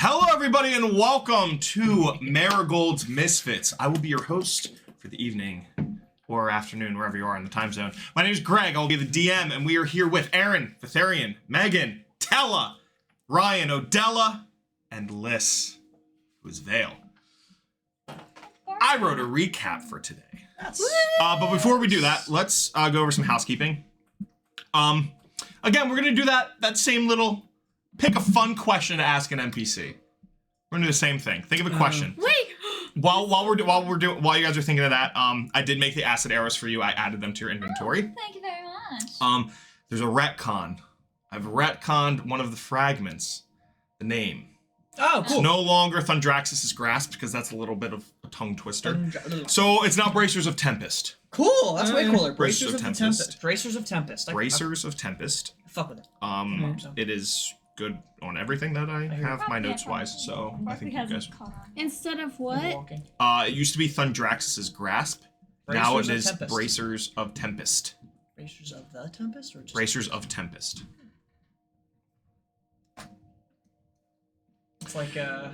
Hello, everybody, and welcome to Marigold's Misfits. I will be your host for the evening or afternoon, wherever you are in the time zone. My name is Greg. I'll be the DM, and we are here with Aaron, Vitharion, Megan, Tella, Ryan, Odella, and Liz, who is Vale. I wrote a recap for today. But before we do that, let's go over some housekeeping. Again, we're going to do that same little pick a fun question to ask an NPC. We're going to do the same thing. Think of a question. Wait. While you guys are thinking of that, I did make the acid arrows for you. I added them to your inventory. Oh, thank you very much. There's a retcon. I've retconned one of the fragments. The name. Oh, cool. It's no longer Thundraxis' Grasp, because that's a little bit of a tongue twister. So it's now Bracers of Tempest. Cool. That's way cooler. Bracers of Tempest. Bracers of Tempest. Bracers of Tempest. Fuck with it. It is good on everything that I have my notes wise, so I think you guys. Instead of what? It used to be Thundraxis' Grasp. Now it is Bracers of Tempest. Bracers of the Tempest, or just Bracers of Tempest. It's like I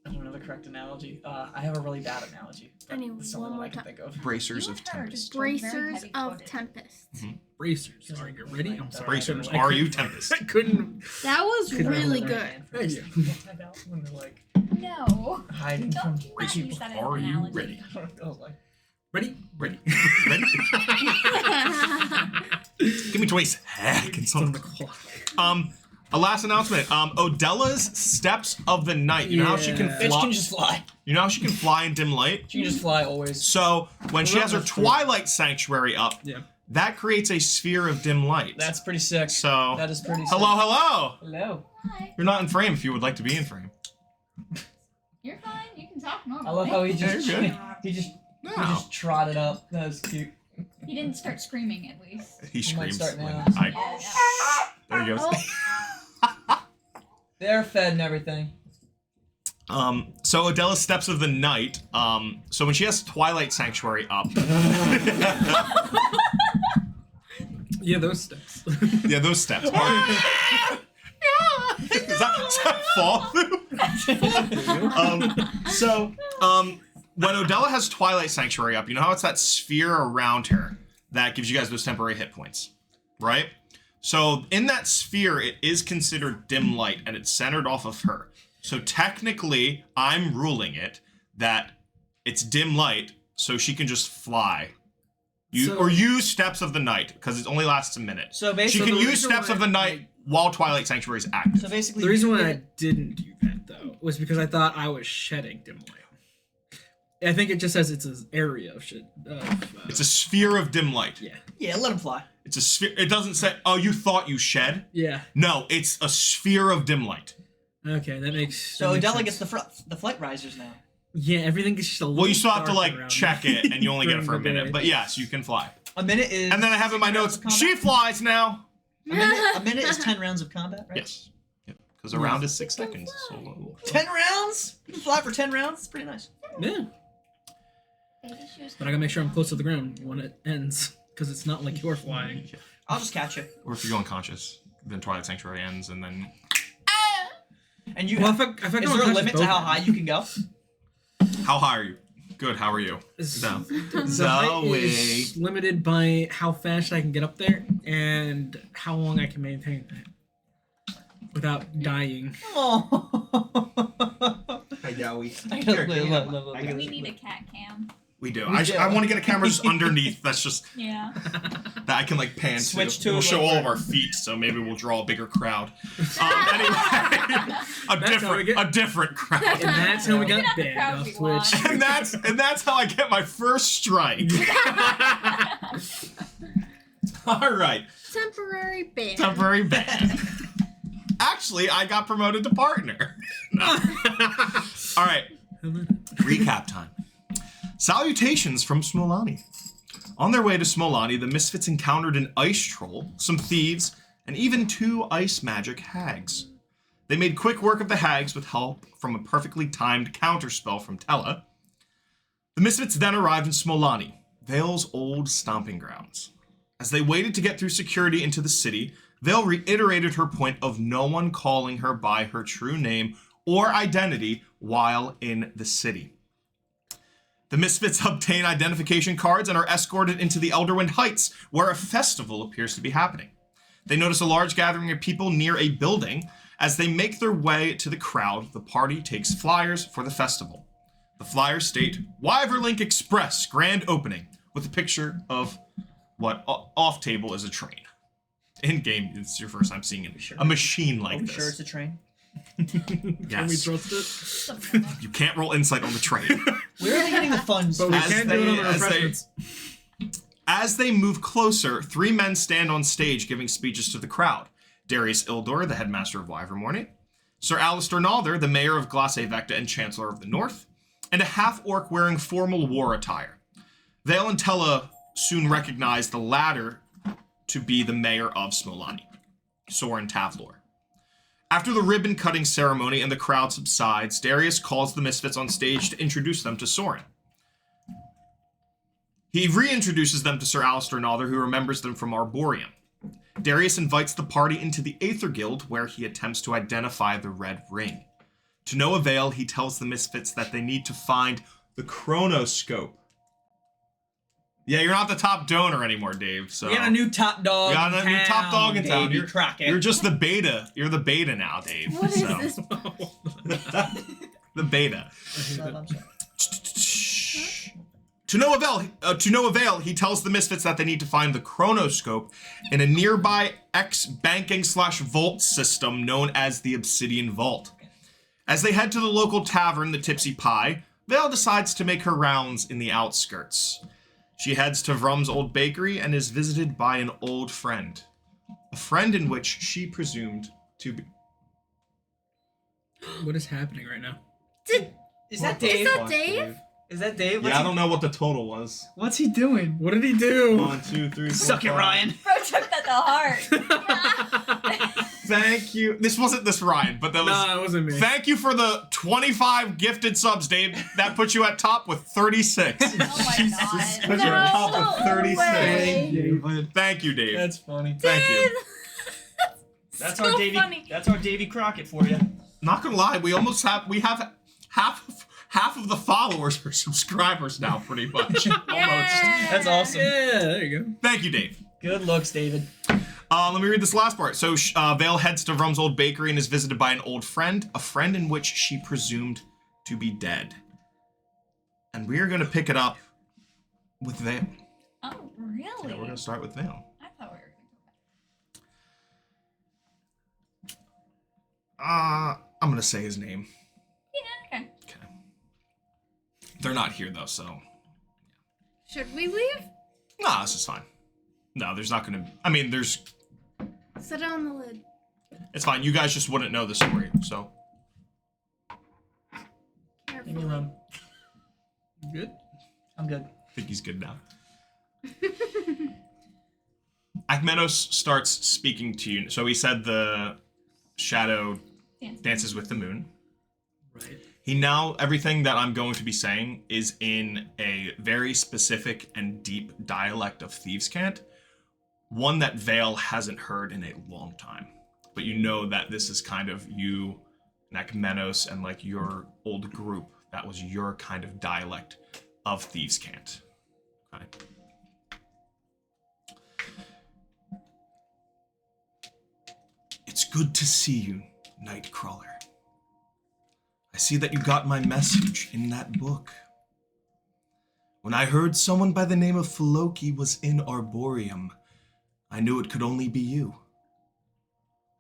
don't know the correct analogy. I have a really bad analogy. I need It's something one that more I can time. think of. Bracers of Tempest. Bracers of Tempest. Bracers. Are you ready? I'm sorry. Bracers. Are you Tempest? I couldn't. That was really good. Thank you. When they're like No. hiding from Don't Bracers. use that as Are an you analogy. ready? I was like, Ready? Ready. Ready? Give me twice. Heck, it's on the clock. A last announcement. Odella's Steps of the Night. You know how she can Yeah. bitch fly? can just fly. You know how she can fly in dim light? She can just fly always. So when she has her That's true. Twilight Sanctuary up, Yeah. that creates a sphere of dim light. That's pretty sick. So That is pretty sick. hello. Hello. Hi. You're not in frame if you would like to be in frame. You're fine. You can talk normally. I love how he just Yeah, you're he just No. trotted up. That was cute. He didn't start screaming at least. He might screams. start when now. There he goes. They're fed and everything. So Odella's Steps of the Night. So when she has Twilight Sanctuary up, Yeah, those steps. yeah, those steps. Does that fall through? When Odella has Twilight Sanctuary up, you know how it's that sphere around her that gives you guys those temporary hit points, right? So in that sphere, it is considered dim light, and it's centered off of her. So technically, I'm ruling it that it's dim light, so she can just fly. Or use Steps of the Night, because it only lasts a minute. So She basically, can use Steps of the Night while Twilight Sanctuary is active. So basically, The reason why I didn't do that though was because I thought I was shedding dim light. I think it just says it's an area of shit. It's a sphere of dim light. yeah, let him fly. It's a sphere. It doesn't say, oh, you thought you shed? Yeah. No, it's a sphere of dim light. Okay, that makes. So that makes Odella sense. gets the flight risers now. Yeah, everything is just a little. Well, you still have to, darker like, around check me. it, and you only get it for a During the minute. day. But yes, you can fly. A minute is. And then I have in my 6 rounds notes, of she combat? flies now. A minute is 10 rounds of combat, right? Yes. Because a round is 6 seconds. So 10 rounds? You can fly for 10 rounds? It's pretty nice. Yeah, but I gotta make sure I'm close to the ground when it ends, because it's not like you're flying. I'll just catch you. Or if you go unconscious, then Twilight Sanctuary ends, and then... And you. Well, if I is go there a unconscious, limit to both how ends. high you can go? How high are you? Good, how are you? So. The height is limited by how fast I can get up there and how long I can maintain that without dying. Oh. Hey, Yowie. We need a cat cam. We do. We do. I want to get a camera just underneath. That's just... Yeah. That I can like pan Switch to. to We'll show like all where- of our feet, so maybe we'll draw a bigger crowd. Anyway, a different crowd, And that's how we got have the banned crowd off we Twitch. want. and that's how I get my first strike. All right, Temporary ban. temporary ban. Actually, I got promoted to partner. No. All right, recap time. Salutations from Smolani. On their way to Smolani, the Misfits encountered an ice troll, some thieves, and even 2 ice magic hags. They made quick work of the hags with help from a perfectly timed counterspell from Tella. The Misfits then arrived in Smolani, Vale's old stomping grounds. As they waited to get through security into the city, Vale reiterated her point of no one calling her by her true name or identity while in the city. The Misfits obtain identification cards and are escorted into the Elderwind Heights, where a festival appears to be happening. They notice a large gathering of people near a building. As they make their way to the crowd, the party takes flyers for the festival. The flyers state, Wyverlink Express grand opening, with a picture of what off-table is a train. In-game, it's your first time seeing a machine like this. Sure it's a train? Can we Yes. trust it? You can't roll insight on the train. Where are they getting the funds? But we As can't they- do it on the as they- refreshments. As they move closer, 3 men stand on stage giving speeches to the crowd. Darius Ildor, the headmaster of Wyvermorning, Sir Alistair Nalder, the mayor of Glassavecta and chancellor of the North, and a half-orc wearing formal war attire. Vale and Tella soon recognize the latter to be the mayor of Smolani, Soren Tavlor. After the ribbon-cutting ceremony and the crowd subsides, Darius calls the Misfits on stage to introduce them to Soren. He reintroduces them to Sir Alistair Nalder, who remembers them from Arboreum. Darius invites the party into the Aether Guild, where he attempts to identify the Red Ring. To no avail, he tells the Misfits that they need to find the Chronoscope. Yeah, you're not the top donor anymore, Dave. So We got a new top dog. You got a new top dog in town. Davey Crockett. You're just the beta. You're the beta now, Dave. What is so. this? The beta. I'm sorry. To no avail, he tells the Misfits that they need to find the Chronoscope in a nearby banking/vault system known as the Obsidian Vault. As they head to the local tavern, the Tipsy Pie, Vale decides to make her rounds in the outskirts. She heads to Vrum's old bakery and is visited by an old friend. A friend in which she presumed to be... What is happening right now? Is that Dave? Is that Dave? Is that Dave? Yeah, I don't know what the total was. What's he doing? What did he do? 1, 2, 3, 4, Suck it, 5. Ryan. Bro took that to heart. Thank you. This wasn't this Ryan, but that was... Nah, it wasn't me. Thank you for the 25 gifted subs, Dave. That puts you at top with 36. Oh my god. Puts you at top with No 36. way. Thank you, Dave. That's funny. Thank you. That's So our Davy. funny. That's our Davy Crockett for you. Not gonna lie, we have half of the followers are subscribers now, pretty much. Almost. Yeah. That's awesome. Yeah, there you go. Thank you, Dave. Good looks, David. Let me read this last part. So Vale heads to Vrum's old bakery and is visited by an old friend, a friend in which she presumed to be dead. And we are going to pick it up with Vale. Oh, really? Yeah, we're going to start with Vale. I thought we were I'm going to say his name. Yeah, okay. Okay. They're not here, though, so... Should we leave? Nah, this is fine. No, there's not going to... I mean, there's... Set it on the lid. It's fine. You guys just wouldn't know the story, so... Leave me alone. You good? I'm good. I think he's good now. Akmenos starts speaking to you. So he said the shadow dances with the moon. Right. He now, everything that I'm going to be saying is in a very specific and deep dialect of Thieves' Cant. One that Vale hasn't heard in a long time. But you know that this is kind of you, Akmenos, and like your old group. That was your kind of dialect of Thieves' Cant. Okay. It's good to see you, Nightcrawler. I see that you got my message in that book. When I heard someone by the name of Floki was in Arboreum, I knew it could only be you.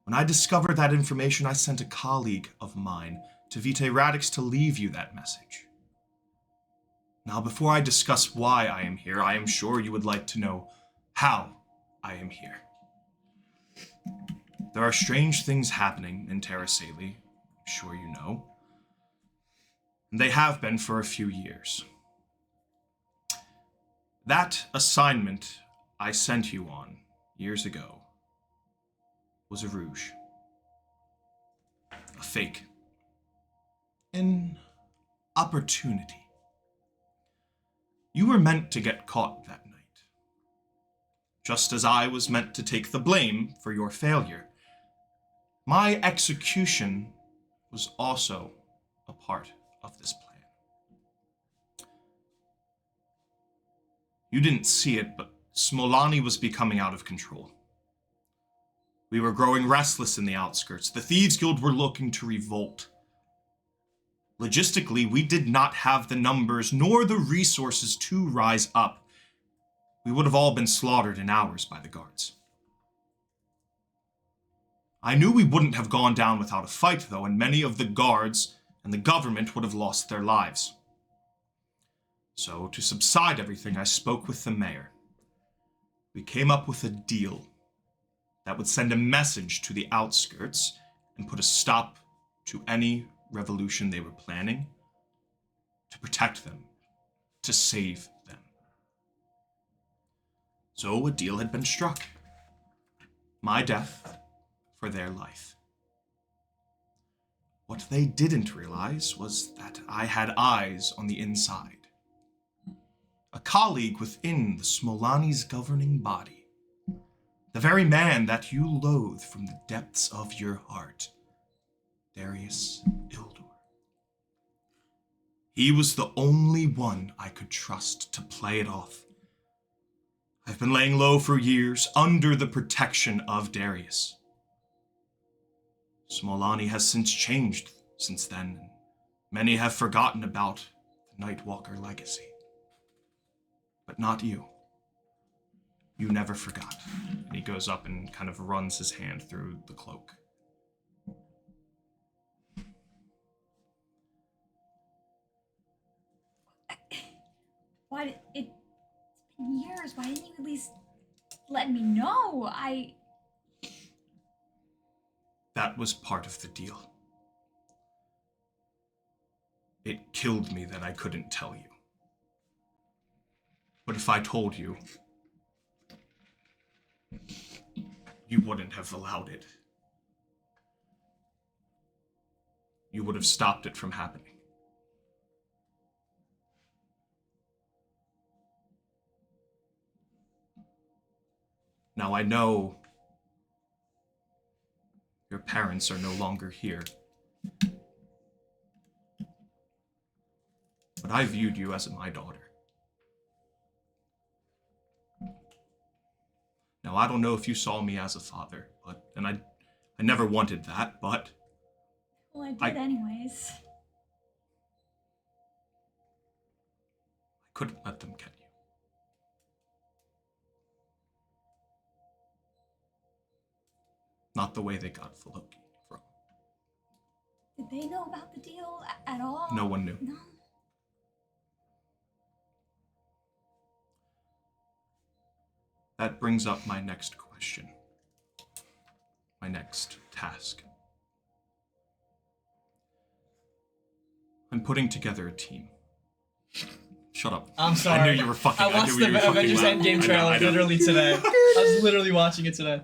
When I discovered that information, I sent a colleague of mine to Vitae Radix to leave you that message. Now, before I discuss why I am here, I am sure you would like to know how I am here. There are strange things happening in Terra Sali, I'm sure you know. And they have been for a few years. That assignment I sent you on years ago was a ruse. A fake. An opportunity. You were meant to get caught that night. just as I was meant to take the blame for your failure. My execution was also a part of this plan. You didn't see it, but Smolani was becoming out of control. We were growing restless in the outskirts. The Thieves Guild were looking to revolt. Logistically, we did not have the numbers nor the resources to rise up. We would have all been slaughtered in hours by the guards. I knew we wouldn't have gone down without a fight, though, and many of the guards and the government would have lost their lives. So, to subside everything, I spoke with the mayor. We came up with a deal that would send a message to the outskirts and put a stop to any revolution they were planning, to protect them, to save them. So a deal had been struck. My death for their life. What they didn't realize was that I had eyes on the inside. A colleague within the Smolani's governing body. The very man that you loathe from the depths of your heart. Darius Ildur. He was the only one I could trust to play it off. I've been laying low for years under the protection of Darius. Smolani has since changed since then, and many have forgotten about the Nightwalker legacy. But not you. You never forgot. And he goes up and kind of runs his hand through the cloak. Why it's been years. Why didn't you at least let me know? That was part of the deal. It killed me that I couldn't tell you. But if I told you, you wouldn't have allowed it. You would have stopped it from happening. Now I know your parents are no longer here. But I viewed you as my daughter. Now, I don't know if you saw me as a father, and I never wanted that, but... Well, I did anyways. I couldn't let them get you. Not the way they got Floki from. Did they know about the deal at all? No one knew. No. That brings up my next question. My next task. I'm putting together a team. Shut up. I'm sorry. I knew you were fucking. I watched knew the you were fucking Avengers loud. Endgame I trailer know. literally today. I was literally watching it today.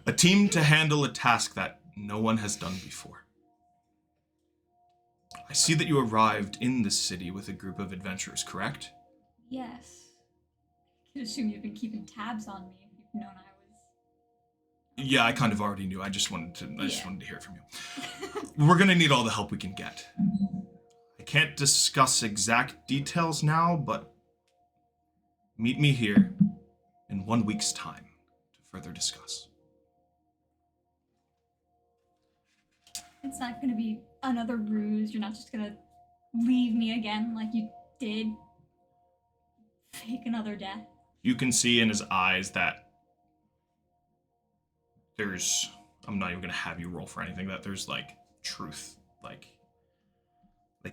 A team to handle a task that no one has done before. I see that you arrived in this city with a group of adventurers, correct? Yes. I could assume you've been keeping tabs on me if you've known I was. Yeah, I kind of already knew. I just wanted to hear it from you. We're gonna need all the help we can get. I can't discuss exact details now, but meet me here in 1 week's time to further discuss. It's not gonna be another ruse. You're not just gonna leave me again like you did. Fake another death. You can see in his eyes that there's... I'm not even gonna have you roll for anything, that there's, like, truth. Like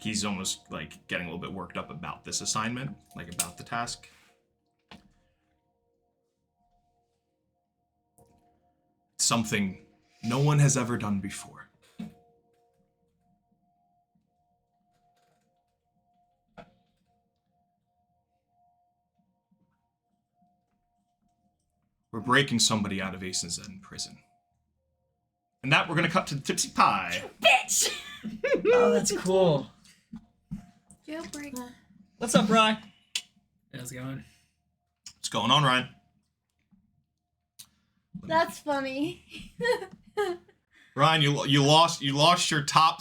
he's almost, like, getting a little bit worked up about this assignment, like, about the task. It's something no one has ever done before. We're breaking somebody out of Aces End prison. And that we're gonna cut to the Tipsy Pie. Bitch! Oh, that's cool. Jailbreak. What's up, Ryan? How's it going? What's going on, Ryan? That's funny. Ryan, you lost your top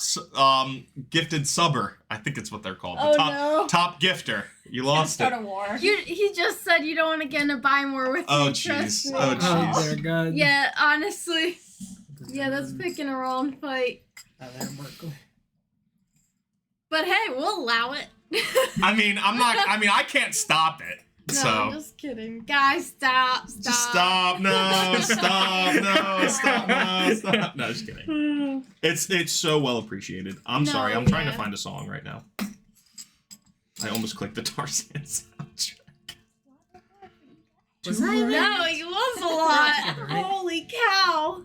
gifted subber. I think it's what they're called. Oh, The top no. top gifter. You Gonna lost start it. a war. He just said you don't want to get in a buy more with Oh me. Trust jeez. me. Oh Oh, jeez. dear God. Yeah, honestly. Yeah, that's picking a wrong fight. But hey, we'll allow it. I mean, I can't stop it. No, So I'm just kidding. Guys, stop. just stop. No, stop. No, stop. No, stop. No, just kidding. It's so well appreciated. I'm No, sorry. I'm trying to yeah. find a song right now. I almost clicked the Tarzan soundtrack. Was that even- No, it was a lot. Holy cow.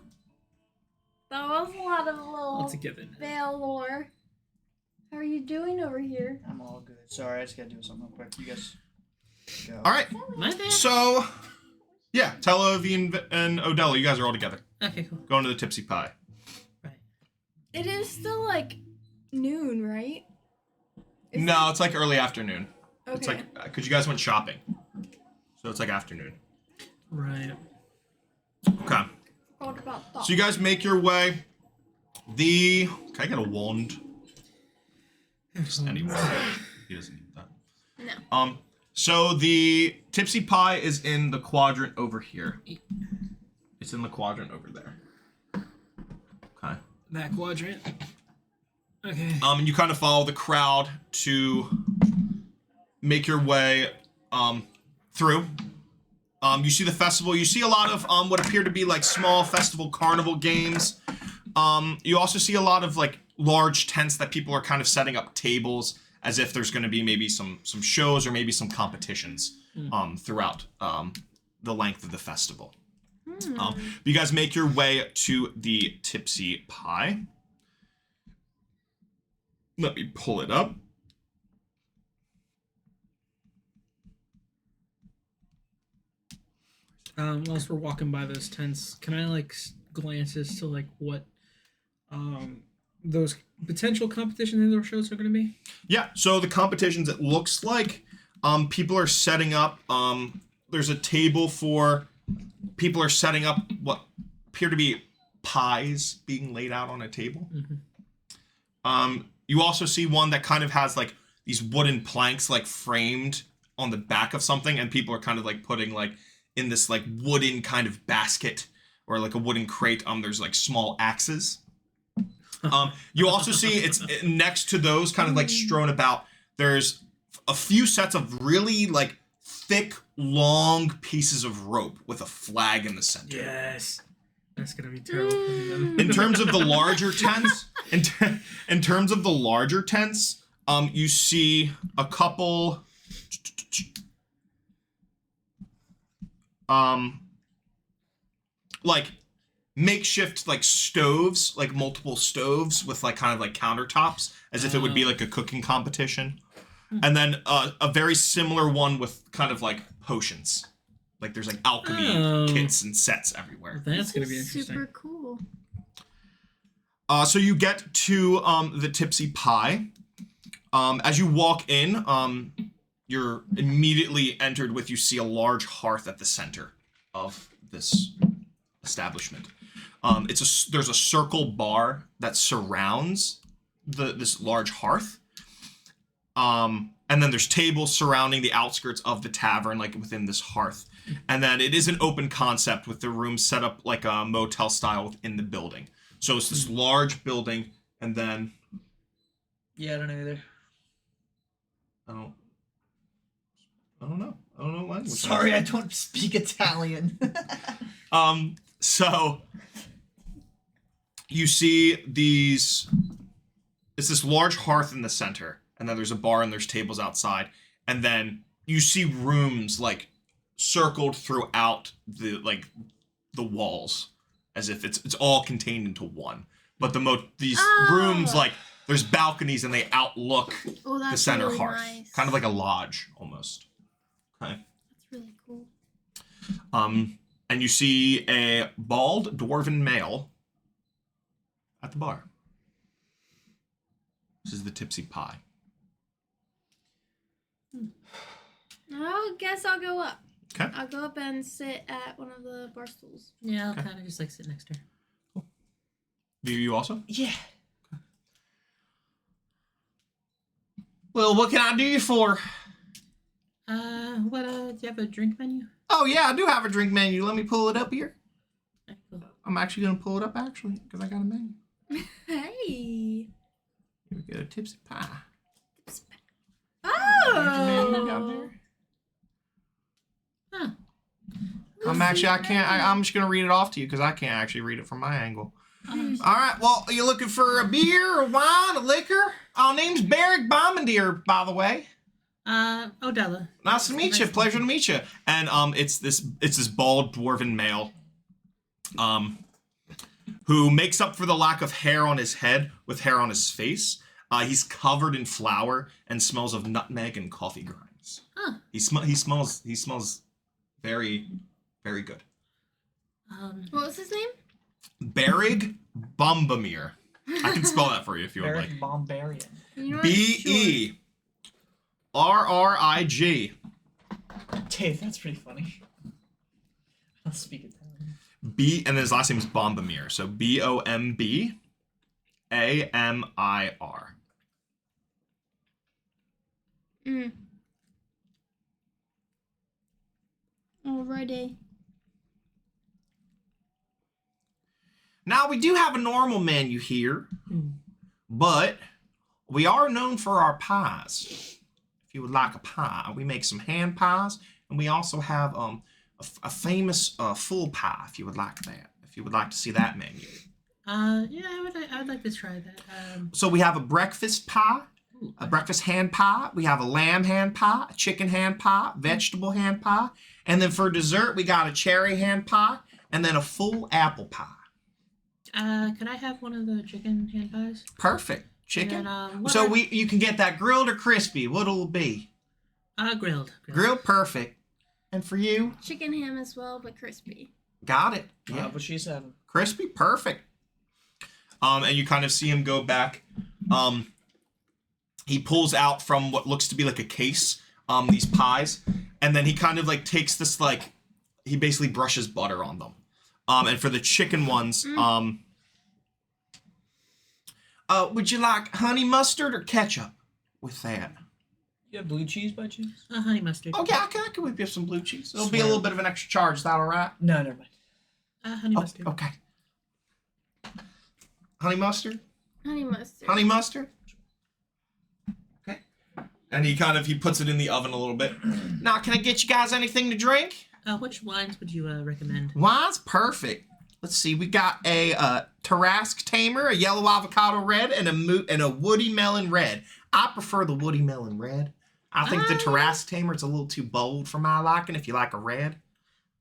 That was a lot of little That's a given. veil lore. How are you doing over here? I'm all good. Sorry, I just gotta do something real quick. You guys go. All right. My bad. So, yeah, Telovi and Odella, you guys are all together. Okay, cool. Going to the Tipsy Pie. Right. It is still like noon, right? Is No, it's like early afternoon. it? Okay. It's like, because you guys went shopping. So it's like afternoon. Right. Okay. What about that? So you guys make your way. Can I get a wand? Just any wand. He doesn't need that. No. So the Tipsy Pie is in the quadrant over here. It's in the quadrant over there. Okay. That quadrant. Okay. And you kind of follow the crowd to make your way through. You see the festival. You see a lot of what appear to be like small festival carnival games. You also see a lot of like large tents that people are kind of setting up tables as if there's going to be maybe some shows or maybe some competitions throughout the length of the festival. But you guys make your way to the Tipsy Pie. Let me pull it up. Whilst we're walking by those tents, can I like glance as to like what those potential competition indoor shows are going to be? Yeah, so the competitions, it looks like people are setting up, there's a table for, people are setting up what appear to be pies being laid out on a table. You also see one that kind of has like these wooden planks like framed on the back of something, and people are kind of like putting like in this like wooden kind of basket or like a wooden crate, there's like small axes. You also see it's next to those kind of like strewn about, there's a few sets of really like thick, long pieces of rope with a flag in the center. Yes. That's gonna be terrible for them. In terms of the larger tents, in terms of the larger tents, you see a couple like makeshift like stoves, like multiple stoves with like kind of like countertops as if it would be like a cooking competition. And then a very similar one with kind of like potions. Like there's like alchemy kits and sets everywhere. That's gonna be interesting. Super cool. So you get to the Tipsy Pie. As you walk in, you're immediately entered with, you see a large hearth at the center of this establishment. There's a circle bar that surrounds this large hearth. And then there's tables surrounding the outskirts of the tavern, like within this hearth. And then it is an open concept with the room set up like a motel style within the building. So it's this large building, and then Yeah, I don't know either. I don't know. I don't know language. Sorry, I don't speak Italian. So you see it's this large hearth in the center, and then there's a bar and there's tables outside, and then you see rooms like circled throughout the walls as if it's all contained into one. But these rooms, like there's balconies and they outlook the center really hearth. nice. Kind of like a lodge almost. Okay. That's really cool. And you see a bald dwarven male at the bar. This is the Tipsy Pie. I guess I'll go up. Okay. I'll go up and sit at one of the bar stools. Yeah, I'll Okay. kind of just like sit next to her. You also? Yeah. Well, what can I do you for? Do you have a drink menu? Oh, yeah, I do have a drink menu. Let me pull it up here. Okay, cool. I'm actually going to pull it up, actually, because I got a menu. Hey. Here we go. Tipsy pie. Oh. Huh. I'm just going to read it off to you because I can't actually read it from my angle. Um, All right, well, are you looking for a beer, a wine, a liquor? Our name's Barrick Bombardier, by the way. Odella. Nice to meet you. Pleasure to meet you. And it's this bald dwarven male, who makes up for the lack of hair on his head with hair on his face. He's covered in flour and smells of nutmeg and coffee grinds. Huh. He smells very, very good. What was his name? Barrig Bombamir. I can spell that for you if you would like. Barrick Bombarian. You know what? B-E-R-R-I-G. Dave, that's pretty funny. I'll speak it down. And then his last name is Bombamir. So Bombamir. Mm. Alrighty. Now, we do have a normal menu here, but we are known for our pies. If you would like a pie, we make some hand pies, and we also have a famous full pie, if you would like that. If you would like to see that menu. Yeah, I would like to try that. So we have a breakfast pie, a breakfast hand pie. We have a lamb hand pie, a chicken hand pie, vegetable hand pie. And then for dessert, we got a cherry hand pie, and then a full apple pie. Could I have one of the chicken hand pies? Perfect. Chicken. And, So you can get that grilled or crispy. What'll it be? Grilled. Grilled, perfect. And for you? Chicken ham as well, but crispy. Got it. Yeah. What she's having. Crispy, perfect. And you kind of see him go back. He pulls out from what looks to be like a case, these pies, and then he kind of like takes this he basically brushes butter on them. And for the chicken ones, would you like honey mustard or ketchup with that? You have blue cheese by chance? Honey mustard. Okay, I can whip you some blue cheese. It'll be a little bit of an extra charge. Is that all right? No, never mind. Honey mustard. Okay. Honey mustard? Honey mustard. Honey mustard? Okay. And he puts it in the oven a little bit. Now, can I get you guys anything to drink? Which wines would you recommend? Wine's perfect. Let's see. We got a Tarrasque Tamer, a yellow avocado red, and a woody melon red. I prefer the woody melon red. I think the Tarrasque Tamer is a little too bold for my liking if you like a red.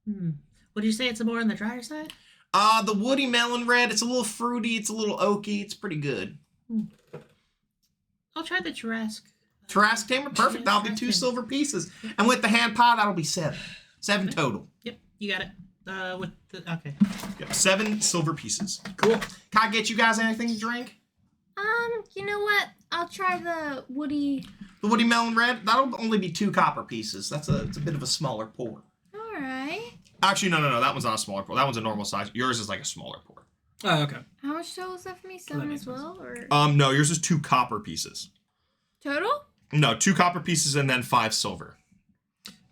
Would you say it's more on the drier side? The woody melon red, it's a little fruity, it's a little oaky, it's pretty good. I'll try the Tarrasque. Tarrasque Tamer, perfect. That'll be 2 silver pieces. And with the hand pie, that'll be 7. 7 total. Yep, you got it. Okay. Yep, 7 silver pieces. Cool. Can I get you guys anything to drink? You know what? I'll try the woody. The woody melon red, that'll only be 2 copper pieces. It's a bit of a smaller pour. Alright. Actually, no. That one's not a smaller pour. That one's a normal size. Yours is like a smaller pour. Oh, okay. How much total is that for me? 7 as well? Or No, yours is 2 copper pieces. total? No, 2 copper pieces and then 5 silver.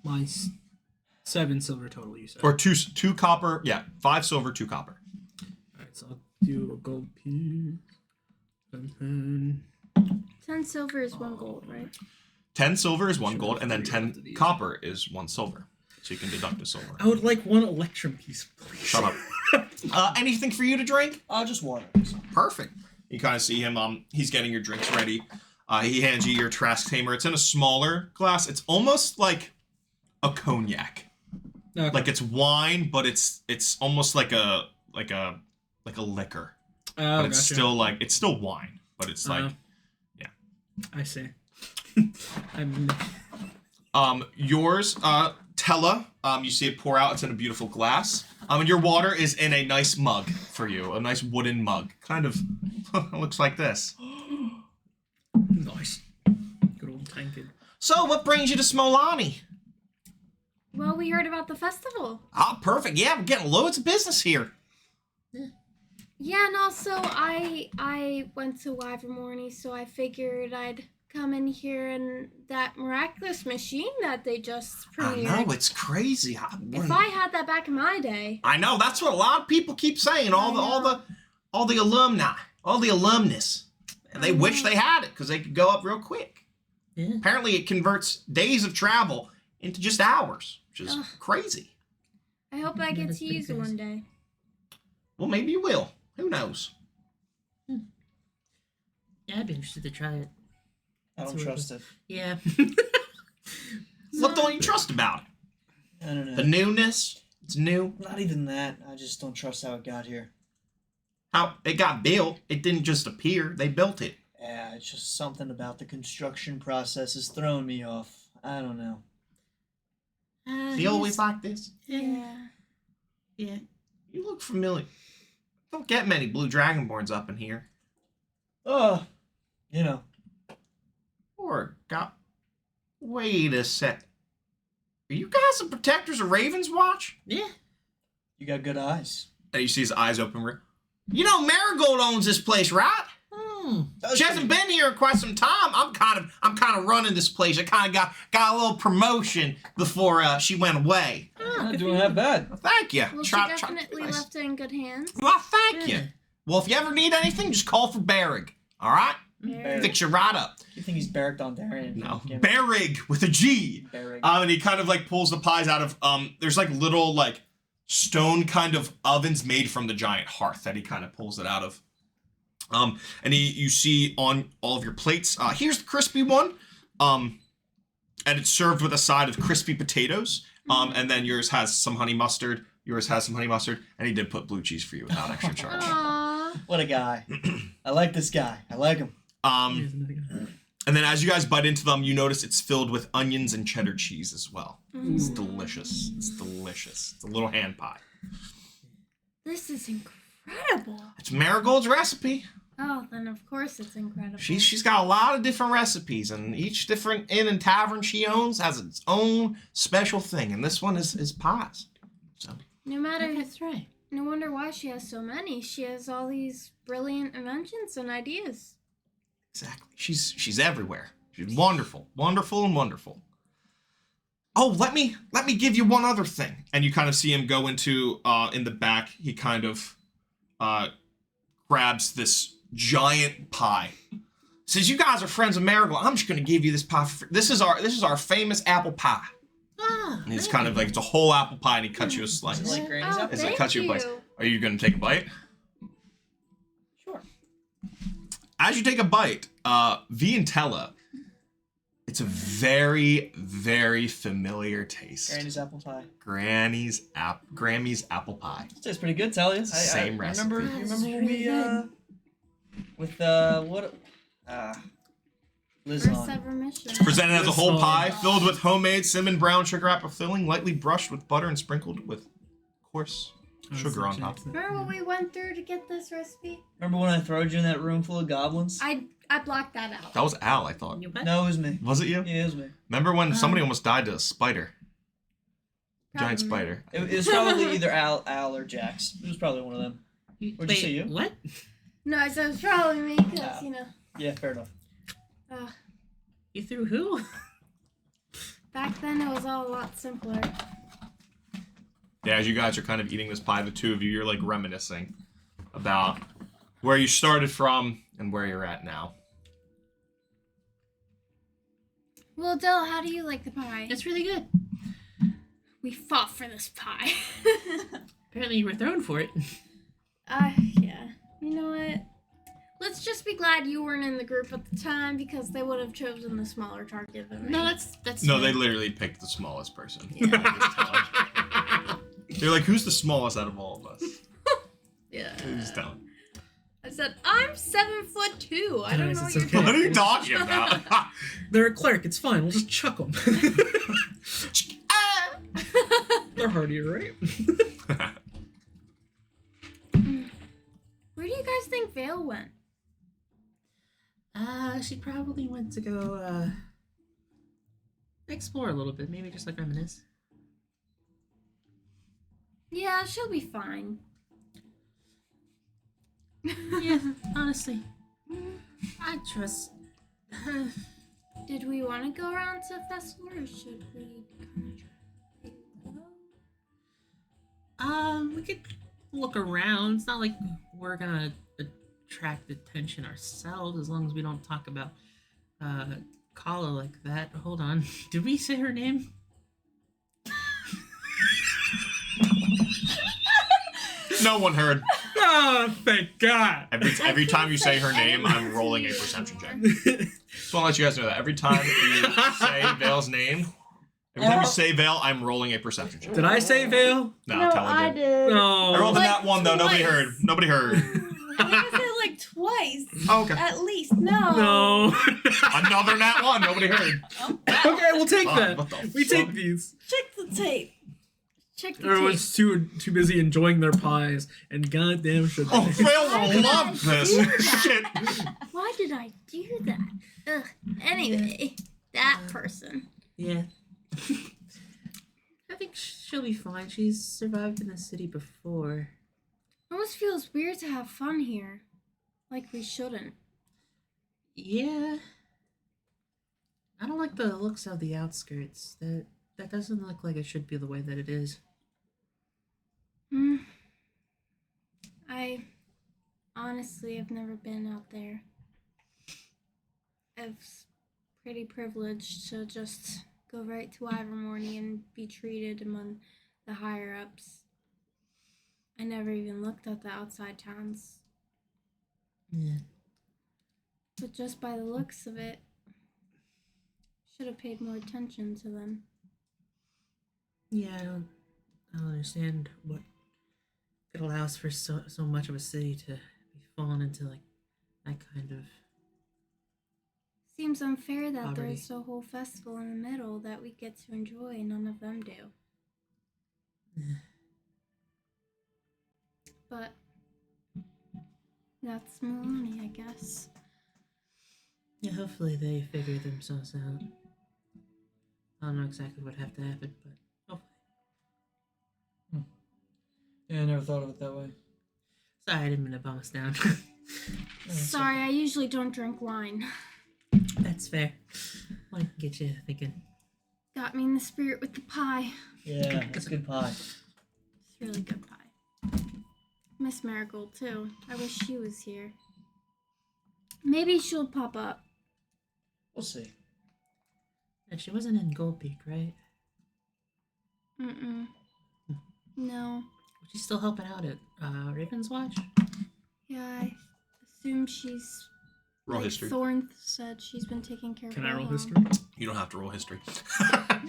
Mine's 7 silver total, you said. Or 2 copper, 5 silver, 2 copper. Alright, so I'll do a gold piece. And then 10 silver is 1 gold, right? 10 silver is 1 gold, and then 10 copper is 1 silver. So you can deduct a silver. I would like 1 electrum piece, please. Shut up. Anything for you to drink? Just water. Perfect. You kind of see him, he's getting your drinks ready. He hands you your Tarrasque Tamer. It's in a smaller glass. It's almost like a cognac. Okay. Like it's wine, but it's almost like a liquor. But it's gotcha. it's still wine, but it's like I see. yours, Tella, you see it pour out. It's in a beautiful glass. And your water is in a nice mug for you, a nice wooden mug. Kind of looks like this. Nice. Good old tankard. So, what brings you to Smolani? Well, we heard about the festival. Ah, perfect. Yeah, we're getting loads of business here. Yeah, and also I went to Livermore, so I figured I'd come in here and that miraculous machine that they just premiered. I know, it's crazy. If I had that back in my day. I know, that's what a lot of people keep saying. All the alumni, all the alumnus. And they wish they had it because they could go up real quick. Yeah. Apparently it converts days of travel into just hours, which is crazy. I hope I get that's to pretty use it one day. Well, maybe you will. Who knows? Yeah, I'd be interested to try it. I don't trust it. Yeah. What don't you trust about it? I don't know. The newness? It's new. Not even that. I just don't trust how it got here. How it got built. It didn't just appear. They built it. Yeah, it's just something about the construction process is throwing me off. I don't know. Is he always like this? Yeah. Yeah. You look familiar. Don't get many blue dragonborns up in here. Oh, you know. Or got. Wait a sec. Are you guys the protectors of Raven's Watch? Yeah. You got good eyes. And you see his eyes open. You know Marigold owns this place, right? She hasn't been here in quite some time. I'm kind of running this place. I kind of got a little promotion before she went away. Not doing that bad. Well, thank you. Well, she definitely left it in good hands. Well, thank Yeah. you. Well, if you ever need anything, just call for Barrig. All right? Barrig. Fix you right up. You think he's barracked on Darien? No, Barrig with a G. Barrig. And he kind of like pulls the pies out of there's like little like stone kind of ovens made from the giant hearth that he kind of pulls it out of. And you see on all of your plates, here's the crispy one. And it's served with a side of crispy potatoes. And then yours has some honey mustard. Yours has some honey mustard. And he did put blue cheese for you without extra charge. Aww. What a guy. I like this guy. I like him. Here's another guy. And then as you guys bite into them, you notice it's filled with onions and cheddar cheese as well. It's delicious. It's delicious. It's a little hand pie. This is incredible. It's Marigold's recipe. Oh, then of course it's incredible. She's got a lot of different recipes, and each different inn and tavern she owns has its own special thing, and this one is pies. So No matter. That's right. No wonder why she has so many. She has all these brilliant inventions and ideas. exactly, she's everywhere. She's wonderful, wonderful, and wonderful. Oh, let me give you one other thing, and you kind of see him go into in the back. He kind of grabs this giant pie. Since you guys are friends of Marigold, I'm just gonna give you this pie. This is our famous apple pie. Ah. And it's kind of like it's a whole apple pie, and he cuts you a slice. Like Granny's Oh, apple? As it thank cuts you a you. slice. Are you gonna take a bite? Sure. As you take a bite, Vientella, it's a very, very familiar taste. Granny's apple pie. Grammy's apple pie. It tastes pretty good, tell you. Same I recipe. remember, you That's remember when we, really good. with, Liz First on. ever mission. Presented as a whole This pie, one. filled with homemade cinnamon brown sugar apple filling, lightly brushed with butter and sprinkled with coarse sugar on top. Remember what we went through to get this recipe? Remember when I throwed you in that room full of goblins? I blocked that out. That was Al, I thought. You what? No, it was me. Was it you? Yeah, it was me. Remember when somebody almost died to a spider? Giant Probably. spider. It was probably either Al or Jax. It was probably one of them. What'd you say, you? What? No, I said it was probably me because, Ah. you know, Yeah, fair enough. You threw who? back then it was all a lot simpler. Yeah, as you guys are kind of eating this pie, the two of you, you're like reminiscing about where you started from and where you're at now. Well, Dill, how do you like the pie? It's really good. We fought for this pie. Apparently you were thrown for it. Yeah. You know what? Let's just be glad you weren't in the group at the time because they would have chosen the smaller target than me. No, that's No, fine. they literally picked the smallest person. Yeah. Just tell 'em. They're like, who's the smallest out of all of us? Yeah. Just tell 'em. I said, I'm 7'2". I don't Guys, know what it's you're okay. What are you talking talking about? They're a cleric. It's fine. We'll just chuck them. They're hardier, right? Where do you guys think Vale went? She probably went to go explore a little bit, maybe just like reminisce. Yeah, she'll be fine. Yeah, honestly. I trust. Did we want to go around to the festival, or should we kind of go? We could look around. It's not like we're gonna attract attention ourselves as long as we don't talk about Kala like that. Hold on. Did we say her name? No one heard. Oh, thank God. Every time you say her name, I'm rolling a perception check. Just want to let you guys know that every time you say Vale's name, every time you say Vale, I'm rolling a perception check. Did I say Vale? No, Telly did. did. No. I rolled in Like that one though. Nobody twice. heard. Nobody heard. I think I said like twice. Oh, okay. At least. No. No. Another nat one. Nobody heard. Okay, we'll take Oh, that. what the We fuck? take these. Check the tape. Check the tape. Everyone's too busy enjoying their pies, and goddamn should Oh, they. Vale will love this shit. Why did I do that? Ugh. Anyway, that person. Yeah. I think she'll be fine. She's survived in the city before. Almost feels weird to have fun here. Like we shouldn't. Yeah. I don't like the looks of the outskirts. That doesn't look like it should be the way that it is. I honestly have never been out there. It's pretty privileged to just go right to Ivermorny and be treated among the higher ups. I never even looked at the outside towns, Yeah. but just by the looks of it, should have paid more attention to them. Yeah, I don't understand what it allows for so much of a city to be fallen into like that kind of. Seems unfair that Poverty. there's a whole festival in the middle that we get to enjoy and none of them do. But that's Maloney, I guess. Yeah, hopefully they figure themselves out. I don't know exactly what have to happen, but hopefully. Yeah, I never thought of it that way. Sorry, I didn't mean to bum us down. Sorry, I usually don't drink wine. That's fair. Want to get you thinking. Got me in the spirit with the pie. Yeah, it's good pie. It's really good pie. Miss Marigold, too. I wish she was here. Maybe she'll pop up. We'll see. And she wasn't in Gold Peak, right? Mm-mm. No. Was she still helping out at Raven's Watch? Yeah, I assume she's... Roll like history. Thorn said she's been taking care of Can I roll Wilhelm. history? You don't have to roll history.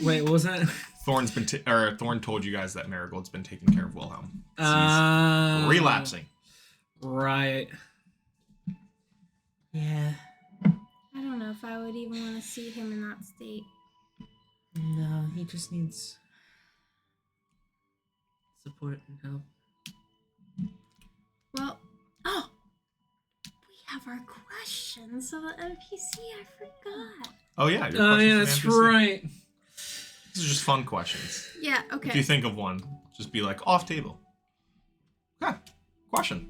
Wait, what was that? Thorn told you guys that Marigold's been taking care of Wilhelm. He's relapsing. Right. Yeah. I don't know if I would even want to see him in that state. No, he just needs support and help. Well, oh! We have our questions of the NPC, I forgot. Oh yeah. your Oh, questions yeah, for that's the NPC. right. These are just fun questions. Yeah, If you okay. think of one, just be like off table. Okay. Question.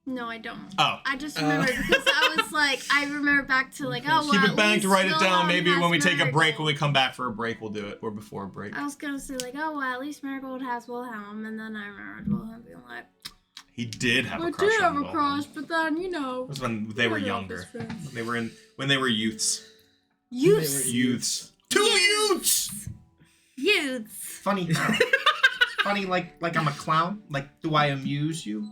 No, I don't. Oh. I just remembered because I was like, I remember back to like, oh, well, Keep it at banked, least write it down. Wilhelm Maybe has when we take a break, Marigold. when we come back for a break, we'll do it. Or before a break. I was gonna say like, oh, well, at least Marigold has Wilhelm, and then I remembered Wilhelm being like, He did have I a crush did on have a Wilhelm. crush, but then you know, It was when they were one of younger. his friends. When they were youths. Youths. Youths. Two youths. Youths. Funny how? Funny like I'm a clown? Like do I amuse you?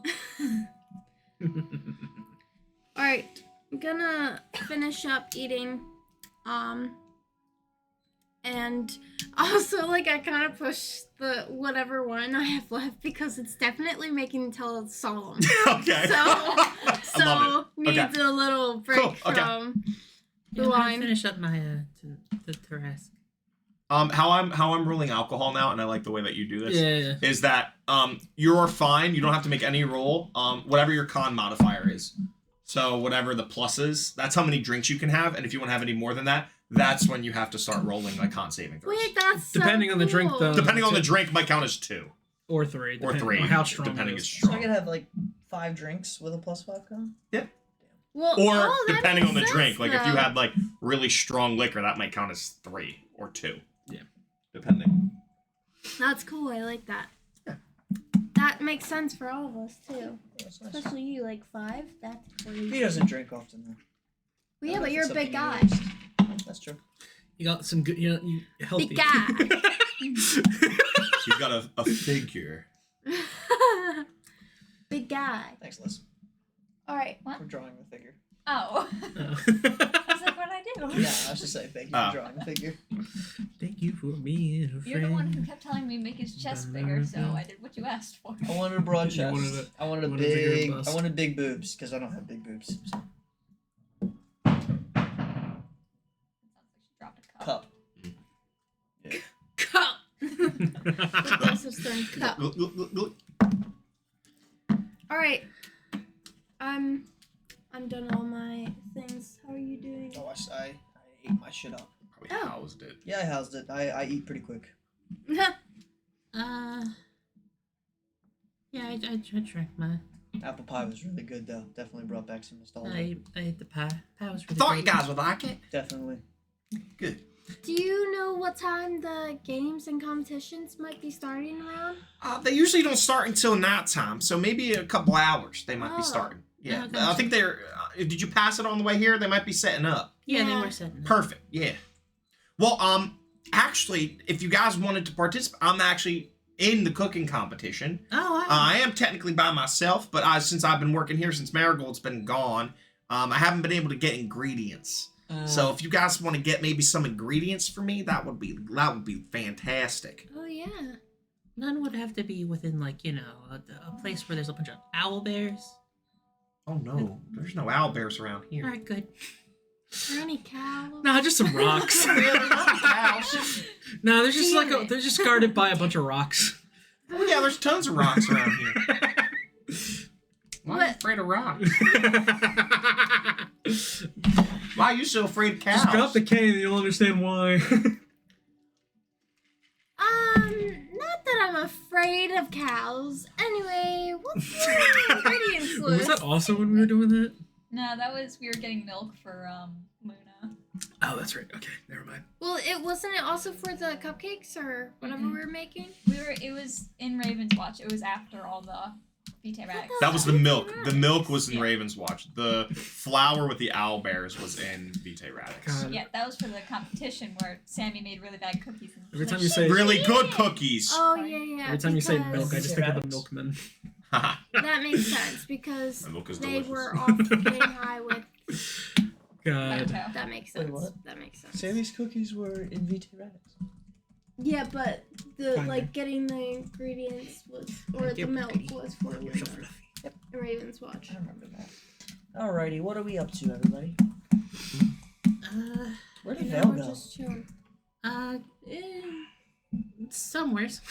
All right, I'm gonna finish up eating, and also like I kind of push the whatever wine I have left because it's definitely making me tell solemn. Okay. So I love it. needs Okay. a little break Cool, okay. from the I'm gonna wine. finish up my the Tarrasque. How I'm ruling alcohol now, and I like the way that you do this. Yeah. Is that you're fine. You don't have to make any roll. Whatever your con modifier is. So whatever the plus is, that's how many drinks you can have. And if you want to have any more than that, that's when you have to start rolling like con saving throws. Wait, that's so Depending on the drink, cool. though. Depending on the drink, might count as 2. Or 3. Or 3, on how strong depending it is is. So I strong. could have like 5 drinks with a +5 con. Well, Or oh, that depending on the makes drink, sense, like if you though. had like really strong liquor, that might count as 3 or 2. Yeah. Depending. That's cool. I like that. Yeah. That makes sense for all of us too. Yeah, that's nice. Especially you, like 5. That's He crazy. doesn't drink often though. Well, yeah, I don't but know you're if a it's big guy. something he noticed. That's true. You got some good, you healthy. Big guy. You've got a figure. Big guy. Thanks, Liz, All right. for drawing the figure. Oh. Oh. I was like, what did I do? Yeah, I was just saying thank you for drawing the figure. Thank you for being a friend. You're the one who kept telling me make his chest bigger, so I did what you asked for. I wanted a broad You chest. wanted I wanted a wanted a bigger big. bust. I wanted big boobs because I don't have big boobs. So. Dropped a cup. Cup. Cup. The Joseph Stern cup. All right. I'm done all my things. How are you doing? Oh, I ate my shit up. Probably Oh. housed it. Yeah, I housed it. I eat pretty quick. Yeah, I drank mine. Apple pie was really good though. Definitely brought back some nostalgia. I ate the pie. Pie was really Thought great. you guys would like it. Definitely. Good. Do you know what time the games and competitions might be starting around? They usually don't start until nighttime, so maybe a couple hours they might Oh. be starting. Yeah, Oh, but I think they're. Did you pass it on the way here? They might be setting up. Yeah, they Yeah. were setting up. Perfect. Yeah. Well, actually, if you guys wanted to participate, I'm actually in the cooking competition. Oh, wow. I am technically by myself, but since I've been working here since Marigold's been gone, I haven't been able to get ingredients. So if you guys want to get maybe some ingredients for me, that would be fantastic. Oh yeah. None would have to be within, like, a place where there's a bunch of owl bears. Oh no, there's no owl bears around here. All right, good. Are any cows? Nah, just some rocks. Cows. No, there's just Damn it. they're just guarded by a bunch of rocks. Oh yeah, there's tons of rocks around here. Why are you What? afraid of rocks? Why are you so afraid of cows? Just drop the cane and you'll understand why. Not that I'm afraid of cows. Anyway, what's your ingredients Was list? that also when we were doing that? No, that was we were getting milk for Luna. Oh, that's right. Okay, never mind. Well, wasn't it also for the cupcakes or whatever we were making? It was in Raven's Watch. It was after all the BT Radics. That was the milk. The Right. milk was in Yeah. Raven's Watch. The flour with the owl bears was in Vitae Radix. God. Yeah, that was for the competition where Sammy made really bad cookies. And Every was time like, you say Really good Yeah. cookies. Oh yeah. every time you say because milk, I just think of the milkman. that makes sense because My milk is they delicious. were off getting high with. God. Cocoa. That makes Wait, sense. what? That makes sense. Sammy's cookies were in VT Radix. Yeah, but the Kinda. getting the ingredients was or the milk was for You're so Luna. fluffy. Raven's Watch. I remember that. Alrighty, what are we up to, everybody? Where did Now Val we're go? just chilling. Somewheres.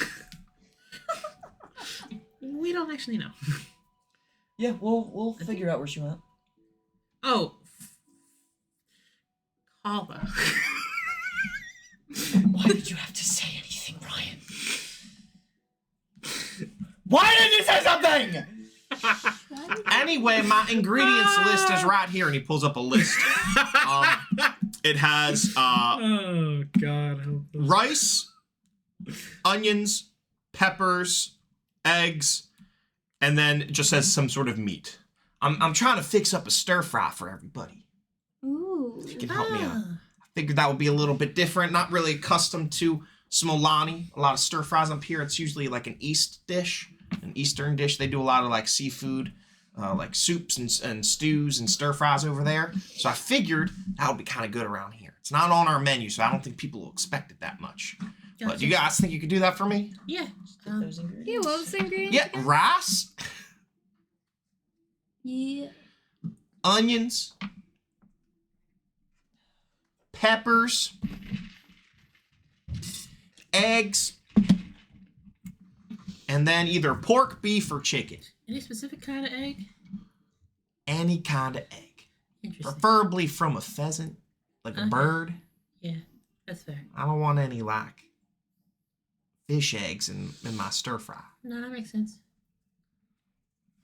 We don't actually know. Yeah, we'll figure out where she went. Oh. Kava. Why did you have to say anything, Ryan? Why did you say something? Anyway, my ingredients list is right here, and he pulls up a list. It has Oh God. Help us. rice, onions, peppers, eggs, and then it just says some sort of meat. I'm trying to fix up a stir fry for everybody. Ooh. If you can help me out. I figured that would be a little bit different. Not really accustomed to Smolani. A lot of stir fries up here. It's usually like an East dish, an Eastern dish. They do a lot of like seafood, like soups and stews and stir fries over there. So I figured that would be kind of good around here. It's not on our menu, so I don't think people will expect it that much. But do you guys think you could do that for me? Yeah. Get those ingredients. Yeah, what was the ingredients? Yeah, again? rice, Yeah. onions, peppers, eggs, and then either pork, beef, or chicken. Any specific kind of egg? Any kind of egg. Interesting. Preferably from a pheasant, like a Okay. bird. Yeah, that's fair. I don't want any like fish eggs in my stir fry. No, that makes sense.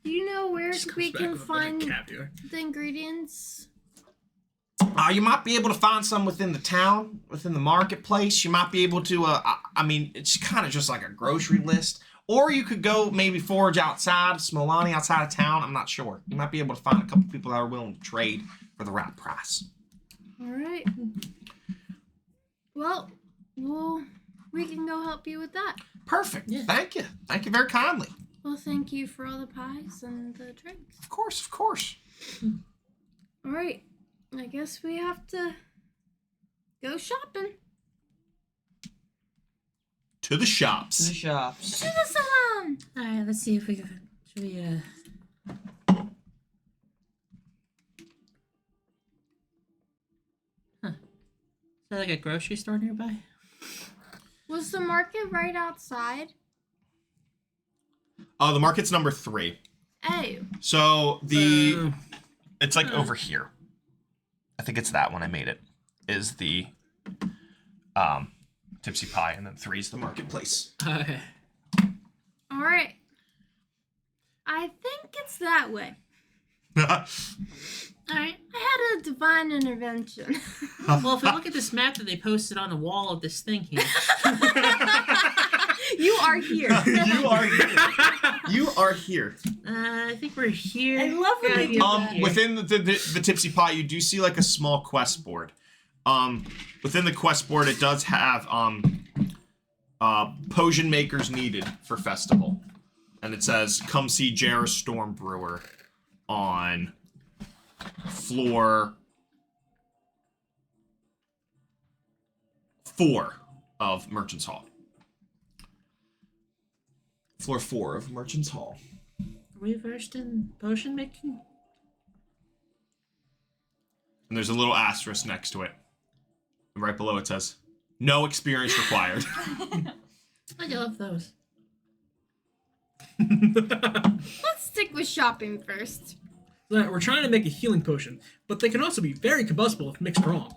Do you know where Just we comes back can with a bit of find caviar. the ingredients? You might be able to find some within the town, within the marketplace. You might be able to, I mean, it's kind of just like a grocery list. Or you could go maybe forage outside, Smolani, outside of town. I'm not sure. You might be able to find a couple people that are willing to trade for the right price. All right. Well, we can go help you with that. Perfect. Yeah. Thank you. Thank you very kindly. Well, thank you for all the pies and the drinks. Of course, of course. All right. I guess we have to go shopping. To the shops. To the shops. To the salon. All right, let's see if we can. Should we? Huh. Is there like a grocery store nearby? Was the market right outside? The market's number 3. Oh. So it's like over here. I think it's that one. I made it. Is the Tipsy Pie, and then 3 is the marketplace. Okay. All right. I think it's that way. All right. I had a divine intervention. Well, if we look at this map that they posted on the wall of this thing here, You are here. You are here. You are here. I think we're here. I love when they do that. Within the Tipsy Pie, you do see like a small quest board. Within the quest board, it does have potion makers needed for festival, and it says come see Jarrah Storm Brewer on floor 4 of Merchant's Hall. Floor 4 of Merchant's Hall. Are we versed in potion making? And there's a little asterisk next to it. And right below it says, no experience required. I love those. Let's stick with shopping first. We're trying to make a healing potion, but they can also be very combustible if mixed wrong.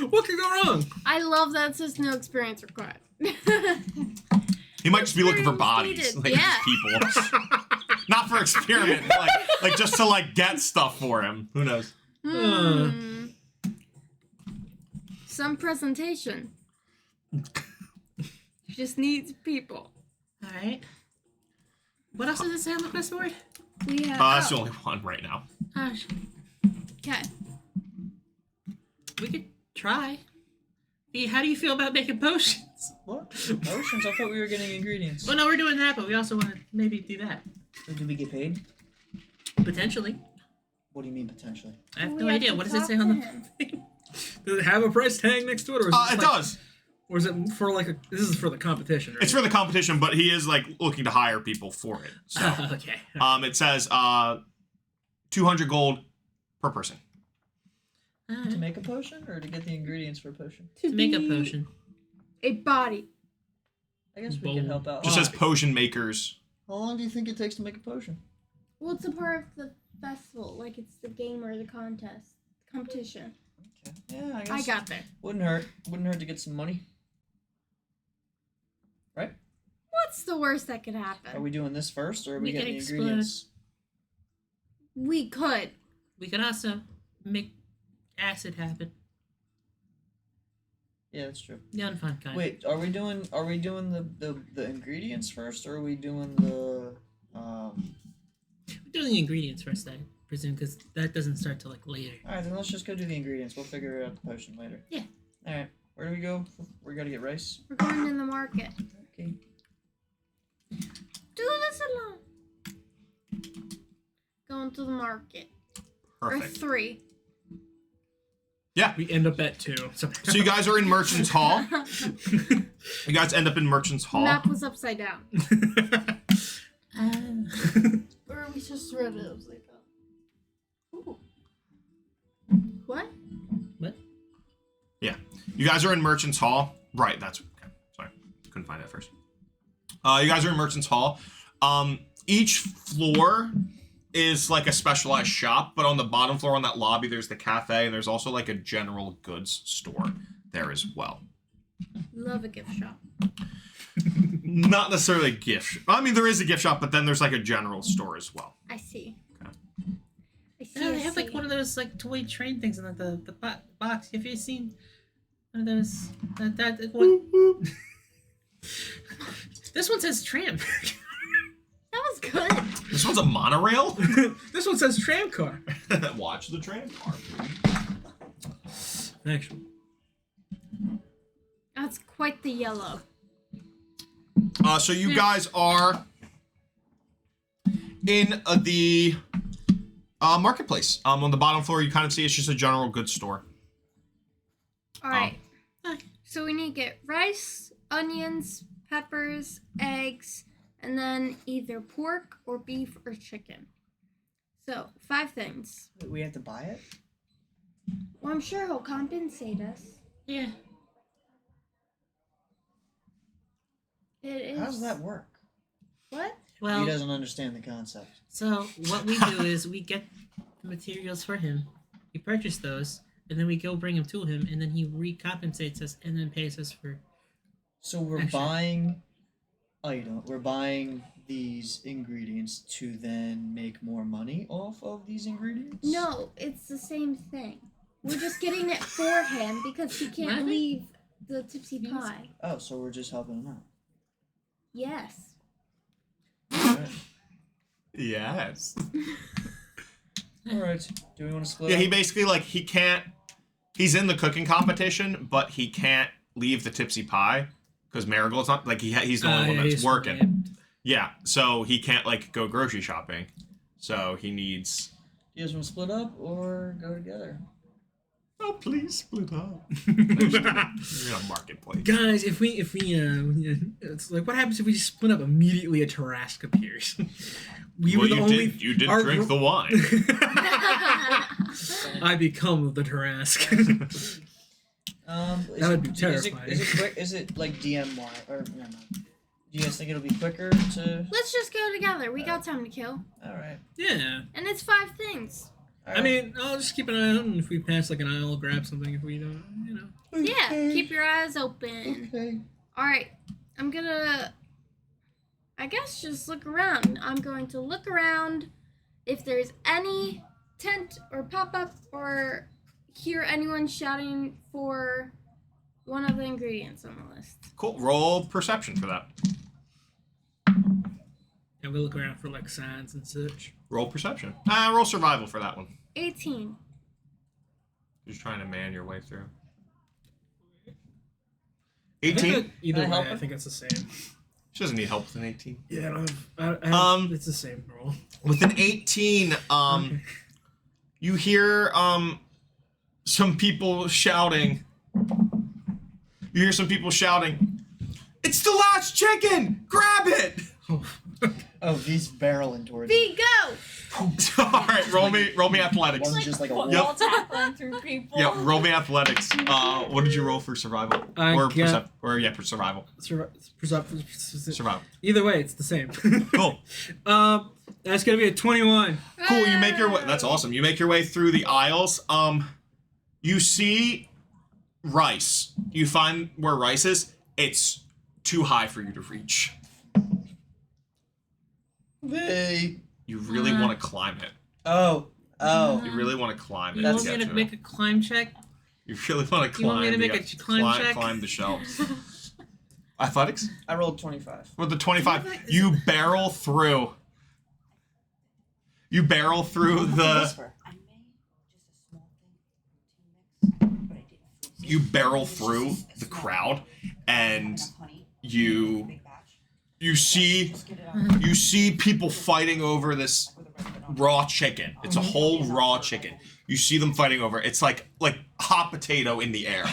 What could go wrong? I love that it says no experience required. He might just be looking for bodies. Experience Like needed, just people. Not for experiment, like just to like get stuff for him. Who knows? Some presentation. Just needs people. All right. What else does it say on the quest board? We have. That's the only one right now. Okay. We could try. How do you feel about making potions? What? Potions? I thought we were getting ingredients. Well, no, we're doing that, but we also want to maybe do that. Do we get paid? Potentially. What do you mean potentially? I have We no have idea. to What does it talk say to on the him. thing? Does it have a price tag next to it, or is It like, does. Or is it for like this is for the competition, right? It's for the competition, but he is like looking to hire people for it. So Okay. it says 200 gold per person. To make a potion or to get the ingredients for a potion? To make a be potion. A body. I guess we can help out. Just says potion makers. How long do you think it takes to make a potion? Well, it's a part of the festival. Like, it's the game or the contest. Competition. Okay. Yeah, I guess. I got there. Wouldn't hurt. Wouldn't hurt to get some money. Right? What's the worst that could Are happen? we doing this first or are we We can getting the explode. ingredients? We could. We could also make acid happen. Yeah, that's true. The unfun kind. Wait, are we doing the ingredients first or are we doing the We're doing the ingredients first, I presume, because that doesn't start till like later. Alright, then let's just go do the ingredients. We'll figure out the potion later. Yeah. Alright. Where do we go? We gotta get rice. We're going in the market. Okay. Do the salon. Going to the market. Or Perfect. 3. Yeah. We end up at 2. So So you guys are in Merchant's Hall. You guys end up in Merchant's Hall. Map was upside down. Uh, Or we just read it upside down. Ooh. What? what? Yeah. You guys are in Merchant's Hall. Right, that's okay. Sorry. Couldn't find it at first. You guys are in Merchant's Hall. Each floor is like a specialized shop, but on the bottom floor on that lobby there's the cafe and there's also like a general goods store there as well. Love a gift shop. Not necessarily a gift. I mean, there is a gift shop, but then there's like a general store as well. I see. Okay. I see. Yeah, I they have like see. one of those like toy train things in the box. Have you seen one of those? That what? This one says tram. That was good. This one's a monorail? This one says tram car. Watch the tram car. Actually. That's quite the yellow. So you guys are in the marketplace. On the bottom floor, you kind of see it's just a general goods store. All right. So we need to get rice, onions, peppers, eggs, and then either pork or beef or chicken. So 5 things. We have to buy it? Well, I'm sure he'll compensate us. Yeah. It is. How does that work? What? Well, He doesn't understand the concept. so what we do is we get the materials for him. We purchase those, and then we go bring them to him, and then he recompensates us and then pays us for. So we're Actually- buying... Oh, you don't. We're buying these ingredients to then make more money off of these ingredients? No, it's the same thing. We're just getting it for him because he can't Really? leave the tipsy pie. Oh, so we're just helping him out. Yes. Alright. Yes. Alright. Do we want to split Yeah, up? he basically he can't. He's in the cooking competition, but he can't leave the tipsy pie because Marigold's not he's the only one that's working. Yeah, so he can't go grocery shopping. So he needs. Do you guys want to split up or go together? Oh, please split up. You're in a marketplace. Guys, if we it's like, what happens if we just split up immediately? A Tarrasque appears. We were the only. You did our drink gro- the wine. I become the Tarrasque. That would be terrifying. Is it quick? Is it like DMY or no? Do you guys think it'll be quicker to? Let's just go together. We got time to kill. All right. Yeah. And it's 5 things. I mean, I'll just keep an eye out, and if we pass an aisle, I'll grab something. If we don't, Yeah, keep your eyes open. Okay. Alright, I'm gonna, I guess, just look around. I'm going to look around if there's any tent or pop-up or hear anyone shouting for one of the ingredients on the list. Cool. Roll perception for that. And we look around for signs and such. Roll perception. Roll survival for that one. 18. Just trying to man your way through. I think 18? that either Can I way, help I her? think it's the same. She doesn't need help with an 18. Yeah, I have, Um, it's the same roll. With an 18, Okay. you hear some people shouting. You hear some people shouting, "It's the last chicken! Grab it!" Oh, he's barreling towards. B, go! Alright, roll me athletics. One's just like a wall wolf. tackling through people. Yep, roll me athletics. What did you roll for survival? I Or got- for survival. Survival. Either way, it's the same. Cool. That's gonna be a 21. Cool, you make your way. That's awesome. You make your way through the aisles. You see rice. You find where rice is. It's too high for you to reach. They. You really want to climb it. Oh. You really want to climb it. You to want get me to to make it. a climb check? You really want to You want climb. me to make a climb check? Climb the shelves. Athletics? I rolled 25. With the 25, you barrel through. You barrel through the. You barrel through the crowd, and you see people fighting over this raw chicken. It's a whole raw chicken. You see them fighting over it. It's like hot potato in the air.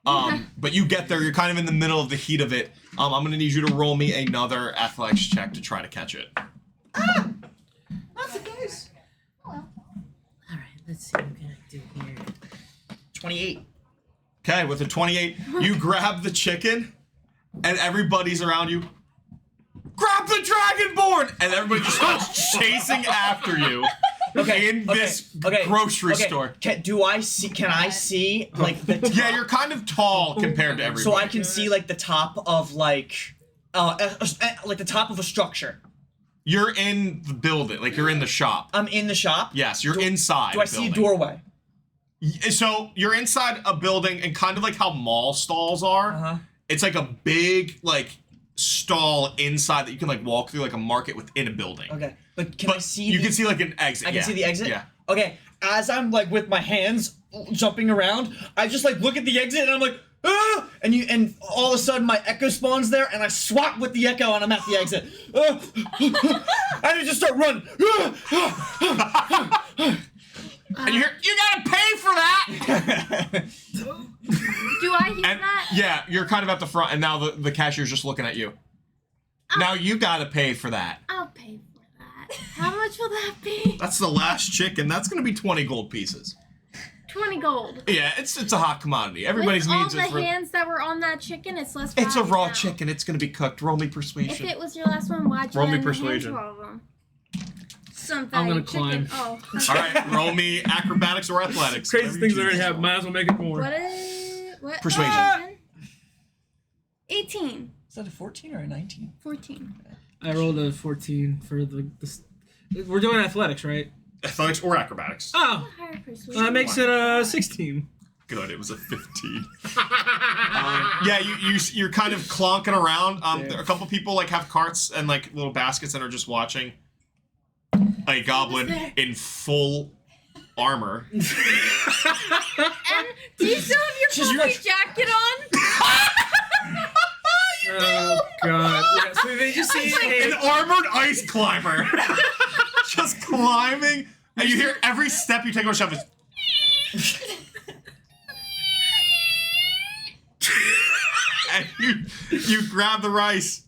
But you get there. You're kind of in the middle of the heat of it. I'm gonna need you to roll me another athletics check to try to catch it. That's a nice. Alright, let's see what can I do here. 28. Okay, with a 28, you grab the chicken, and everybody's around you. Grab the dragonborn! And everybody just starts chasing after you. in this grocery store. Can I see like the top? Yeah, you're kind of tall compared to everybody. So I can see like the top of like the top of a structure. You're in the building, like you're in the shop. I'm in the shop. Yes, you're inside. Do I see a doorway? So you're inside a building, and kind of like how mall stalls are. It's like a big like stall inside that you can like walk through, like a market within a building. Okay, but can I see? You can see like an exit. I can see the exit. Yeah. Okay, as I'm like with my hands jumping around, I just like look at the exit and I'm like, ah! And all of a sudden my echo spawns there, and I swap with the echo and I'm at the exit. I just start running. And you hear, you gotta pay for that! Do I hear that? Yeah, you're kind of at the front, and now the cashier's just looking at you. Now you gotta pay for that. I'll pay for that. How much will that be? That's the last chicken. That's gonna be 20 gold pieces. 20 gold. Yeah, it's a hot commodity. Everybody's With needs all it the for. hands that were on that chicken, it's less. It's a value raw now. chicken. It's gonna be cooked. Roll me If persuasion. it was your last one, why'd you Roll me let him persuasion. hand 12 of them? Some I'm gonna chicken. climb. Oh. All right, roll me acrobatics or athletics. Crazy whatever things you already choose. happen. Might as well make it more. What? Persuasion. 18. Is that a 14 or a 19? 14. I rolled a 14 for the. We're doing athletics, right? Athletics or acrobatics. Oh, Higher persuasion. that makes it 16. Good, it was a 15. Yeah, you're kind of clonking around. There are a couple people like have carts and like little baskets and are just watching a goblin in full armor. And do you still have your fluffy jacket on? Oh god. Yeah, so they just see An armored ice climber. Just climbing. And you hear every step you take on a shelf is. And you grab the rice.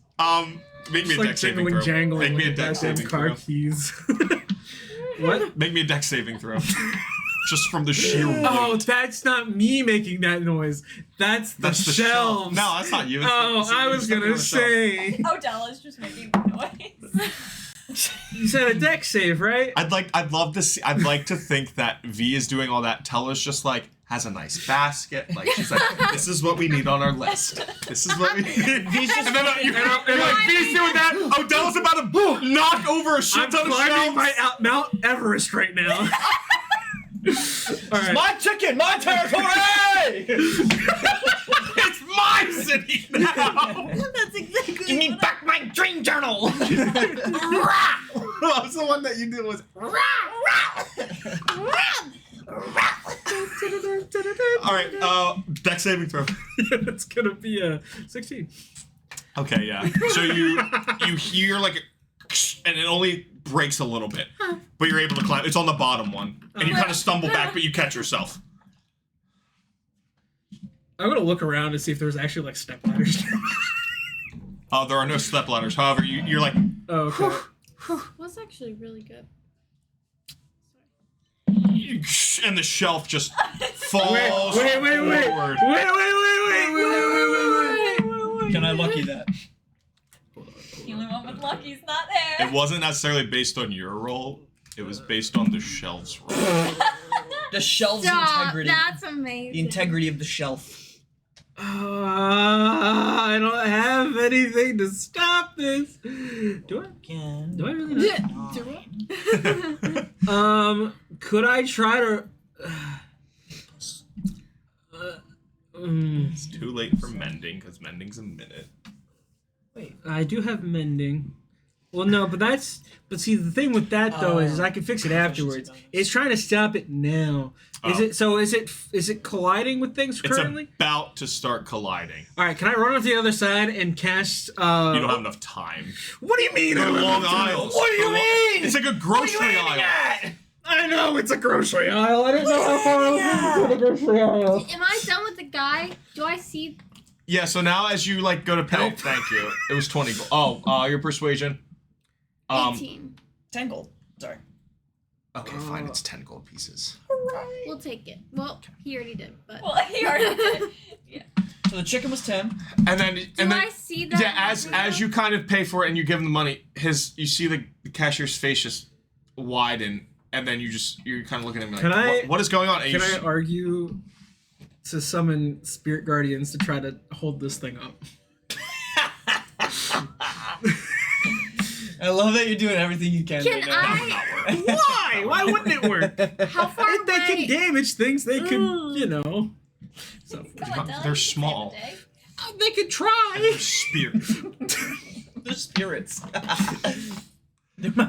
Make me a like dex saving jingling, throw. jangling Make me a with dex goddamn saving car throw. keys. What? Make me a dex saving throw. Just from the sheer weight. Oh, that's not me making that noise. That's the shelves. No, that's not you. Oh, I was gonna say. Odella's just making noise. You said a deck save, right? I'd love to see. I'd like to think that V is doing all that. Tella's just like has a nice basket. Like she's like, this is what we need on our list. This is what we need. V's just And then you're like, V's doing that. Odella's about to knock over a shit I'm ton of climbing shelves. my Mount Everest right now. All right. my chicken, my territory. It's my city now. That's exactly Give me back my dream journal. What was the one that you did was. All right, dex saving throw. It's gonna be a 16. Okay, yeah. So you hear like, and it only breaks a little bit, but you're able to climb. It's on the bottom one, and you kind of stumble back, but you catch yourself. I'm gonna look around and see if there's actually like step ladders. There are no step ladders. However, you're like, Oh, okay. Was actually really good. and the shelf just falls Wait. forward. Wait. Can I lucky that? The only one with Lucky's not there. It wasn't necessarily based on your roll. It was based on the shelf's roll. The shelf's Stop, integrity. that's amazing. The integrity of the shelf. I don't have anything to stop this. Do I? Again. Do I really not? Could I try to? It's too late for mending because mending's a minute. Wait. I do have mending. Well, no, but see, the thing with that though is I can fix it afterwards. It's trying to stop it now. Is it colliding with things currently? It's about to start colliding. All right, can I run off the other side and cast? You don't have enough time. What do you mean? They're long aisles. What do you mean? It's like a grocery aisle. I know it's a grocery aisle. I don't know how far I was to the grocery aisle. Am I done with the guy? Do I see? Yeah. So now, as you like go to pay, Help. thank you. It was 20 gold. Your persuasion. 18. 10 gold. Sorry. Okay, fine. It's 10 gold pieces. We'll take it. Well, he already did, but. Well, he already did. So the chicken was 10. And then, Do and then, I see that? yeah, as you kind of pay for it and you give him the money, you see the cashier's face just widen, and then you're kind of looking at me like, Can I- what is going on? And Can you I just- argue to summon spirit guardians to try to hold this thing up? I love that you're doing everything you can. Can right now. I? Why? Why wouldn't it work? How far If they away? can damage things, they can, you know. So, Come on, Della, They're you can save small. the day. they could try. Spear. They're spirits.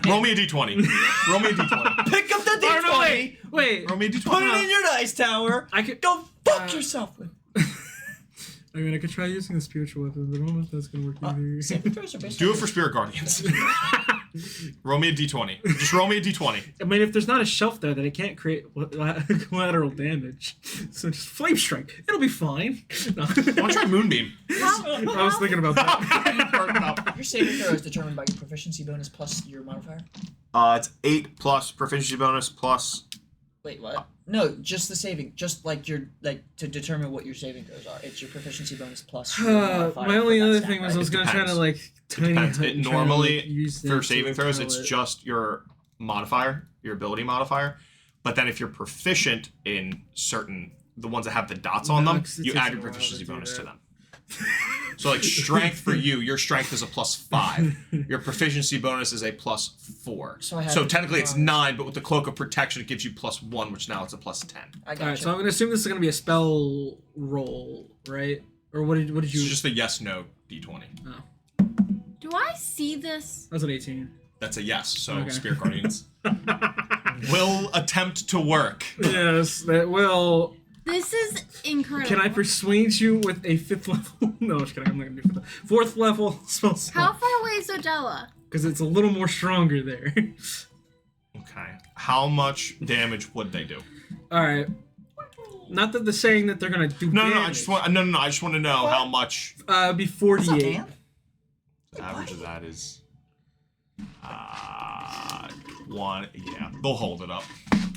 Roll me a d20. Roll me a d20. Pick up the D20. Oh, no, wait. Roll me a d20. Put it in your dice tower. I could. Go fuck yourself with. I mean, I could try using a spiritual weapon, but I don't know if that's gonna work either. Saving throws are based Do on- it for Spirit Guardians. Roll me a d20. Just roll me a d20. I mean, if there's not a shelf there, then it can't create collateral damage. So just flame strike. It'll be fine. No. I want to try Moonbeam. I was thinking about that. Burn up. Your saving throw is determined by your proficiency bonus plus your modifier. It's 8 plus proficiency bonus plus. Wait, what? No, just the saving. Just like your to determine what your saving throws are. It's your proficiency bonus plus. Your modifier My for only that other stat, thing was right? I was gonna try to depends. like tiny Depends. hut It and try to, normally, like, use for that saving to throws, propel it's it. just your modifier, your ability modifier. But then if you're proficient in the ones that have the dots on them, No, 'cause it you takes add a your while to proficiency do bonus to that. them. So like strength for you, your strength is a +5. Your proficiency bonus is a +4. So technically it's 9, but with the cloak of protection it gives you +1, which now it's a +10. I got All right, so I'm gonna assume this is gonna be a spell roll, right? Or what did you? It's just a yes/no d20. Do I see this? That's an 18. That's a yes. So Okay. Spirit Guardians will attempt to work. Yes, that will. This is incredible. Can I persuade you with a 5th level? No, just kidding. I'm not gonna do 4th level spell How slot far away is Odella? because it's a little more stronger there. Okay. How much damage would they do? All right. Not that they're saying that they're gonna do. No, damage. I just want to know how much. Be What's up, 48. man? The average of that is. 1. Yeah, they'll hold it up.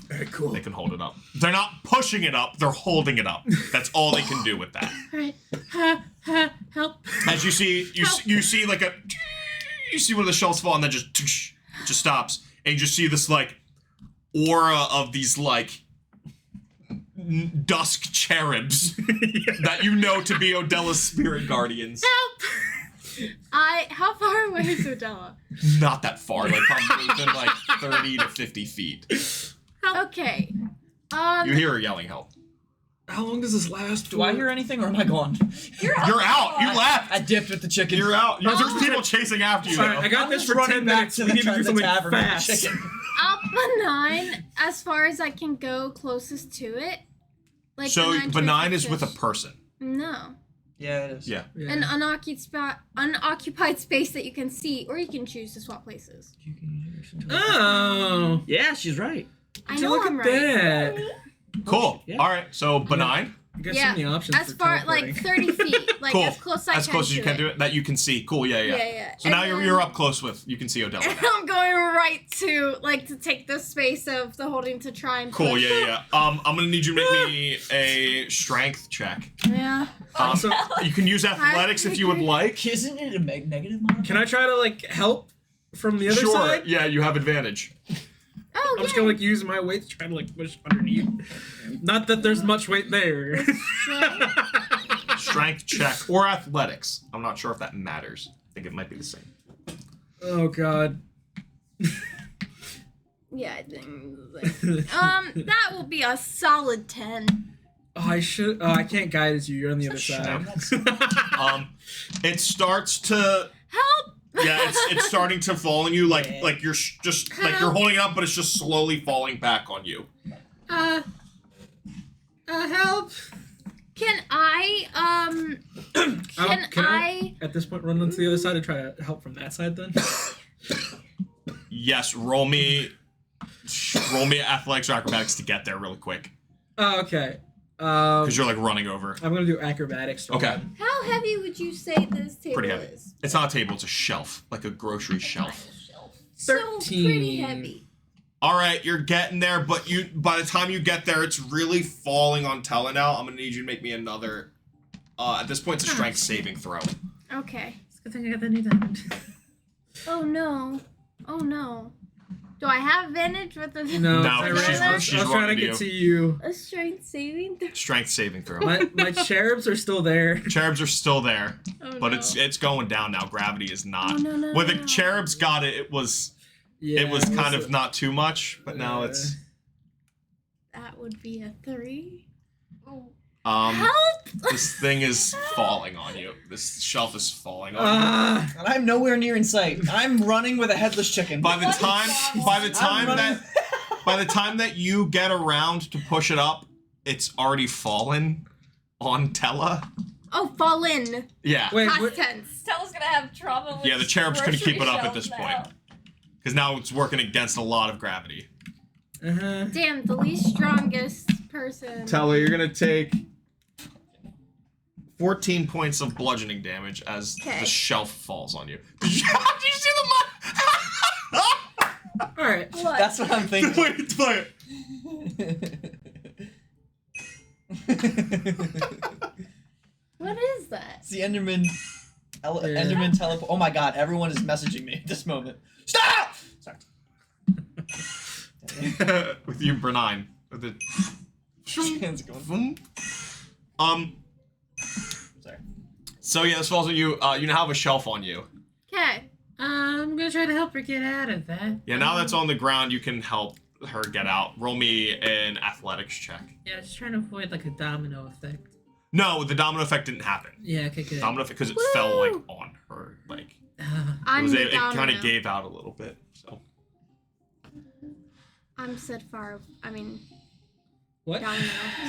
Very cool. They can hold it up. They're not pushing it up. They're holding it up. That's all they can do with that. Alright. Help. As you see, you see like a. You see one of the shells fall and then just stops, and you just see this like aura of these like dusk cherubs that you know to be Odella's spirit guardians. Help! How far away is Odella? Not that far, like probably within like 30 to 50 feet. Okay. You hear her yelling help. How long does this last? Do I hear anything or am I gone? You're out. You left. I dipped with the chicken. You're out. There's people chasing after you. Sorry, though. I got I'm this just for running 10 back minutes. to We need to do the something tavern with the fast. chicken. I'll benign as far as I can go closest to it. Like So benign benign is to with a fish. person. No. Yeah, it is. Yeah. Yeah. An unoccupied space that you can see, or you can choose to swap places. Oh. Yeah, she's right. I So know look I'm at right. that. Cool. Yeah. All right. So benign. You got Yeah, so many options As for far like teleporting. 30 feet, like Cool. as close as I As can. close as you to can it. do it. That you can see. Cool. Yeah. Yeah. So And now then- you're up close with. You can see Odella. And now. I'm going right to like to take the space of the holding to try and. Cool. push. Yeah. I'm gonna need you to make me a strength check. Yeah. So, You can use athletics if you would like. Isn't it a negative modifier? can I try to like help from the other Sure. side? Yeah. You have advantage. Oh I'm yeah. just gonna like use my weight to try to like push underneath. Not that there's much weight there. Strength check or athletics. I'm not sure if that matters. I think it might be the same. Oh god. Yeah, I think. That will be a solid 10. Oh, I should. Oh, I can't guide as you. You're on the other side. It starts to. Help! Yeah, it's starting to fall on you like you're just like you're holding it up, but it's just slowly falling back on you. Help! Can I can I at this point run onto the other side and try to help from that side then? Yes, roll me athletics or acrobatics to get there really quick Oh, okay. because you're like running over. I'm gonna do acrobatics. to Okay. run. How heavy would you say this table Pretty heavy. is? It's not a table; it's a shelf, like a grocery shelf. So 13. pretty heavy. All right, you're getting there, but by the time you get there, it's really falling on Tella now. I'm gonna need you to make me another. At this point, it's a strength saving throw. Okay. It's a good thing I got the new diamond. Oh no. Oh no. Do I have advantage with the No, No, I she's- was she's trying to running get to to you. a strength saving throw? Strength saving throw. My cherubs are still there. Cherubs are still there, Oh, but no. it's going down now. Gravity is not. Oh, no, When the no. cherubs got it, it was kind of not too much, but now it's That would be a 3. Help! Help! This thing is falling on you. This shelf is falling on you. And I'm nowhere near in sight. I'm running with a headless chicken. By the time running- that you get around to push it up, it's already fallen on Tella. Oh, fallen. Yeah. Wait, Past what? tense. Stella's gonna have trouble with Yeah, the cherubs couldn't keep it grocery up at this shelves point. now. Because now it's working against a lot of gravity. Uh-huh. Damn, the least strongest person. Tella, you're gonna take 14 points of bludgeoning damage as Okay. the shelf falls on you. Did you see the mud? All right. What? That's what I'm thinking. Wait, play it. What is that? It's the Enderman. Yeah. Enderman teleport. Oh my god, everyone is messaging me at this moment. Stop! Sorry. With you, Bernine. With the Hands going. Sorry. So yeah, this falls on you. You now have a shelf on you. Okay. I'm gonna try to help her get out of that. Yeah, now that's on the ground, you can help her get out. Roll me an athletics check. Yeah, just trying to avoid like a domino effect. No, the domino effect didn't happen. Yeah, okay, good. Domino effect because it fell like on her, like I'm the it kind domino. of gave out a little bit. So I'm set far. I mean, What? domino.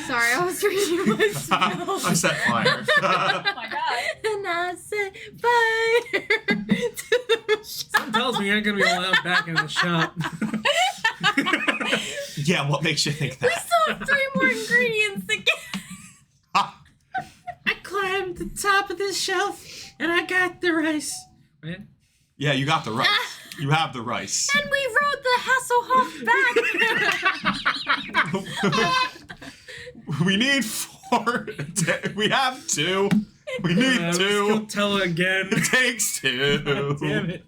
Sorry, I was reading my spell. I'm set fire. Oh my god. And I set fire to the Something tells me you're not gonna be allowed back in the shop. Yeah, what makes you think We that? still have 3 more ingredients to get. I climbed the top of this shelf and I got the rice. Right? Yeah, you got the rice. You have the rice. And we rode the Hasselhoff back. We need 4. We have 2. We need Let's 2. go tell her again. It takes 2. Damn it.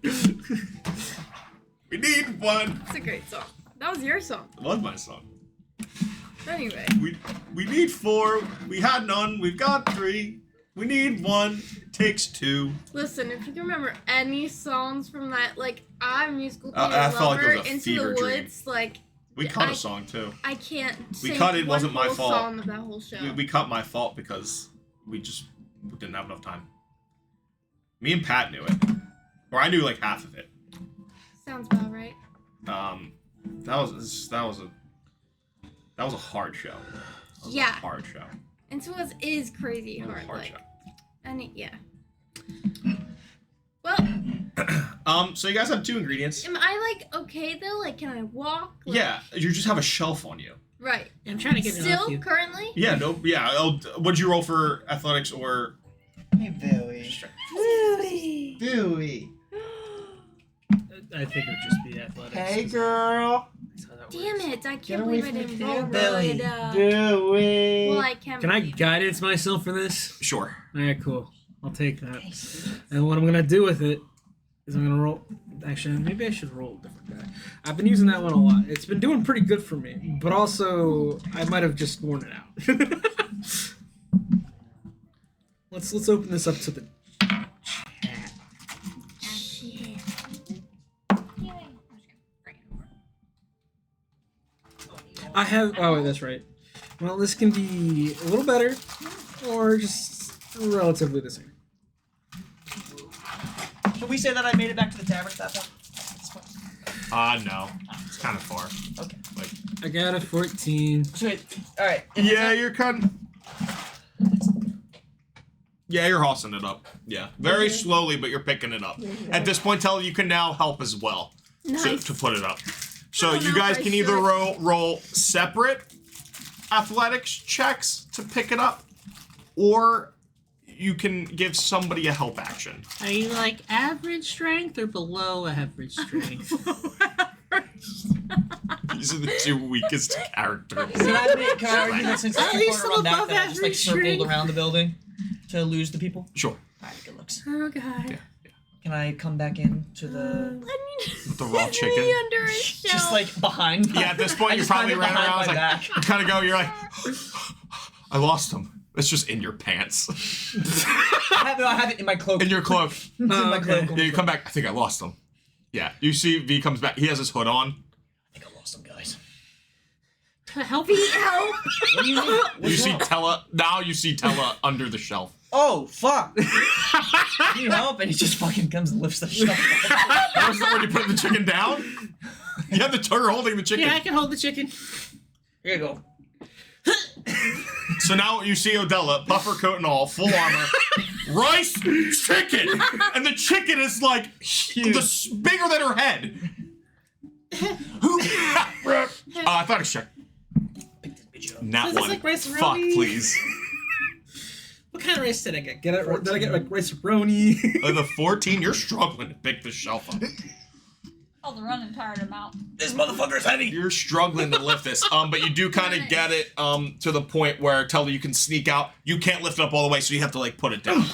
We need 1. It's a great song. That was your song. It was my song. Anyway. We need 4. We had none. We've got 3. We need 1. It takes 2. Listen, if you can remember any songs from that, like, I'm a musical theater I felt like it lover, was a Into fever the dream. Woods, like, We cut I- a song too. I can't sing cut it, one wasn't my whole fault. song of that whole show. We cut my fault because we just didn't have enough time. Me and Pat knew it, or I knew like half of it. Sounds about right. That was a hard show. That was Yeah. a hard show. Into Us is crazy That was hard. a hard Like, show. yeah. Well, So you guys have 2 ingredients. am I like okay though? Like, can I walk? Like, Yeah, you just have a shelf on you. Right. I'm trying to get it off Still you. currently. Yeah, no, yeah. What'd you roll for athletics or? Hey, Billy. Billy. I think it would just be athletics. Hey, girl. That's how that Damn works. it! I Get can't away believe I from the didn't roll Billy. good. Billy. Well, I can. Can I believe it. guidance myself for this? Sure. Alright, cool. I'll take that. And what I'm gonna do with it is I'm gonna roll. Actually, maybe I should roll a different die. I've been using that one a lot. It's been doing pretty good for me, but also I might have just worn it out. Let's open this up to the chat. Shit. I have. Oh, wait, that's right. Well, this can be a little better, or just relatively the same. Should we say that I made it back to the tavern at that point? No. It's kind of far. Okay. Like. I got a 14. So wait, all right. Yeah, you're kind. Yeah, you're hossing it up. Yeah, very slowly, but you're picking it up. At this point, Tell you can now help as well Nice. to put it up. So I don't you know guys if I can either should. roll separate athletics checks to pick it up, or you can give somebody a help action. Are you like average strength or below average strength? These are the 2 weakest characters. Can I argue that since At it's too least far I'm around that, above that I just like average circled strength. around the building to lose the people? Sure. Alright, good looks. Oh god. Can I come back in to the... Let me With the raw chicken. Me under a shelf. Just like behind. Yeah, at this point, I you just probably find it ran around. behind my Like, back. you kind of go, you're like, I lost him. It's just in your pants. I have it in my cloak. In your cloak. It's in my okay. cloak. Yeah, you come back. I think I lost him. Yeah, you see V comes back. He has his hood on. I think I lost him, guys. Help me. Help. What do you mean? You see Tella. Now you see Tella under the shelf. Oh, fuck. Can you help? And he just fucking comes and lifts the shelf. That was when you put the chicken down? You have the turtle holding the chicken. Yeah, I can hold the chicken. Here you go. So now you see Odella, puffer coat and all, full armor, rice, chicken, and the chicken is like bigger than her head. I thought I checked. Pick this bitch up. Not So this one. like rice Fuck, roni? please. What kind of rice did I get? Did I get like rice roni? The 14, you're struggling to pick the shelf up. All the running tired him out. This motherfucker's heavy. You're struggling to lift this. But you do kind of get it to the point where Tella, you can sneak out. You can't lift it up all the way, so you have to like put it down.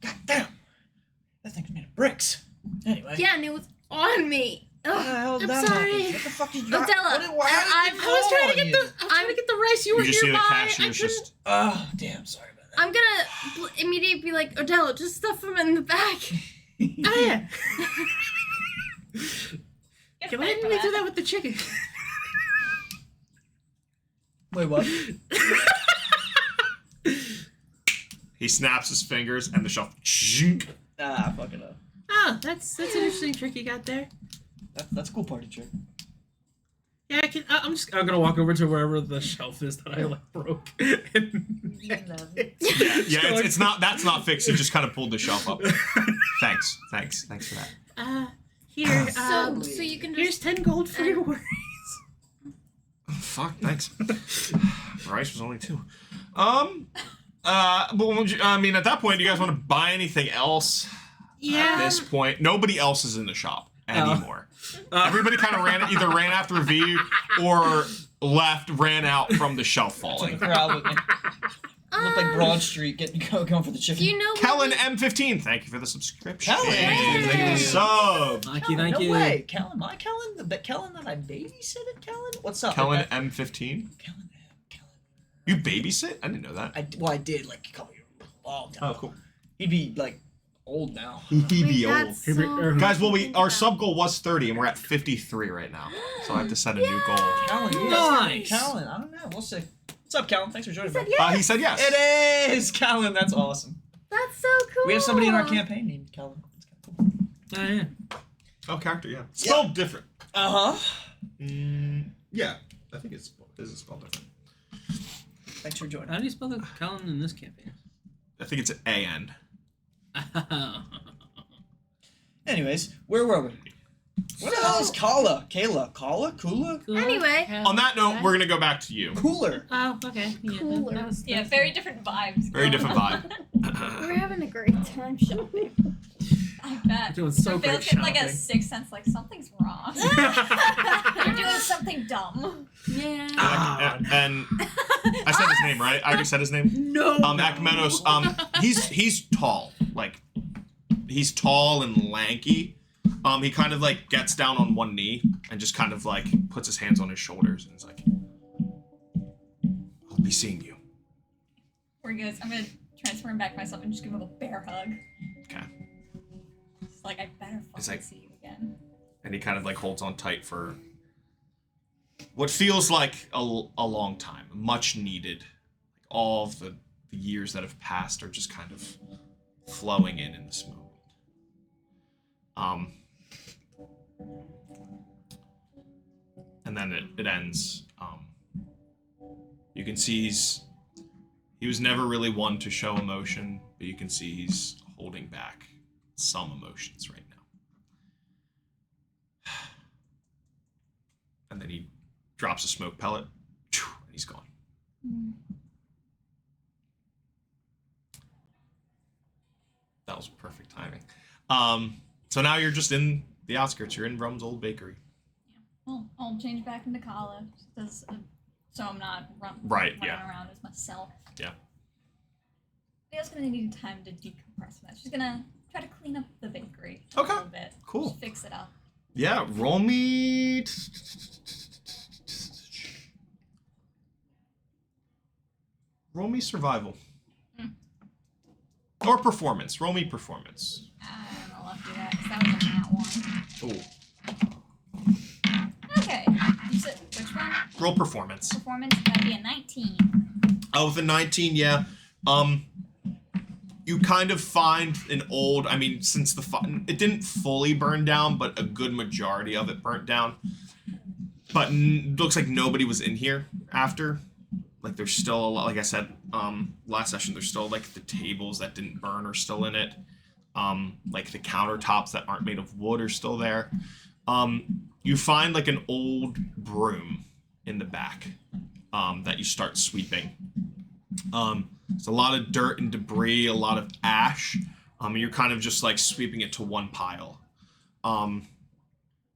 God damn. That thing's made of bricks. Anyway. Yeah, and it was on me. What the hell Ugh, did I'm that sorry. happen? What the fuck is Odella, How did I it I was trying to fall get on the. you? I was trying to get the rice. You were You just see the nearby. cashier's I couldn't- just. Oh, damn. Sorry about that. I'm gonna immediately be like, Odella, just stuff him in the back. Oh yeah. Get Why back didn't for we that. do that with the chicken? Wait, what? He snaps his fingers and the shelf. Zhink. Ah, fuck it up. Oh, that's an interesting trick you got there. That's a cool party trick. Yeah, I can. I'm gonna walk over to wherever the shelf is that I like broke. Yeah, it's not. That's not fixed. He just kind of pulled the shelf up. Thanks for that. Here. So you can Here's just 10 gold for your worries. Fuck, thanks. Rice was only 2. But would you, I mean, at that point, do you guys want to buy anything else? At Yeah. this point, nobody else is in the shop anymore. Everybody kind of either ran after V or ran out from the shelf Took falling. a crowd with me. Looked like Broad Street going for the chicken. Do you know Kellen M15, thank you for the subscription. Kellen, Thank you for the sub. Thank you, Kellen, thank no you. way. Kellen, my Kellen? The Kellen that I babysitted, Kellen? What's up? Kellen Like that- M15. Kellen. You babysit? I didn't know that. I did like a couple years long time. Oh, cool. He'd be like old now. He'd be old. That's Here we- so Guys, well, fucking our dumb. sub goal was 30, and we're at 53 right now. So I have to set a new goal. Kellen, you Nice. Kellen, I don't know. We'll see. What's up, Kellen? Thanks for joining me. He said yes. It is Kellen. That's awesome. That's so cool. We have somebody in our campaign named Kellen. That's kind of cool. Oh, yeah. Oh, character, yeah. Spelled different. Uh huh. Yeah, I think it's spelled different. Thanks for joining. How do you spell the Kellen in this campaign? I think it's an A-N. Anyways, where were we? What the hell is Kala? Kayla? Kala? Kula? Anyway. On that note, we're going to go back to you. Cooler. Oh, okay. Yeah, Cooler. Yeah, very different vibes. Very going different on. vibe. We're having a great time shopping. I bet. Doing so Phil's great getting like a shopping. sixth sense, like something's wrong. You're doing something dumb. Yeah. And I said his name, right? I already said his name? No. Akmenos, he's tall. Like, he's tall and lanky. He kind of like gets down on one knee and just kind of like puts his hands on his shoulders and is like, I'll be seeing you. Where he goes, I'm gonna transfer him back myself and just give him a bear hug. Okay. It's like, I better It's fucking like- see you again. And he kind of like holds on tight for what feels like a long time, much needed. Like all of the years that have passed are just kind of flowing in this moment. And then it ends. You can see he was never really one to show emotion, but you can see he's holding back some emotions right now. And then he drops a smoke pellet, and he's gone. That was perfect timing. So now you're just in the outskirts. You're in Rum's old bakery. Well, I'll change back into college, so I'm not Right, running yeah. around as myself. Yeah. Leo's gonna need time to decompress from that. She's gonna try to clean up the bakery a Okay, little bit. cool. Just fix it up. Yeah, roll me. Roll me survival. Or performance. Roll me performance. I don't know, I'll do that, because that was a nat 1. Oh. Okay. You said, which one? Roll performance. Performance, that'd be a 19. Oh, with a 19, yeah. You kind of find an old, I mean, since it didn't fully burn down, but a good majority of it burnt down. But looks like nobody was in here after. Like, there's still a lot, like I said, last session, there's still, like, the tables that didn't burn are still in it. Like, the countertops that aren't made of wood are still there. You find, like, an old broom in the back that you start sweeping. There's a lot of dirt and debris, a lot of ash, and you're kind of just, like, sweeping it to one pile.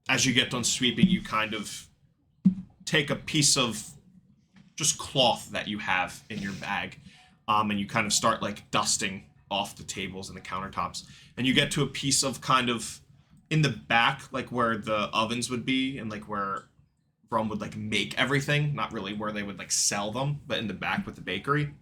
As you get done sweeping, you kind of take a piece of just cloth that you have in your bag, and you kind of start, like, dusting off the tables and the countertops. And you get to a piece of kind of in the back, like, where the ovens would be and, like, where Rum would, like, make everything. Not really where they would, like, sell them, but in the back with the bakery.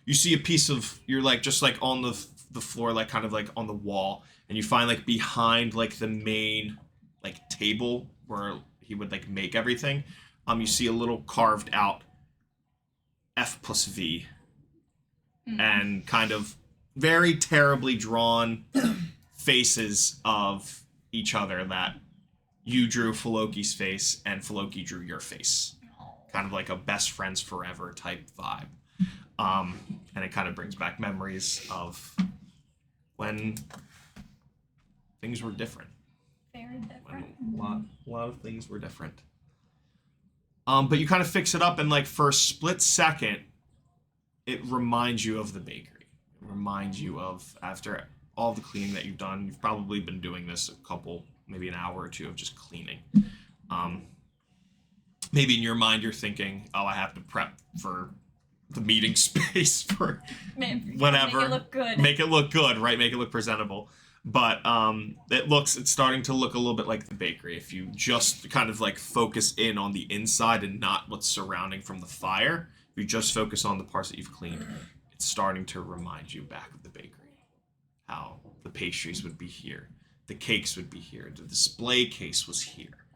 You see a piece of, you're, like, just, like, on the floor, like, kind of, like, on the wall, and you find, like, behind, like, the main, like, table where he would, like, make everything, you see a little carved out F+V, and kind of very terribly drawn faces of each other that you drew Filoki's face and Filoki drew your face. Kind of like a best friends forever type vibe. And it kind of brings back memories of when things were different. Very different. When a lot of things were different. But you kind of fix it up, and, like, for a split second, it reminds you of the bakery. It reminds you of, after all the cleaning that you've done, you've probably been doing this maybe an hour or two of just cleaning. Maybe in your mind you're thinking, oh, I have to prep for the meeting space for whatever. Make it look good. Make it look good, right? Make it look presentable. But it's starting to look a little bit like the bakery. If you just kind of, like, focus in on the inside and not what's surrounding from the fire, if you just focus on the parts that you've cleaned, it's starting to remind you back of the bakery. How the pastries would be here. The cakes would be here. The display case was here.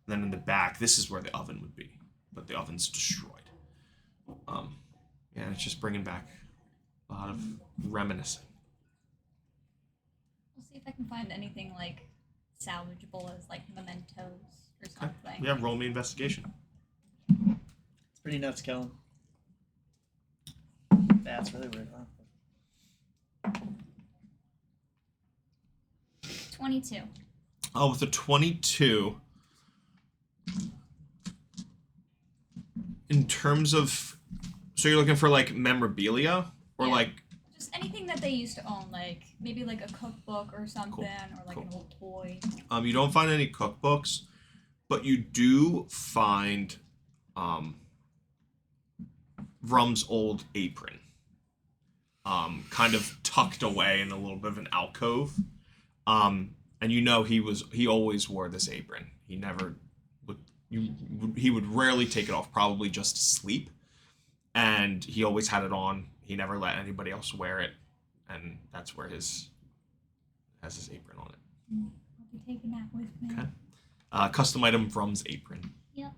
And then in the back, this is where the oven would be. But the oven's destroyed. Yeah, it's just bringing back a lot of reminiscing. We'll see if I can find anything, like, salvageable as, like, mementos or something. Yeah, roll me investigation. It's pretty nuts, Kellen. That's really weird, huh? 22. Oh, with a 22, in terms of, so you're looking for, like, memorabilia or, Yeah. like, Just anything that they used to own, like maybe like a cookbook or something, or like Cool. an old toy. You don't find any cookbooks, but you do find Rum's old apron, kind of tucked away in a little bit of an alcove. And you know he always wore this apron. He never would. He would rarely take it off, probably just to sleep. And he always had it on. He never let anybody else wear it, and that's where has his apron on it. I'll be taking that with me. Okay. Custom item Rum's apron. Yep.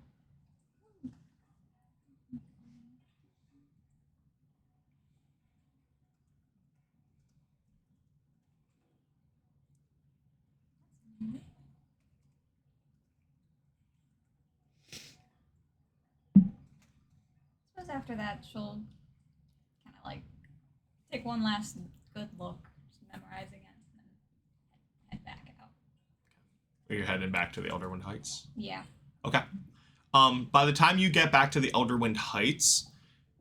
Suppose after that she'll kind of like take one last good look, just memorizing it, and then head back out. Are you heading back to the Elderwind Heights? Yeah. Okay. By the time you get back to the Elderwind Heights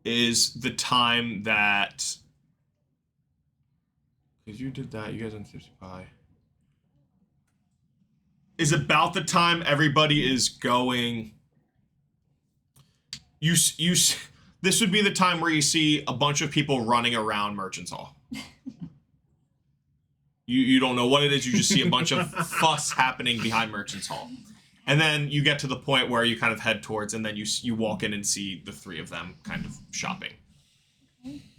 is the time that, because you did that, you guys on 55. Is about the time everybody is going. This would be the time where you see a bunch of people running around Merchants Hall. You don't know what it is. You just see a bunch of fuss happening behind Merchant's Hall. And then you get to the point where you kind of head towards, and then you walk in and see the three of them kind of shopping.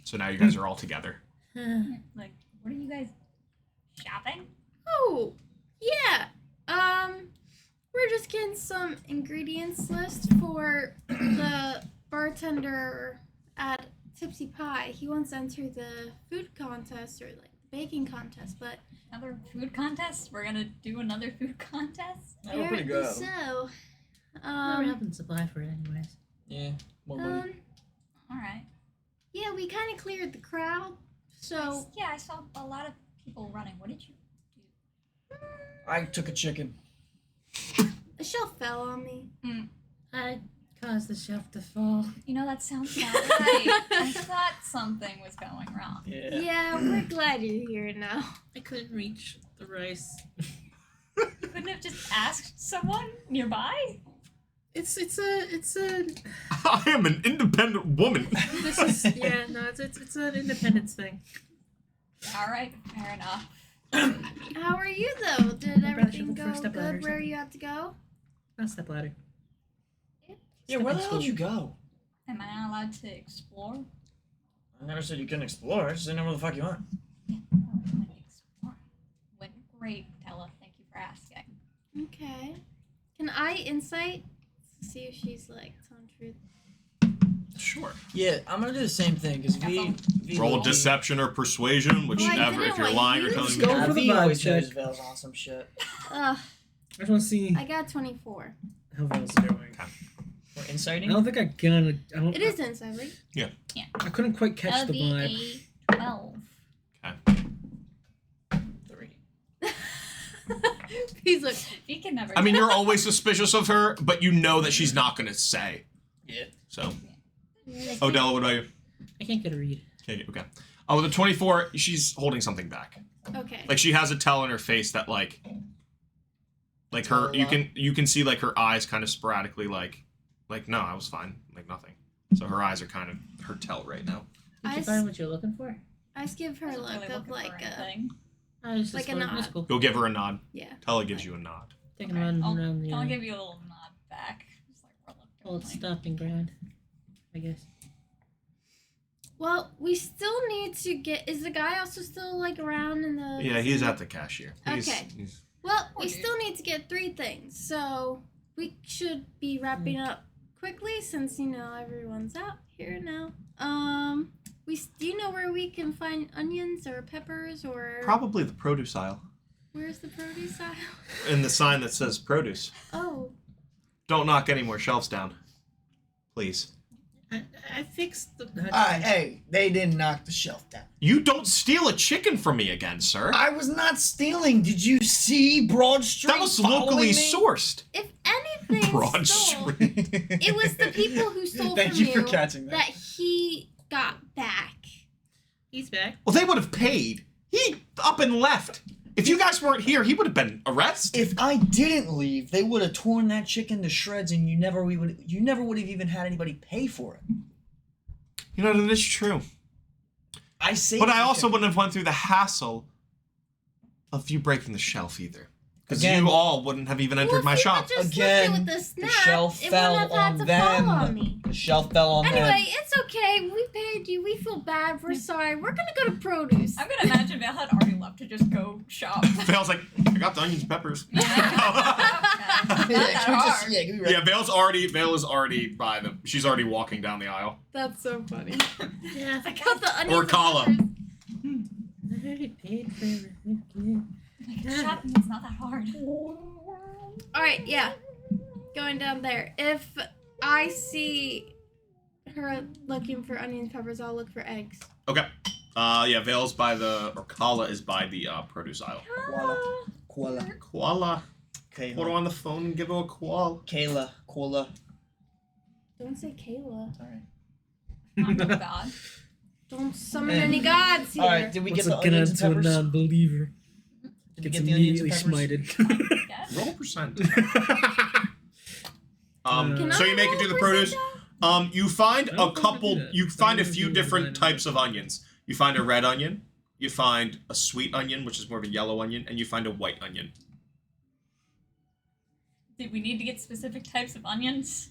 So now you guys are all together. Like, what are you guys shopping? Oh, yeah. We're just getting some ingredients list for the bartender at Tipsy Pie. He wants to enter the food contest or like the baking contest, but Another food contest? We're gonna do another food contest? That was pretty good. so. We're having supply for it anyways. Yeah, more money. Alright. Yeah, we kind of cleared the crowd, so Yeah, I saw a lot of people running. What did you do? I took a chicken. a shelf fell on me. I caused the shelf to fall. You know, that sounds about right. I thought something was going wrong. Yeah. Yeah, we're glad you're here now. I couldn't reach the rice. You couldn't have just asked someone nearby? It's a I am an independent woman. this is it's an independence thing. Alright, fair enough. How are you though? Did My brother everything should go look for a step ladder good or where something. you had to go? Not step ladder. Yeah, where the hell did you go? Am I not allowed to explore? I never said you couldn't explore. I just didn't know where the fuck you went. Explore. Went great, Tella. Thank you for asking. Okay. Can I insight to see if she's like telling truth? Sure. Yeah, I'm gonna do the same thing because V Roll deception or persuasion, whichever. didn't If you're like lying or you. telling Just me. go for the V vibe always check. knows Vale's on some shit. Ugh, I just want to see I got 24. how Val's doing. We're I inciting. don't think I got. I don't. It is insight, right? I couldn't quite catch That'll the be vibe. a 12. 3. He's like, You can never. I mean, you're always suspicious of her, but you know that she's not going to say. Yeah. So, Odella, what about you? I can't get a read. Okay. Oh, with a 24, she's holding something back. okay. Like she has a tell in her face that like her you can see like her eyes kind of sporadically like no, I was fine, like nothing. So her eyes are kind of her tell right now. Did I you s- find what you're looking for? I just give her a Wasn't look really of looking like for a anything. I was Like just a going, that's nod. cool. Go give her a nod. yeah. Tella gives you a nod. Taking Okay, a run I'll around the give you a little nod back. Just like old reluctantly. stomping ground, I guess. Well, we still need to get. Is the guy also still like around in the? Yeah, he's at the cashier. Okay. He's Well, Poor we dude. still need to get 3 things, so we should be wrapping up quickly since everyone's out here now. Do you know where we can find onions or peppers or probably the produce aisle. where's the produce aisle? And the sign that says produce. Oh, Don't knock any more shelves down. Please. I fixed the. Hey, they didn't knock the shelf down. You don't steal a chicken from me again, sir. I was not stealing. Did you see Broad Street? That was following locally me? sourced. if anything Broad stole, Street. it was the people who stole Thank from you for catching that. he got back. He's back. Well, they would have paid. He up and left. If you guys weren't here, he would have been arrested. If I didn't leave, they would have torn that chicken to shreds, and you never would have even had anybody pay for it. You know, that is true. I say. But I also wouldn't have went through the hassle of you breaking the shelf either. Because Again- you all wouldn't have even entered Well, my if you shop. had just Again, left it with the the snap, shelf it fell wouldn't have had on to them. fall on me. The shelf fell on them. Anyway, it's okay. We paid you. We feel bad. We're sorry. We're gonna go to produce. I'm gonna imagine Val had already left to just go shop. Vale's like, I got the onions and peppers. Not Yeah, that can we just- hard. yeah, give me Yeah, Vale is already by them. She's already walking down the aisle. That's so funny. Yeah. I got the onions. Or and Kala. peppers. I already paid for everything. Like, shopping is not that hard. All right, yeah. Going down there. If I see her looking for onion peppers, I'll look for eggs. Okay. Yeah, Vale's by Kala is by the produce aisle. Koala. Koala. Put her Kayla. on the phone and give her a koala. Kayla. Koala. Don't say Kayla. Alright. I'm no god. Don't summon any gods here. Alright, did we What's get it the gonna onions to a and peppers? non-believer? Did we Gets get the onions immediately and peppers? smited. Yes. Roll percent. Can So I you make it roll through the for produce. percent You find I a don't think I couple. do that. You find a I don't few think I do different that. types of onions. You find a red onion, you find a sweet onion, which is more of a yellow onion, and you find a white onion. Did we need to get specific types of onions?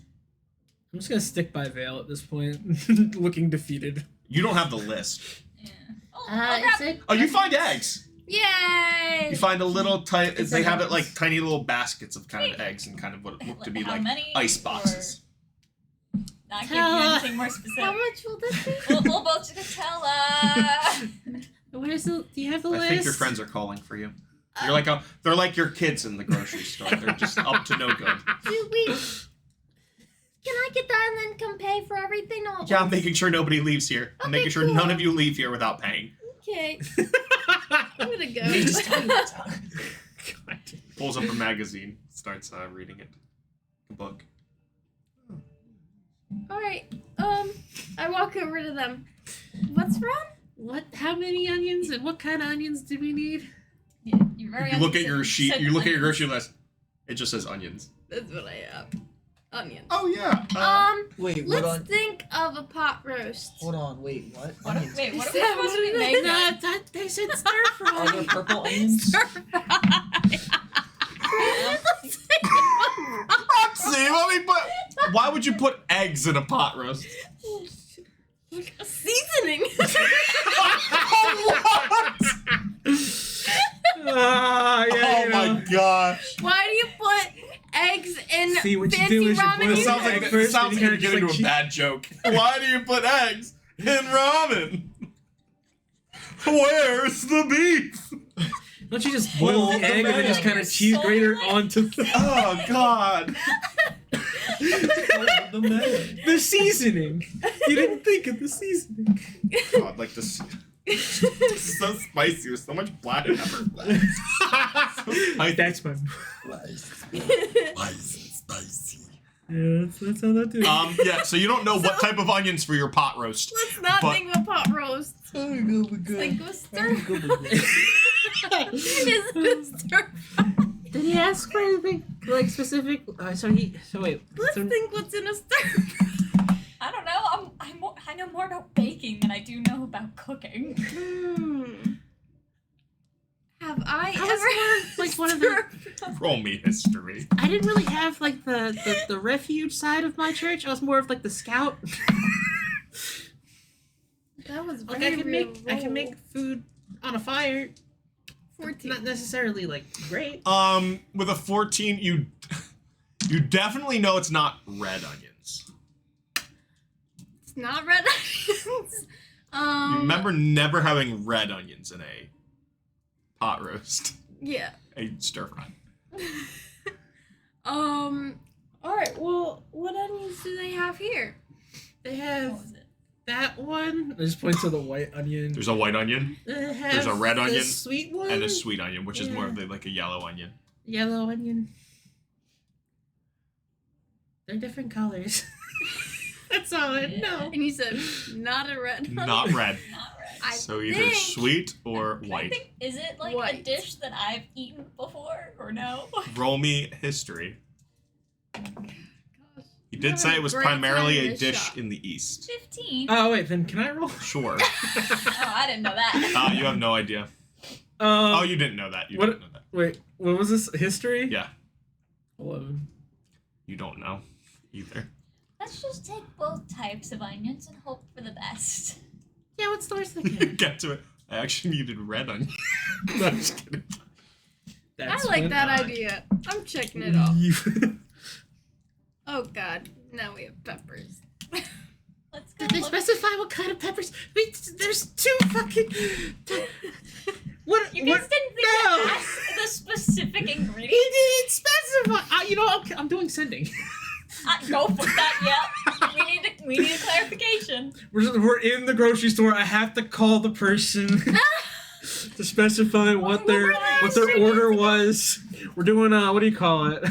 I'm just gonna stick by Vale at this point, looking defeated. You don't have the list. Yeah. Oh, I'll grab- Is it? Oh, you find eggs. Yay! You find a little Is they there have it eggs? like tiny little baskets of kind of eggs and kind of what look to be How like many, ice or- boxes. Not give you anything more specific. How much will this be? We'll both just tell. Where's the? Do you have the I list? think your friends are calling for you. You're like they're like your kids in the grocery store. They're just up to no good. Do we? Can I get that and then come pay for everything all at Yeah, I'm once? making sure nobody leaves here. I'm Okay, making sure cool. none of you leave here without paying. Okay. I'm gonna go. Pulls up a magazine, starts reading it. A book. Alright. I walk over to them. What's wrong? What? How many onions and what kind of onions do we need? Yeah, you're very You look at unsub- your sheet. said You look at your onions. grocery list. It just says onions. That's what I have. Onions. Oh yeah. Wait, what Let's on? think of a pot roast. Hold on, wait, what? What Onions. wait, what Is are we that supposed to what be it making? That they said stir Are there fry. purple onions? Stir fry. See, let me put. Why would you put eggs in a pot roast? Seasoning. Ah, yeah, Oh you my know. gosh. Why do you put eggs in See, what you fancy do is you ramen boil This the sounds noodles? like egg first, and you you're kinda just, getting like, into a bad joke. Why do you put eggs in ramen? Where's the beef? Don't you just boil Boil the the egg and then just mayo. kind of cheese grater onto Oh God. The mayo. the seasoning? You didn't think of the seasoning. God, like this. It's so spicy. There's so much black pepper. So spicy. That's my. Spicy. Yeah, that's how that do. Yeah. So you don't know what type of onions for your pot roast. Let's not But- think of a pot roast. Think of a stir fry. It is a stir fry. Did he ask for anything like specific? So wait. Let's So, think what's in a stir fry. I don't know. I know more about baking than I do know about cooking. Have I I was ever more like one of the. Roll me history. I didn't really have like the refuge side of my church. I was more of like the scout. That was Like very I can make food on a fire. 14. Not necessarily like great. With a 14, you definitely know it's not red onions. It's not red onions. You remember never having red onions in a pot roast, Yeah. a stir fry. Alright, well, what onions do they have here? They What have was it? that one. I just point to the white onion. There's a white onion They have There's a red the onion sweet one, and a sweet onion, which is more of Yeah. like a yellow onion. yellow onion. They're different colors. That's all I know. And you said, not a red onion. Not red. Not red. I So either think- sweet or I white. think, is it like a White. dish that I've eaten before or no? Roll me history. Gosh. He You're did say having it was a great primarily time in a this dish shop. in the east. 15. Oh wait, then can I roll? Sure. Oh, I didn't know that. You have no idea. Oh, you didn't know that. You what- didn't know that. Wait, what was this? History? Yeah, 11. you don't know either. Let's just take both types of onions and hope for the best. Yeah, what's the worst that can Get to it. I actually needed red onion. No, I'm just kidding. That's I like when that I- idea. I'm checking it off. You- Oh god, now we have peppers. Let's go Did they look. specify what kind of peppers? Wait, there's two fucking. What? You guys what? didn't think No. to ask the specific He ingredients? didn't specify. You know, I'm doing sending. Go for that, yeah. We need a clarification. We're in the grocery store. I have to call the person to specify what their order was. We're doing what do you call it?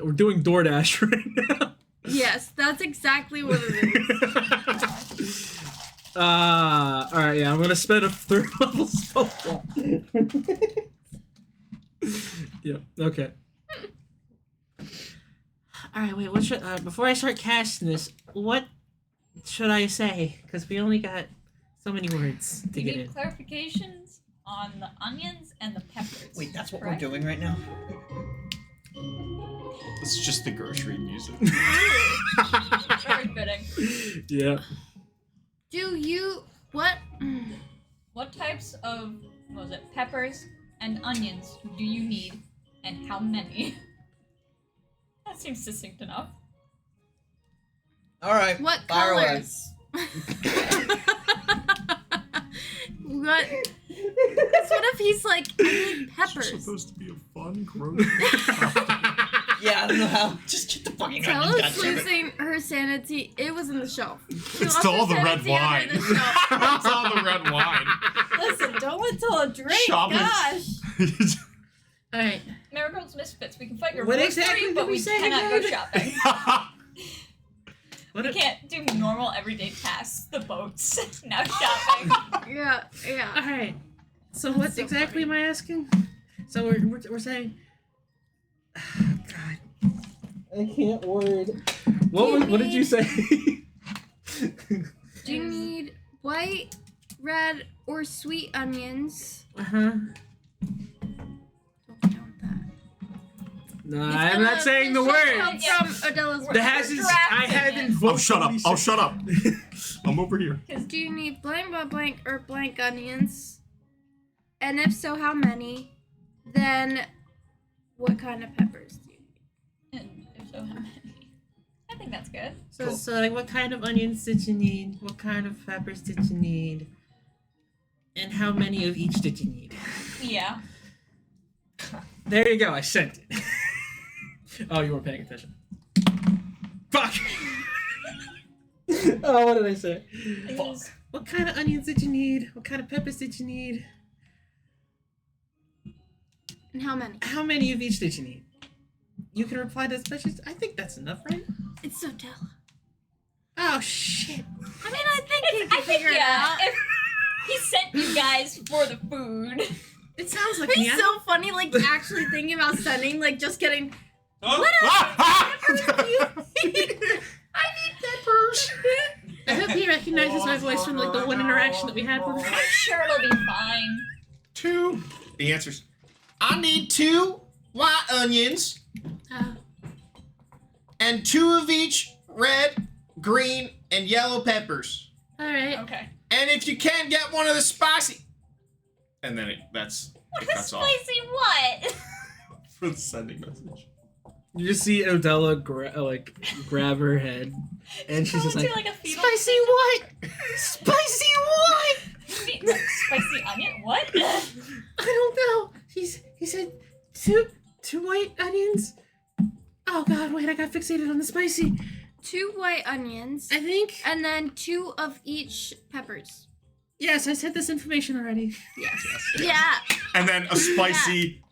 We're doing DoorDash right now. Yes, that's exactly what it is. Alright, yeah, I'm gonna spend a third level spell slot. Yeah, okay. All right, wait. What should before I start casting this? What should I say? Because we only got so many words to We get need in. clarifications on the onions and the peppers. Wait, that's what correct? we're doing right now? It's just the grocery music. Very fitting. Yeah. Do you what? What types of peppers and onions do you need, and how many? That seems succinct enough. All right. What fire away. colors? What? What if he's like, I need peppers? supposed to be a fun grocery. Yeah, I don't know how. Just get the fucking onions, Tella's goddammit. losing her sanity. It was in the shelf. She It's lost all her the red sanity under wine. the shelf. It's all the red wine. Listen, don't wait till a drink. Shopping. Gosh. All right. Marigold's Misfits. We can fight your What grocery, exactly did but we we say cannot go again? shopping. What We if- can't do normal everyday tasks. The boats. Now shopping. Yeah, yeah. All right. So what so exactly funny. am I asking? So we're saying. God, I can't word. What did you say? Do you need white, red, or sweet onions? Uh-huh. Don't count that. No, It's I'm gonna- not saying the this should word. come Yeah. from Adela's We're- The hasn't. I drafting haven't it. voted. Oh, shut up. Oh, shut up. I'm over here. Do you need blank by blank or blank onions? And if so, how many? Then, what kind of peppers do you need? And if so, how many? I think that's good. So Cool. so like, what kind of onions did you need? What kind of peppers did you need? And how many of each did you need? Yeah. There you go. I sent it. Oh, you weren't paying attention. Fuck. Oh, what did I say? Fuck. What kind of onions did you need? What kind of peppers did you need? And how many? How many of each did you need? You can reply to spreadsheets. I think that's enough, right? It's so Della. Oh shit! I mean, I think he I can think, figure it yeah, out. if he sent you guys for the food. It sounds like me. He's I so funny, like actually thinking about sending, like just getting. What? I hope he recognizes my voice from like the one interaction that we had with him. I'm sure it'll be fine. Two. The answer's I need 2 white onions and 2 of each red, green, and yellow peppers. All right. Okay. And if you can get one of the spicy. And then it What is cuts off spicy what? for the sending message. You just see Odella grab her head, and she's just Going like, to, a fetal Spicy what? Spicy what? position? Spicy onion? What? I don't know. He said two white onions. Oh god, wait! I got fixated on the spicy. 2 white onions, I think. and then 2 of each peppers. Yes, I said this information already. Yes. Yes. Yeah. And then a spicy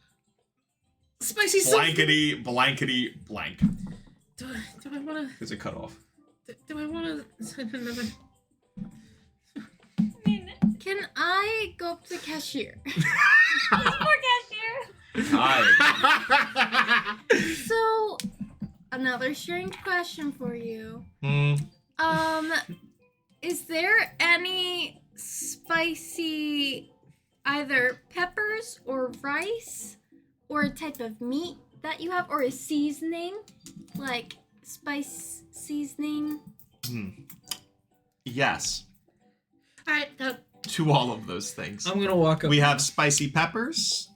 Spicy sauce. blankety blank. Do I wanna? Is it cut off? Do I wanna send another? I mean, Can I go up to the cashier? poor cashier. Hi. So, another strange question for you. Is there any spicy either peppers or rice or a type of meat that you have or a seasoning? Like spice seasoning? Yes. All right. To all of those things. I'm gonna walk up. We have spicy peppers.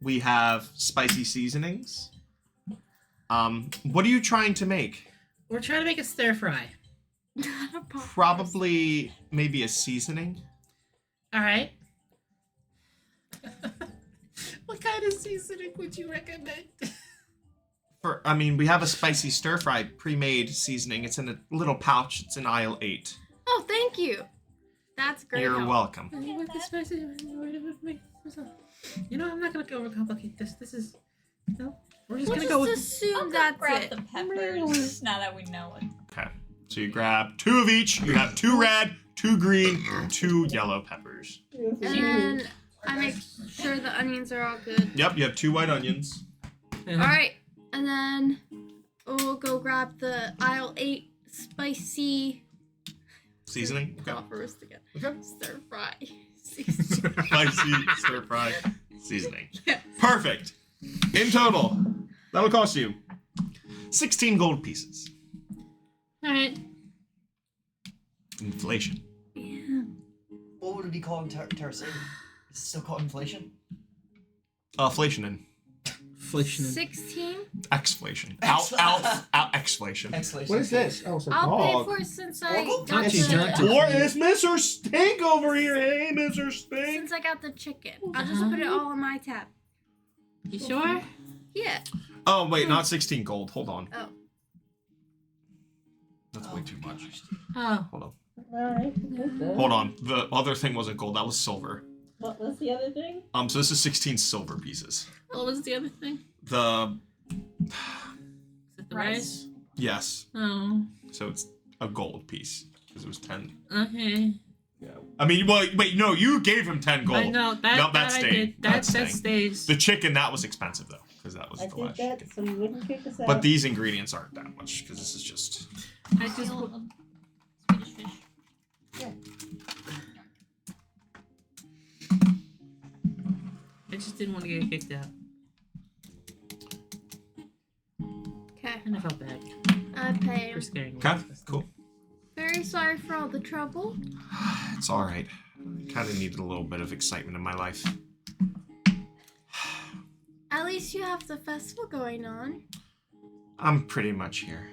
We have spicy seasonings. What are you trying to make? We're trying to make a stir fry. Not a pot. Probably maybe a seasoning. All right. What kind of seasoning would you recommend? We have a spicy stir fry pre-made seasoning. It's in a little pouch. It's in aisle 8. Oh, thank you. That's great. You're help. welcome. With the spicy, you know, I'm not gonna overcomplicate this. This is no. We're just We'll gonna just go with. assume I'll that's grab it. the peppers now that we know it. Okay. So you grab 2 of each. You have 2 red, 2 green, 2 yellow peppers. And then I make sure the onions are all good. Yep, you have 2 white onions. All right, and then we'll go grab the aisle 8 spicy. Seasoning. Okay. First again. Okay. Stir fry. Spicy stir fry seasoning. Yes. Perfect. In total, that'll cost you 16 gold pieces. All right. Inflation. Yeah. What would it be called in Terra City? Is it still called inflation? Inflation and Inflation. 16. exflation. Exflation. Exflation. What is this? Oh, it's a I'll pay dog. for it since I Doggle? got She's the, gigantic. Or is Mr. Stink over here? Hey, Mr. Stink. since I got the chicken. I'll just put it all on my tab. You sure? Yeah. Oh, wait, not 16 gold. Hold on. Oh. That's way too much. Oh. Hold on. Alright. Hold on. The other thing wasn't gold. That was silver. What's the other thing? So this is 16 silver pieces. What was the other thing? The Is it the rice? yes. Oh. So it's a gold piece because it was 10. Okay. Yeah. I mean, well, wait, no, you gave him 10 gold. I know that. No, that that I stayed. did. That That stayed. stays. The chicken, that was expensive though, because that was I the did last that, chicken. so you wouldn't kick us out. But these ingredients aren't that much because this is just. I just. Swedish fish. I just didn't want to get kicked out, Okay. and I felt bad I pay for him. scaring me. Okay, cool. Very sorry for all the trouble. It's all right. I kind of needed a little bit of excitement in my life. At least you have the festival going on. I'm pretty much here.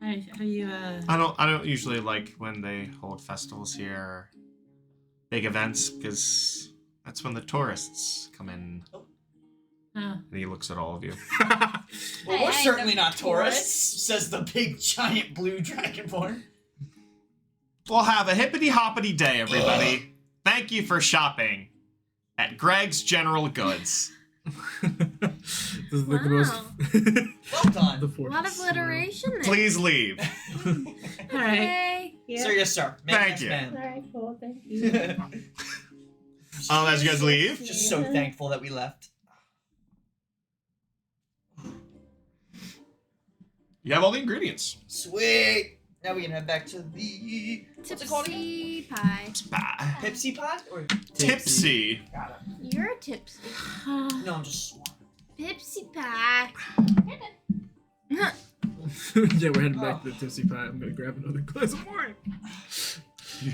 Are you? I don't usually like when they hold festivals here, or big events, because that's when the tourists come in. Oh. And he looks at all of you. Well, Hey, we're I ain't certainly no not tourists, says the big giant blue dragonborn. We'll have a hippity hoppity day, everybody. Thank you for shopping at Greg's General Goods. This is like the most. Wow. Well done. The A fourth. lot of alliteration there. Please leave. All right. Okay. Yeah. Sir, yes, sir. Thank you. Alright, cool, thank you. As you guys leave, Just so thankful that we left. you have all the ingredients. Sweet. Now we can head back to the what's it called again? Tipsy pie. Bye. Pepsi pot or Tipsy. got You're tipsy. it. No, I'm just swamped. Pepsi pie. Yeah, we're heading back to the Tipsy Pie. I'm gonna grab another glass of wine.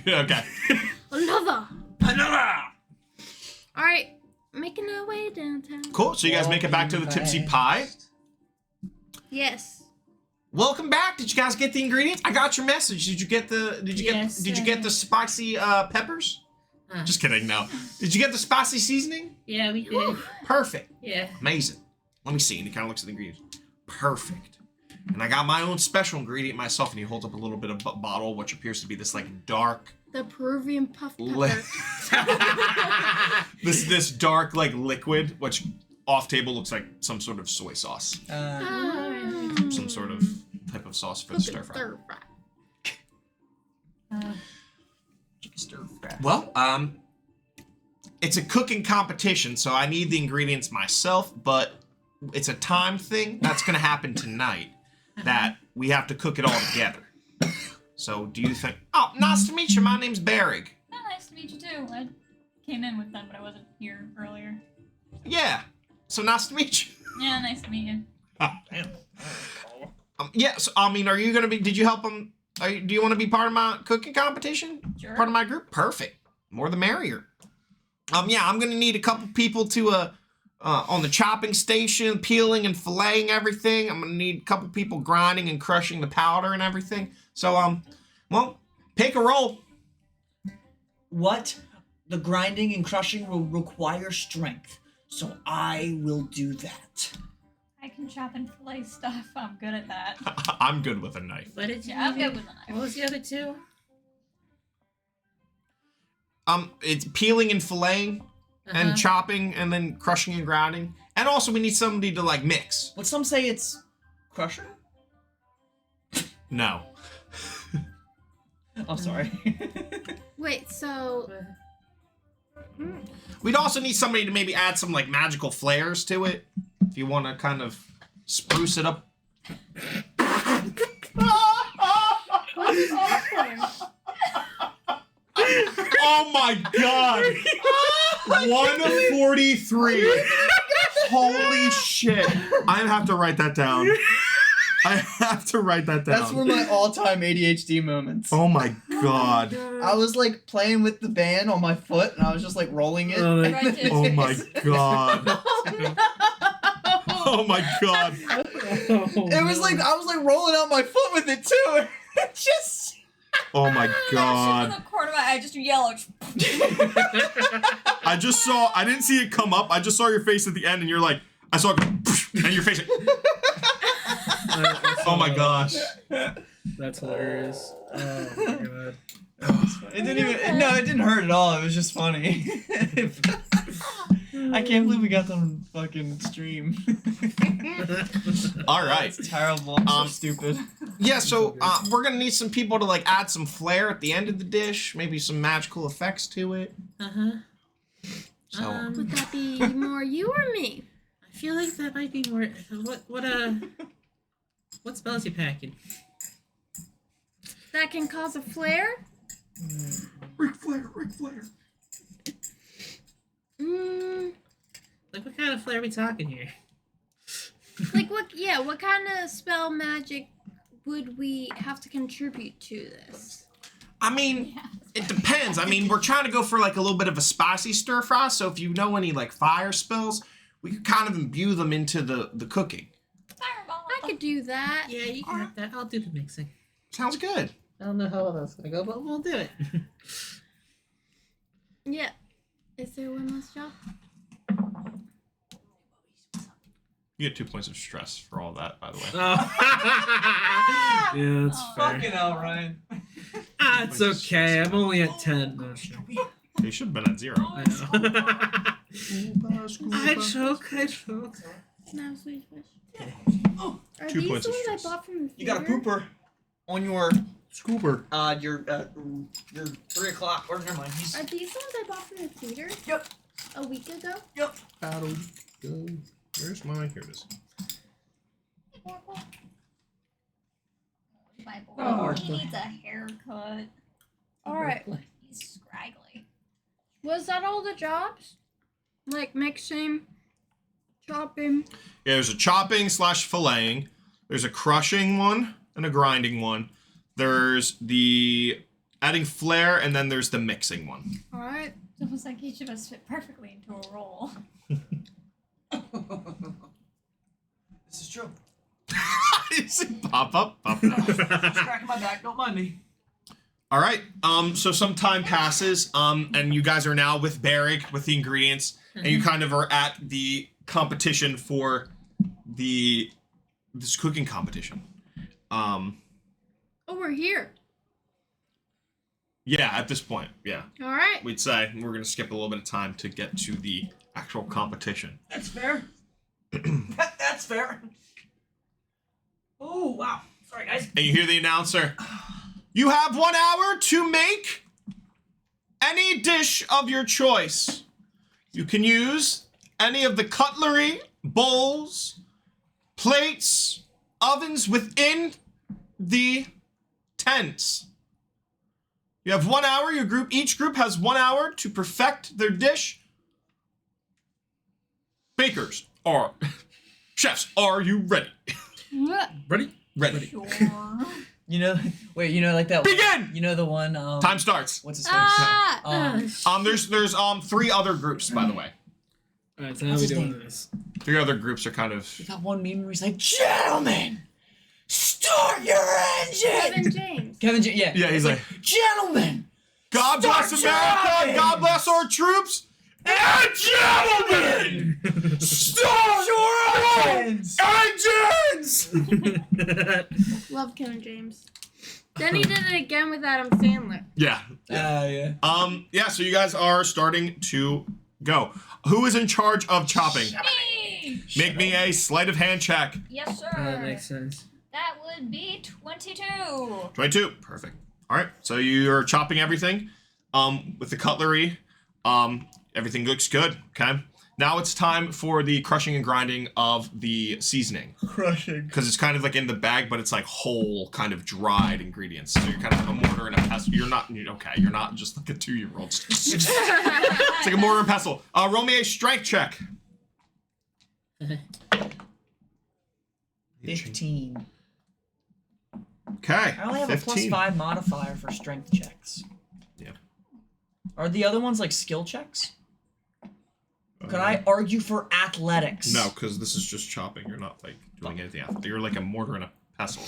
Okay. Another. Another. All right, making our way downtown. Cool. So you guys make it back to the Tipsy Pie. Yes. Welcome back. Did you guys get the ingredients? I got your message. Did you get the Yes, did you I get did. the spicy peppers? Just kidding, no. Did you get the spicy seasoning? Yeah, we did. Perfect. Yeah. Amazing. Let me see. And he kind of looks at the ingredients. Perfect. And I got my own special ingredient myself, and he holds up a little bit of bottle, which appears to be this like dark The Peruvian puff li- pepper. this dark like liquid, which off table looks like some sort of soy sauce. Some sort of type of sauce for the stir fry. Stir fry. Stir fry. Well, it's a cooking competition, so I need the ingredients myself, but it's a time thing that's gonna happen tonight that we have to cook it all together. So do you think, oh, nice to meet you, my name's Barrig. Oh, nice to meet you too. I came in with them, but I wasn't here earlier. Yeah, so nice to meet you. Yeah, nice to meet you. Yeah, so, I mean, are you gonna be, did you help them, do you want to be part of my cooking competition? Sure. Part of my group? Perfect. More the merrier. Yeah, I'm gonna need a couple people to, on the chopping station, peeling and filleting everything. I'm gonna need a couple people grinding and crushing the powder and everything. So, well, pick a role. What? The grinding and crushing will require strength, so I will do that. I can chop and fillet stuff. I'm good at that. I'm good with a knife. What did you? Yeah, I'm do? good with a What knife. was the other two? It's peeling and filleting and chopping and then crushing and grinding. And also we need somebody to like mix. Would some say it's crusher? No. I'm sorry. Wait, so We'd also need somebody to maybe add some like magical flares to it. If you want to kind of spruce it up. Oh my god! 143. Holy shit! I have to write that down. I have to write that down. That's one of my all-time ADHD moments. Oh my god. I was like playing with the band on my foot, and I was just like rolling it. Oh, and Right, then- Oh my god. Oh, Oh my god. It was like I was like rolling out my foot with it too. It just. Oh my From god. the corner of my eye, just yellow. I just saw, I didn't see it come up. I just saw your face at the end and you're like, I saw it go, and your face. Oh my gosh. That's hilarious. Oh my god. It didn't even. No, it didn't hurt at all. It was just funny. I can't believe we got them on fucking stream. All right. It's terrible. I'm so stupid. Yeah, so we're gonna need some people to like add some flair at the end of the dish, maybe some magical effects to it. So Would that be more you or me? I feel like that might be more. What spells you packing? That can cause a flare? Ric Flair, Ric Flair. Like, what kind of flare are we talking here? Like what? Yeah, what kind of spell magic would we have to contribute to this? I mean, it depends. I mean, we're trying to go for like a little bit of a spicy stir fry, so if you know any like fire spells, we could kind of imbue them into the cooking. Fireball. I could do that. Yeah, you can have that. I'll do the mixing. Sounds good. I don't know how well that's gonna go, but we'll do it. Yeah. Is there one last job? You get 2 points of stress for all that, by the way. Oh. Yeah, that's fair. Fucking hell, Ryan. It's okay. I'm only at 10. No, sure. You should have been at 0. I know. I choke. No, sweet fish. Oh, Are 2 these points the of ones I stress. bought from the you got a theater? pooper on your Scooper. your 3 o'clock. Or never mind. Are these the ones I bought from the theater? Yep. A week ago? Battle. Go. Where's my? Here it is. My boy. Oh. He needs a haircut. Alright. He's scraggly. Was that all the jobs? Like mixing, chopping. Yeah, there's a chopping / filleting. There's a crushing one and a grinding one. There's the adding flair, and then there's the mixing one. Alright. It's almost like each of us fit perfectly into a role. This is true. You see pop up, pop up. Cracking my back. Don't mind me. All right. So some time passes. And you guys are now with Barrick with the ingredients, and you kind of are at the competition for this cooking competition. Oh, we're here. Yeah, at this point, yeah, Alright. we'd say we're gonna skip a little bit of time to get to the actual competition. That's fair. That's fair. Oh wow. Sorry guys. And you hear the announcer. You have 1 hour to make any dish of your choice. You can use any of the cutlery, bowls, plates, ovens within the tents. You have 1 hour. Each group has 1 hour to perfect their dish. Bakers or chefs, are you ready? Ready? Ready. Sure. You know, wait. You know, like that. Begin! You know the one. Time starts. What's his face? Ah! There's 3 other groups, by the way. Alright, so how What's we his doing name? this? 3 other groups are kind of. That one meme where he's like, "Gentlemen, start your engine." Kevin James. Kevin, yeah. Yeah, he's like, "Gentlemen, God bless Start America, driving! God bless our troops, and gentlemen, start your engines." engines! Love Kevin James. Then he did it again with Adam Sandler. Yeah. Yeah. Yeah, so you guys are starting to go. Who is in charge of chopping? Me! Make me a sleight of hand check. Yes, sir. That makes sense. That would be 22. 22. Perfect. All right. So you're chopping everything with the cutlery. Everything looks good. Okay. Now it's time for the crushing and grinding of the seasoning. Crushing. Because it's kind of like in the bag, but it's like whole, kind of dried ingredients. So you're kind of a mortar and a pestle. You're not just like a 2-year-old. It's like a mortar and pestle. Roll me a strength check. 15. Okay. I only have 15. a +5 modifier for strength checks. Yeah. Are the other ones like skill checks? Could I argue for athletics? No, because this is just chopping. You're not like doing anything else. You're like a mortar and a pestle.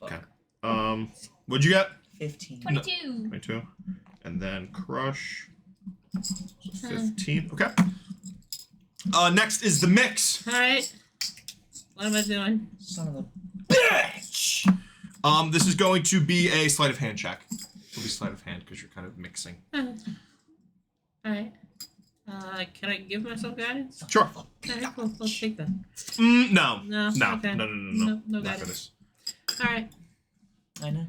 Okay. What'd you get? 15. 22. 22. And then crush. 15. Okay. Next is the mix. All right. What am I doing? Son of a bitch! This is going to be a sleight of hand check. It'll be sleight of hand because you're kind of mixing. All right. Can I give myself guidance? Sure. Okay, cool. Let's take that. No. No. No. Okay. No. No Not guidance. for this. All right. I know.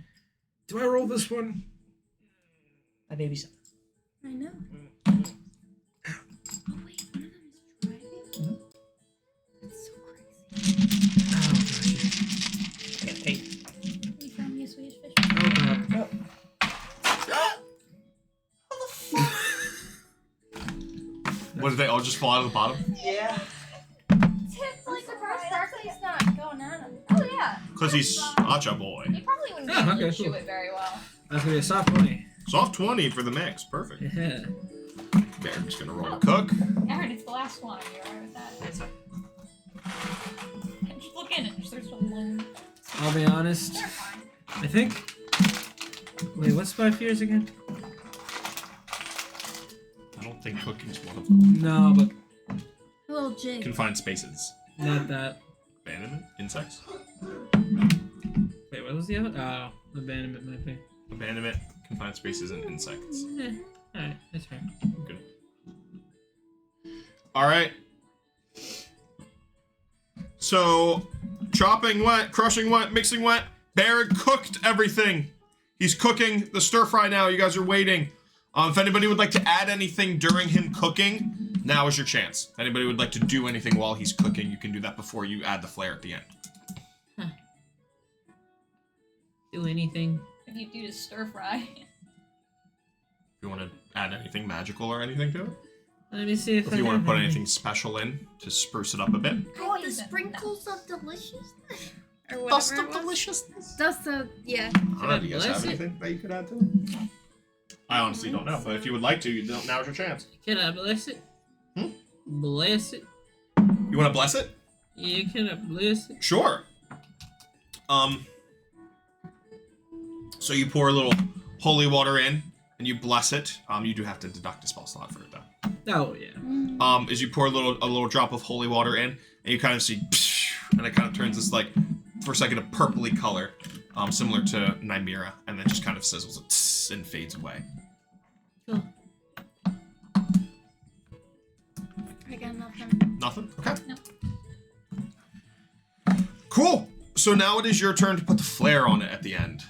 Do I roll this one? I babysit. I know. Oh, wait, one of them is driving? That's so crazy. I get paid. You found me a Swedish fish. Oh god. What did they all just fall out of the bottom? Yeah. It's like the first Darkly's not going at him. Oh, yeah. Because he's Acha boy. You probably wouldn't be Oh, able okay, to chew cool. it very well. That's gonna be a soft 20. Soft 20 for the mix. Perfect. Yeah. Okay, I'm just gonna roll the cook. Aaron, it's the last one. Are you alright with that? Just look in and just there's some loom. I'll be honest. They're fine. I think. Wait, what's 5 fears again? I don't think cooking's one of them. No, but A little jig. Confined spaces. not that. Abandonment? Insects? Wait, what was the other? Oh, abandonment might be. Abandonment, confined spaces, and insects. Yeah. Alright, that's fair. Good. Alright. So, chopping went, crushing went, mixing went. Baron cooked everything. He's cooking the stir fry now. You guys are waiting. If anybody would like to add anything during him cooking, now is your chance. If anybody would like to do anything while he's cooking, you can do that before you add the flair at the end. Do anything. If you do to stir fry. If you want to add anything magical or anything to it. Let me see if If I you want have to put any. anything special in to spruce it up a bit. Oh, the sprinkles of deliciousness. Or whatever it was. deliciousness. Dust of, yeah. I don't know if you guys Bless have it. anything that you could add to it. I honestly don't know, but if you would like to, now's your chance. Can I bless it? Hmm? Bless it? You want to bless it? Yeah, can I bless it? Sure. So you pour a little holy water in, and you bless it. You do have to deduct a spell slot for it, though. Oh, yeah. As you pour a little drop of holy water in, and you kind of see, and it kind of turns this like, for a second, a purpley color, similar to Nymera, and then just kind of sizzles it and fades away. Cool. I got nothing. Nothing? Okay. No. Cool. So now it is your turn to put the flair on it at the end.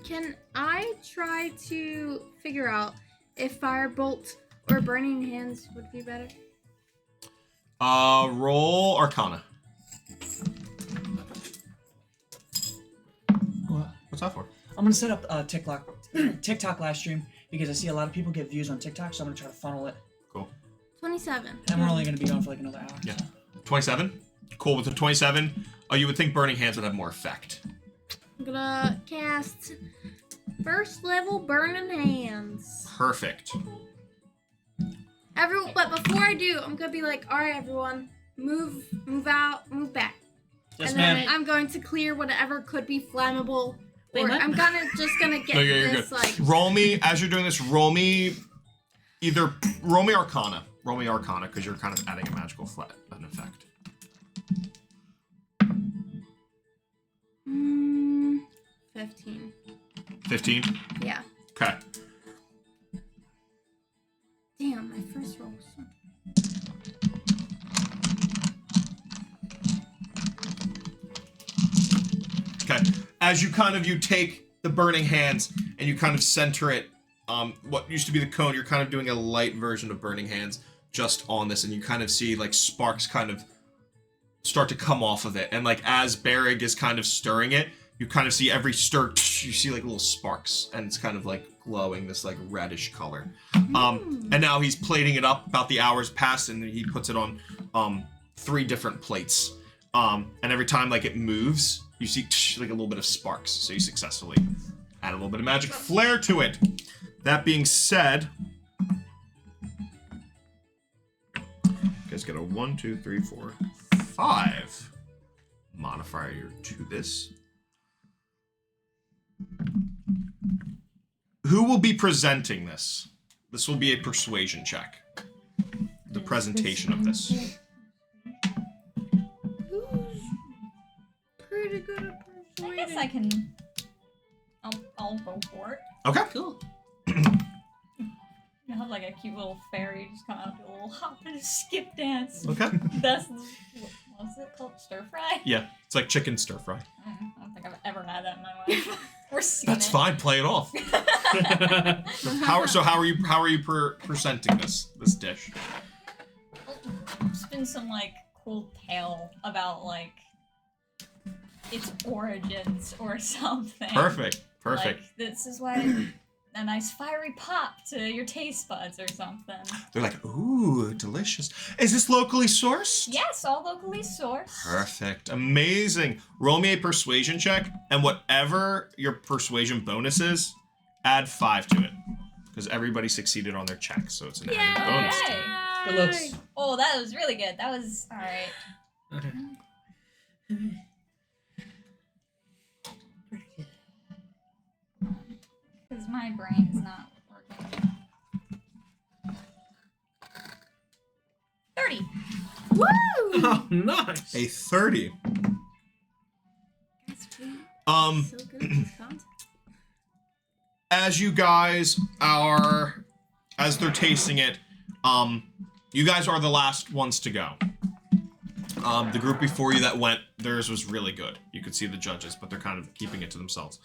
Can I try to figure out if firebolt or burning hands would be better? Roll Arcana. What? What's that for? I'm gonna set up a TikTok live stream because I see a lot of people get views on TikTok, so I'm gonna try to funnel it. Cool. 27. And we're only gonna be on for like another hour. Yeah. So. 27. Cool. With the 27, you would think Burning Hands would have more effect. I'm gonna cast first level burning hands. Perfect. But before I do, I'm gonna be like, all right, everyone, move out, move back. Yes, and then ma'am. I'm going to clear whatever could be flammable. Wait, Or what? I'm just gonna get No, you're this good. like. Roll me, as you're doing this, roll me Arcana. Roll me Arcana, because you're kind of adding a magical an effect. 15. 15? Yeah. Okay. Damn, my first roll was so. Okay. As you take the Burning Hands and you kind of center it what used to be the cone, you're kind of doing a light version of Burning Hands just on this, and you kind of see like sparks kind of start to come off of it. And like as Barrig is kind of stirring it, you kind of see every stir, you see like little sparks, and it's kind of like glowing this like reddish color. And now he's plating it up. About the hours pass, and he puts it on 3 different plates. And every time like it moves, you see like a little bit of sparks. So you successfully add a little bit of magic flair to it. That being said, you guys get a 1, 2, 3, 4, 5 modifier to this. Who will be presenting this? This will be a persuasion check. The presentation of this. Who's pretty good at I guess persuading? I can. I'll go for it. Okay. Cool. You have like a cute little fairy just kind of do a little hop and a skip dance. Okay. That's what's it called? Stir fry? Yeah, it's like chicken stir fry. I don't think I've ever had that in my life. Or seen That's it. fine. Play it off. How are you presenting this dish? There's been some like cool tale about like its origins or something. Perfect. Like, this is why a nice fiery pop to your taste buds or something. They're like, ooh, delicious. Is this locally sourced? Yes, all locally sourced. Perfect. Amazing. Roll me a persuasion check, and whatever your persuasion bonus is, add 5 to it. Because everybody succeeded on their check, so it's an added bonus. Yay! Good looks. Oh, that was really good. That was alright. Okay. Because my brain's not working. 30. Woo! Oh, nice. A 30. That's really Um, so good at this content. as you guys are, as they're tasting it, you guys are the last ones to go. The group before you that went, theirs was really good. You could see the judges, but they're kind of keeping it to themselves.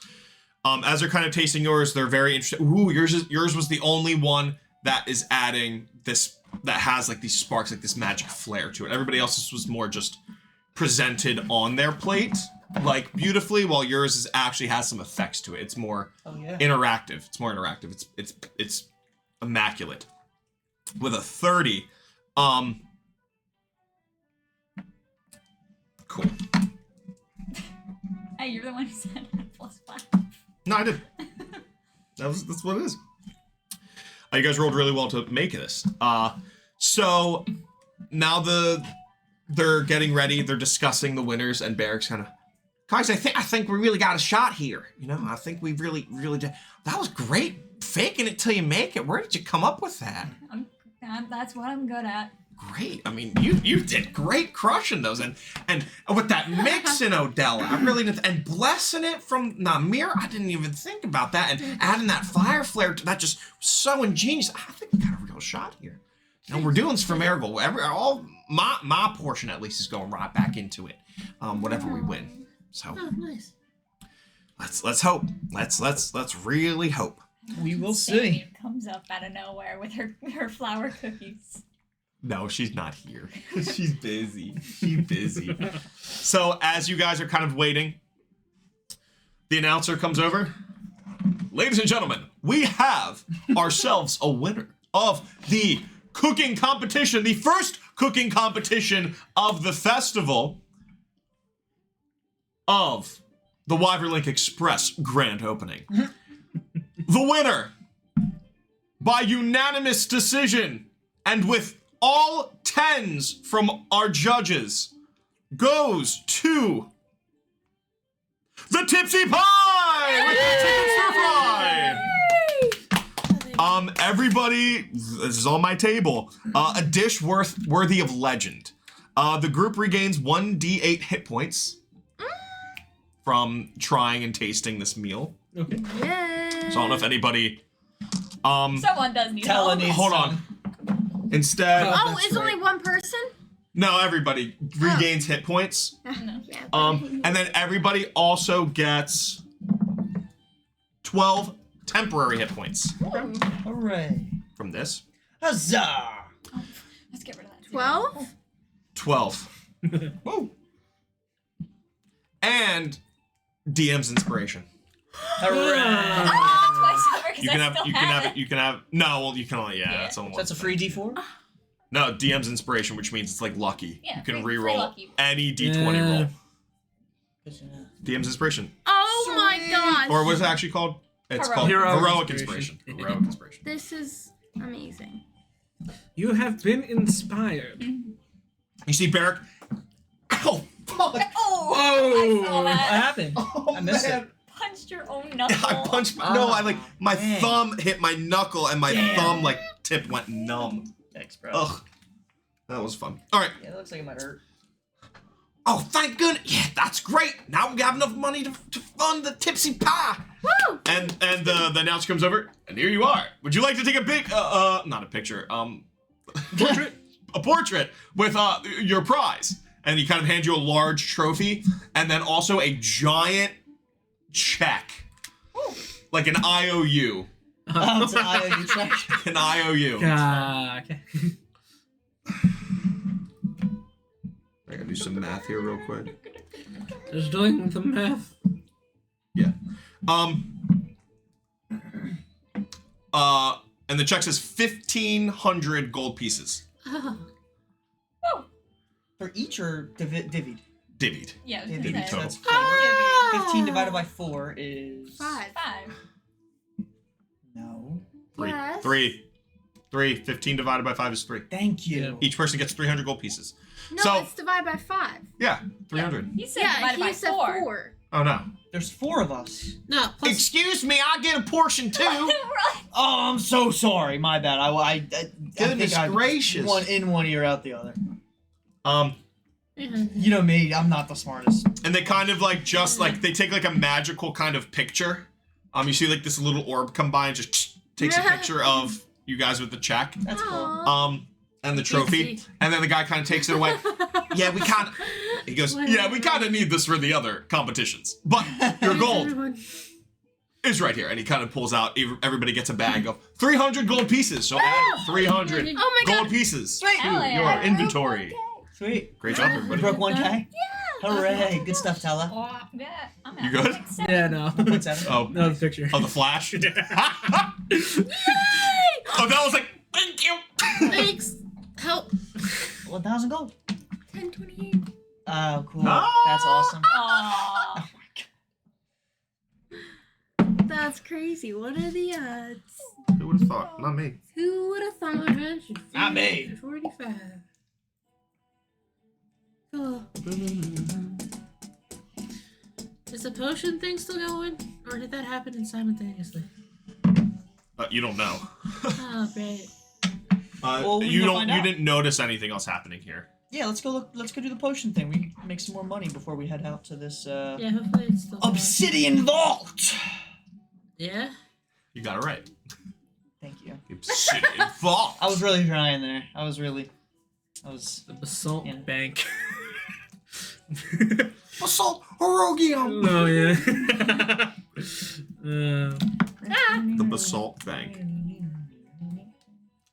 As they're kind of tasting yours, they're very interested. Ooh, yours was the only one that is adding this, that has like these sparks, like this magic flair to it. Everybody else's was more just presented on their plate, like beautifully, while yours is actually has some effects to it. It's more interactive. It's more interactive. It's immaculate. With a 30, cool. Hey, you're the one who said +5. No, I did. That's what it is. You guys rolled really well to make this. So now they're getting ready. They're discussing the winners, and Barrick's kind of, guys, I think we really got a shot here. You know, I think we really did. That was great. Faking it till you make it. Where did you come up with that? That's what I'm good at. Great. I mean, you did great crushing those, and with that mix in Odella, I really did, and blessing it from Namir, I didn't even think about that, and adding that fire flare to that, just so ingenious. I think we got a real shot here. You know, we're doing this for Marigold. All my portion at least is going right back into it. Whatever we win. So Oh, nice. let's hope. Let's really hope. We will Sammy see. comes up out of nowhere with her flour cookies. No, she's not here. She's busy. She's busy. So as you guys are kind of waiting, the announcer comes over. Ladies and gentlemen, we have ourselves a winner of the cooking competition, the first cooking competition of the festival of the Wyverlink Express grand opening. The winner, by unanimous decision, and with all 10s from our judges, goes to the Tipsy Pie with the chicken stir fry. Everybody, this is on my table. A dish worthy of legend. The group regains 1d8 hit points from trying and tasting this meal. Okay. Yeah. So I don't know if anybody. Someone does need Tella help. needs Hold some. on. Instead, Oh, Oh, that's it's only right. one person? no, everybody regains hit points. Yeah. And then everybody also gets 12 temporary hit points Hooray. from this. Huzzah! Let's get rid of that. too. 12? 12. Woo! And DM's inspiration. Hooray! Twice over, 'cause You I can have still you can have it you can have no, well you can only that's only one. That's a free D4? No, DM's inspiration, which means it's like lucky. Yeah, You can free re-roll lucky. any D20 roll. Good to know. DM's inspiration. Oh my gosh. Or what is it actually called? It's called Heroic Heroic Inspiration. Inspiration. Heroic Inspiration. This is amazing. You have been inspired. You see Barrick? Ow! Fuck! Oh! I saw Oh. What that. happened? Oh, I missed man. it. Punched your own knuckle. I punched my, no, I like, my dang. thumb hit my knuckle and my Damn. thumb like tip went numb. Thanks, bro. Ugh. That was fun. Alright. Yeah, it looks like it might hurt. Oh, thank goodness. Yeah, that's great. Now we have enough money to fund the tipsy pie. Woo! And the announcer comes over, and here you are. Would you like to take a big, not a picture, Portrait? a portrait with, your prize? And he kind of hands you a large trophy, and then also a giant check. Like an IOU. Oh, it's an IOU check. An IOU. Okay. I gotta do some math here real quick. Just doing the math. Yeah. And the check says 1,500 gold pieces. Oh. For each or divvied? Divvied. Yeah, I was Divvied. gonna say. total. That's Ah! 15 divided by 4 is... 5. 5. No. Three. Yes. 3. 15 divided by 5 is 3. Thank you. Each person gets 300 gold pieces. No, So- it's divided by 5. Yeah, 300. He said Yeah, divided he by said 4. 4. Oh no. There's 4 of us. No, plus Excuse me, I get a portion too. Right. Oh, I'm so sorry. My bad. I Goodness think I'm gracious. one in one ear out the other. yeah. You know me. I'm not the smartest. And they kind of like just like they take like a magical kind of picture. You see like this little orb come by and just takes a picture of you guys with the check. That's cool. Aw. And the trophy. And then the guy kind of takes it away. Yeah, we kind of. He goes, yeah, we kind of need this for the other competitions. But your gold Everyone. is right here. And he kind of pulls out, everybody gets a bag of 300 gold pieces. So add 300 Oh my gold god. pieces Sweet. to Hell yeah. your inventory. Sweet. Great job, We everybody. broke 1K? Yeah. Hooray. Good stuff, Tella. Oh, yeah, I'm You at good? like 7. Yeah, no. 1.7. Oh, No, the picture. oh, the flash? Oh, that was like, thank you. Thanks. Help. 1,000 gold. 1028. Oh, cool. Ah. That's awesome. Aw. That's crazy. What are the odds? Who would have thought? Not me. Who would have thought? Not me. 45. Oh. Is the potion thing still going? Or did that happen simultaneously? You don't know. Oh, great. Well, we you can don't. find You out. didn't notice anything else happening here. Yeah, let's go look. Let's go do the potion thing. We can make some more money before we head out to this Yeah, hopefully it's still going. obsidian vault. Yeah? You got it right. Thank you. Obsidian vault. I was really trying there. I was. The basalt Yeah. bank. Basalt Orogium. Oh, yeah. The basalt bank.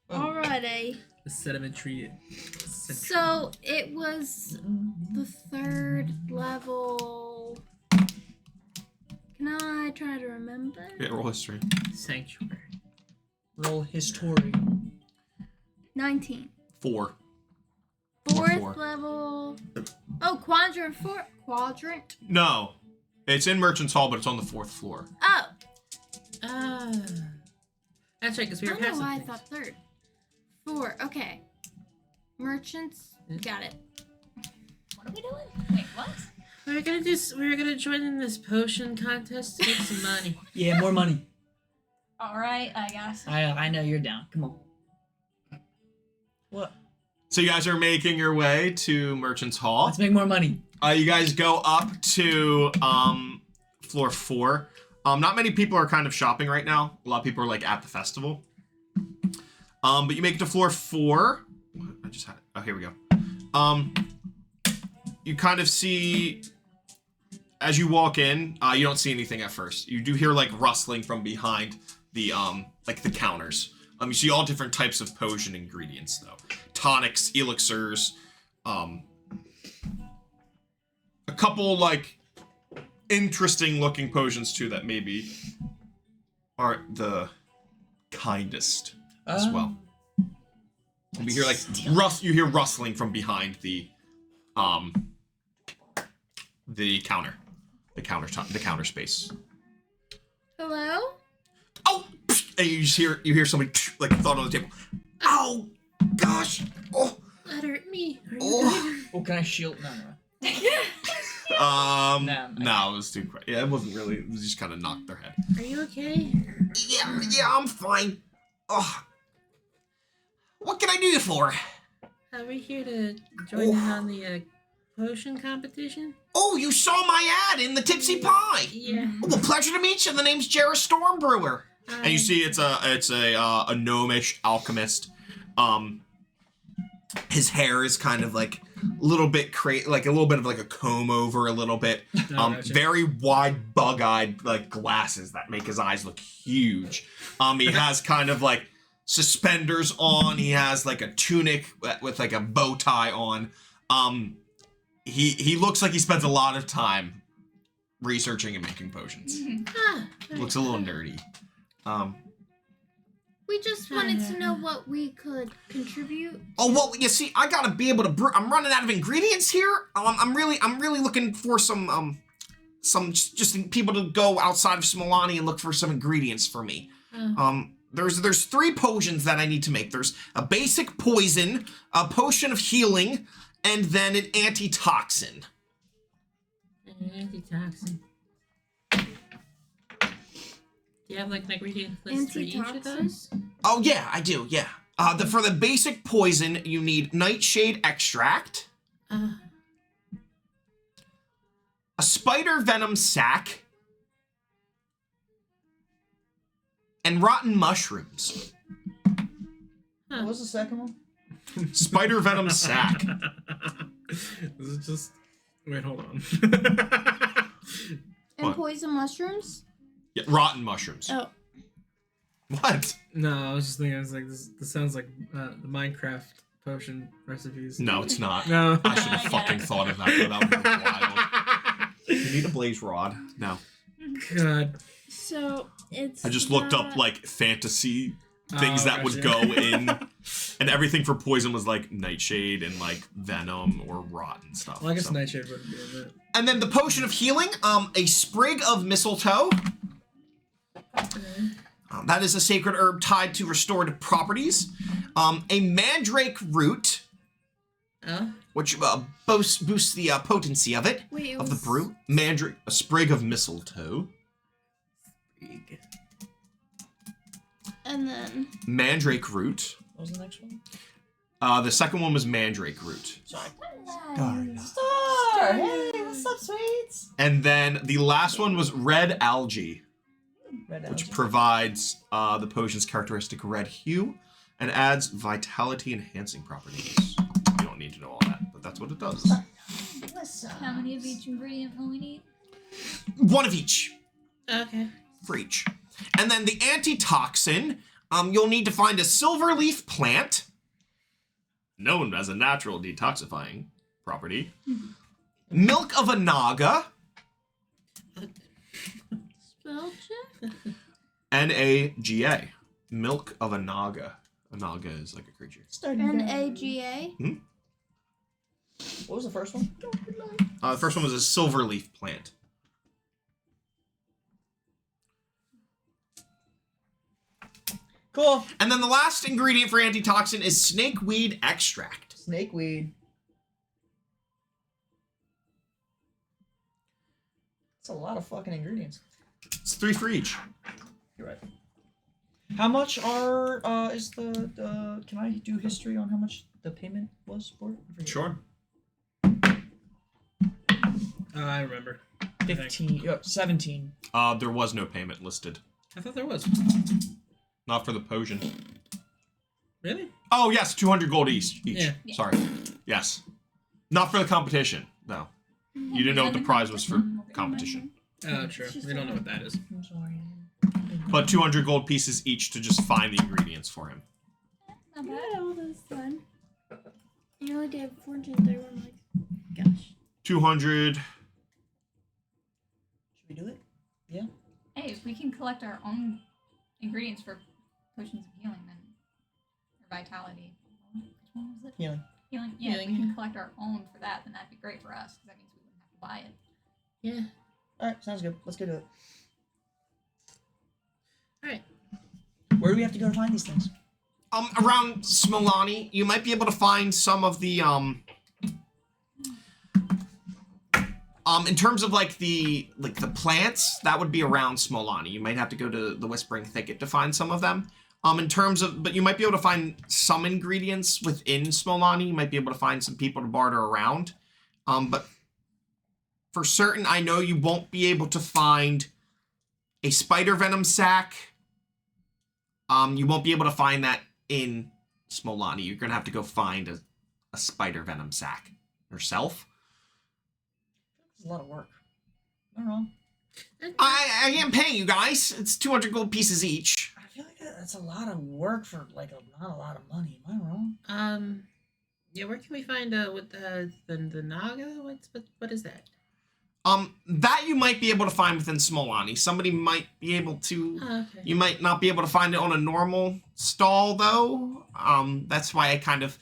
Alrighty. The sedimentary. So it was the 3rd level. Can I try to remember? Yeah, roll history. Sanctuary. Roll history. 19. 4. 4th Four. level. Oh, quadrant 4. Quadrant. No, it's in Merchant's Hall, but it's on the 4th floor. Oh. That's right, because I we were don't know passing why I things. thought 3rd. 4. Okay. Merchants. Yeah. Got it. What are we doing? Wait, what? We were gonna join in this potion contest to get some money. Yeah, more money. Alright, I guess. I know you're down. Come on. What? So you guys are making your way to Merchant's Hall. Let's make more money. You guys go up to floor 4. Not many people are kind of shopping right now. A lot of people are like at the festival. But you make it to floor 4. What? I just had it. Oh, here we go. You kind of see as you walk in, you don't see anything at first. You do hear like rustling from behind the like the counters. You see all different types of potion ingredients though. Tonics, elixirs, a couple like interesting looking potions too that maybe aren't the kindest as well. And we hear like you hear rustling from behind the counter space. Hello? Oh! And you hear somebody like thud on the table. Ow! Gosh! Oh! That hurt me. Oh! Oh, can I shield? No. No, it was too quick. Yeah, it wasn't really. It was just kind of knocked their head. Are you okay? Yeah, I'm fine. Oh. What can I do you for? We're here to join in on the potion competition. Oh, you saw my ad in the Tipsy Pie. Yeah. Oh, well, pleasure to meet you. The name's Jarrah Stormbrewer. And you see, it's a gnomish alchemist. His hair is kind of like a little bit like a little bit of like a comb over a little bit. Gotcha. Very wide, bug-eyed like glasses that make his eyes look huge. He has kind of like suspenders on. He has like a tunic with like a bow tie on. He looks like he spends a lot of time researching and making potions. Looks a little nerdy. We just wanted to know what we could contribute. Oh well, you see, I gotta be able to brew. I'm running out of ingredients here. I'm really looking for some just people to go outside of Smolani and look for some ingredients for me. There's 3 potions that I need to make. There's a basic poison, a potion of healing, and then an antitoxin. An antitoxin. Do you have like an ingredient list for each of those? Oh yeah, I do. Yeah. For the basic poison, you need nightshade extract, a spider venom sac, and rotten mushrooms. What was the second one? Spider venom sac. This is just. Wait, hold on. And What? poison mushrooms? Yeah, rotten mushrooms. Oh. What? No, I was just thinking. I was like, this sounds like the Minecraft potion recipes. No, it's not. No. I should have fucking thought of that. That would be wild. You need a blaze rod. No. God. So it's. I just looked up like fantasy things that would go gotcha. in, and everything for poison was like nightshade and like venom or rotten stuff. Well, I guess so. Nightshade wouldn't be in it. And then the potion of healing, a sprig of mistletoe. That is a sacred herb tied to restorative properties. A mandrake root, which boosts the potency of it, Wait, of the brew. Mandrake, a sprig of mistletoe. And then. Mandrake root. What was the next one? The second one was mandrake root. Sorry. Nice. Star! Hey, what's up, sweets? And then the last one was red algae, Red which algae. provides the potion's characteristic red hue and adds vitality enhancing properties. You don't need to know all that, but that's what it does. How many of each ingredient will we need? One of each. Okay. For each. And then the antitoxin, you'll need to find a silver leaf plant, known as a natural detoxifying property, milk of a naga, Spell check? N-A-G-A, milk of a naga. A naga is like a creature. N-A-G-A? What was the first one? The first one was a silver leaf plant. Cool. And then the last ingredient for antitoxin is snakeweed extract. Snakeweed. That's a lot of fucking ingredients. It's 3 for each. You're right. How much is the can I do history on how much the payment was for? I forget. Sure. I remember. 15, 17. There was no payment listed. I thought there was. Not for the potion. Really? Oh, yes, 200 gold each. Yeah. Sorry. Yes. Not for the competition, no. You didn't know what the prize was for. competition. Oh, true. We don't know what that is. But 200 gold pieces each to just find the ingredients for him. Not Yeah, bad. all this fun. You only did 431, like, gosh. 200. Should we do it? Yeah. Hey, if we can collect our own ingredients for potions of healing, then or vitality. Which one was it? Healing. Healing. Yeah, if we Healing, can collect our own for that, then that'd be great for us because that means we wouldn't have to buy it. Yeah. All right, sounds good. Let's go do it. All right. Where do we have to go to find these things? Around Smolani, you might be able to find some of the in terms of like the plants, that would be around Smolani. You might have to go to the Whispering Thicket to find some of them. In terms of, but you might be able to find some ingredients within Smolani. You might be able to find some people to barter around. But for certain, I know you won't be able to find a spider venom sac. You won't be able to find that in Smolani. You're gonna have to go find a spider venom sac yourself. It's a lot of work. Am I wrong? I am paying you guys. It's 200 gold pieces each. I feel like that's a lot of work for like not a lot of money. Am I wrong? Yeah, where can we find with the Naga? What is that? That you might be able to find within Smolani. Somebody might be able to. Oh, okay. You might not be able to find it on a normal stall though. That's why I kind of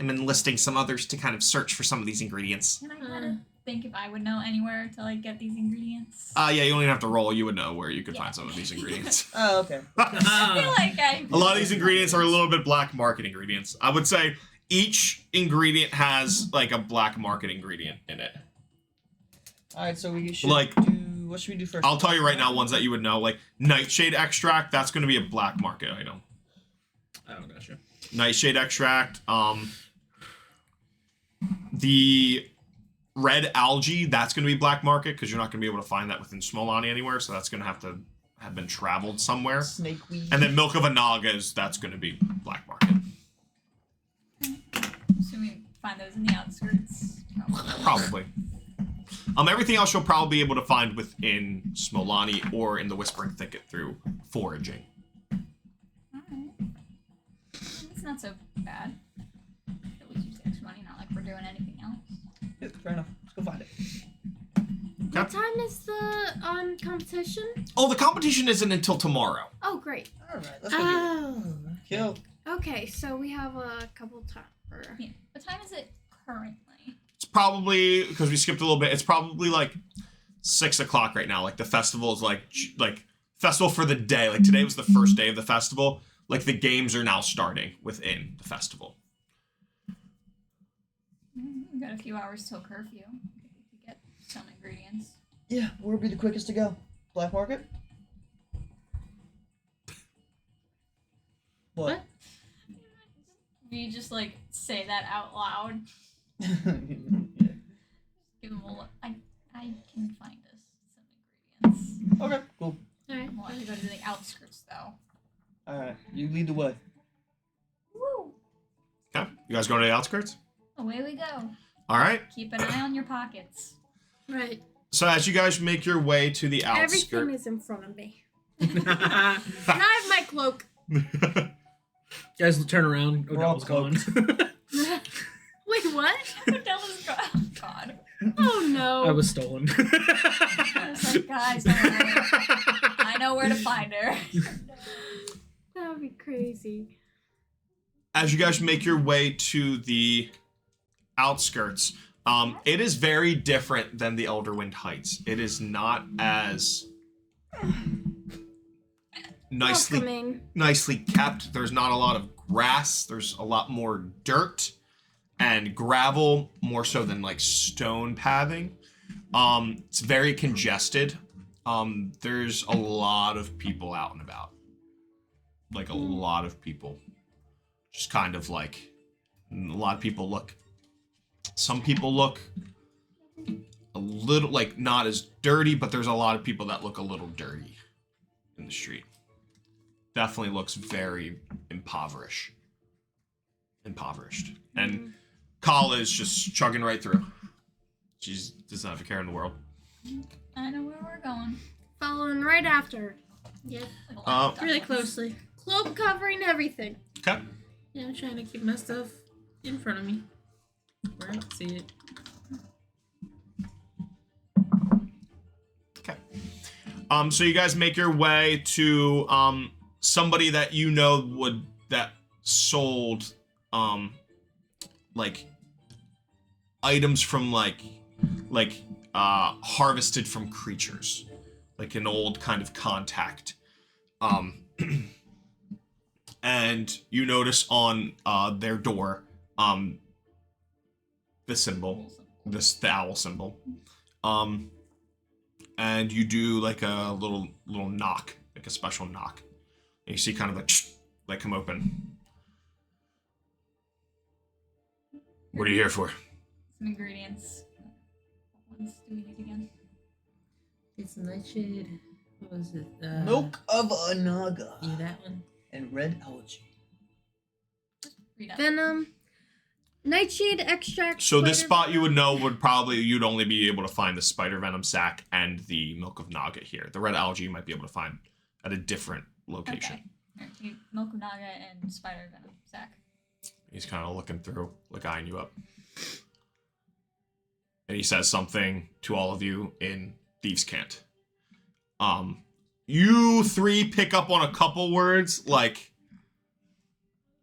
am enlisting some others to kind of search for some of these ingredients. Can I kind of think if I would know anywhere to like get these ingredients? Yeah, you don't even have to roll. You would know where you could Yeah. find some of these ingredients. Oh, okay. I feel like I. A lot of these ingredients are a little bit black market ingredients. I would say each ingredient has like a black market ingredient in it. All right, so we should Like- do. What should we do first? I'll tell you right now ones that you would know, like nightshade extract, that's going to be a black market item. Oh, gotcha. Nightshade extract, the red algae, that's going to be black market because you're not going to be able to find that within Smolani anywhere, so that's going to have been traveled somewhere. Snakeweed. And then milk of a naga that's going to be black market. So we find those in the outskirts. Probably. Everything else you'll probably be able to find within Smolani or in the Whispering Thicket through foraging. Alright. It's not so bad. At least use extra money, not like we're doing anything else. Yeah, fair enough. Let's go find it. What time is the competition? Oh, the competition isn't until tomorrow. Oh, great. All right, let's go do Oh. it. Kill. Okay, so we have a couple time for. Yeah. What time is it currently? It's probably, because we skipped a little bit, it's probably like 6 o'clock right now. Like the festival is like festival for the day. Like today was the first day of the festival. Like the games are now starting within the festival. We've got a few hours till curfew. We could get some ingredients. Yeah, where would be the quickest to go? Black market. What? We just like say that out loud. Yeah. Give them a look. I can find us some ingredients. Okay, cool. Alright. We'll have to go to the outskirts though. All right, you lead the way. Woo! Okay, you guys going to the outskirts? Away we go. All right. Keep an eye on your pockets. Right. So as you guys make your way to the Everything outskirts, is in front of me. And I have my cloak. Guys, turn around. We're all Odell's gone. Wait, what? Della's gone. Oh god. Oh no. I was stolen. I was like, guys, don't worry. I know where to find her. That would be crazy. as you guys make your way to the outskirts, it is very different than the Elderwind Heights. It is not as nicely kept. There's not a lot of grass. There's a lot more dirt and gravel, more so than like stone pathing. It's very congested. There's a lot of people out and about. Like a lot of people. Just kind of like a lot of people look. Some people look a little like not as dirty, but there's a lot of people that look a little dirty in the street. Definitely looks very impoverished. And Kala is just chugging right through. She doesn't have a care in the world. I know where we're going. Following right after. Yeah, Like a lot of Really ducks. closely. cloak covering everything. Okay. Yeah, I'm trying to keep my stuff in front of me. Where I can see it. Okay. So you guys make your way to somebody that you know that sold like items from like harvested from creatures, like an old kind of contact. And you notice on their door the symbol, the owl symbol. And you do like a little knock, like a special knock. And you see kind of like come open. What are you here for? Some ingredients. What ones do we need again? It's nightshade. What was it? Milk of a naga Yeah, that one. and red algae. Read up. Venom. Nightshade extract. So this spider spot you would venom. know you'd only be able to find the spider venom sack and the milk of naga here. The red algae you might be able to find at a different location. Okay. Alright, you- Milk of Naga and spider venom sack. He's kind of looking through, like eyeing you up. And he says something to all of you in Thieves' Cant. You three pick up on a couple words, like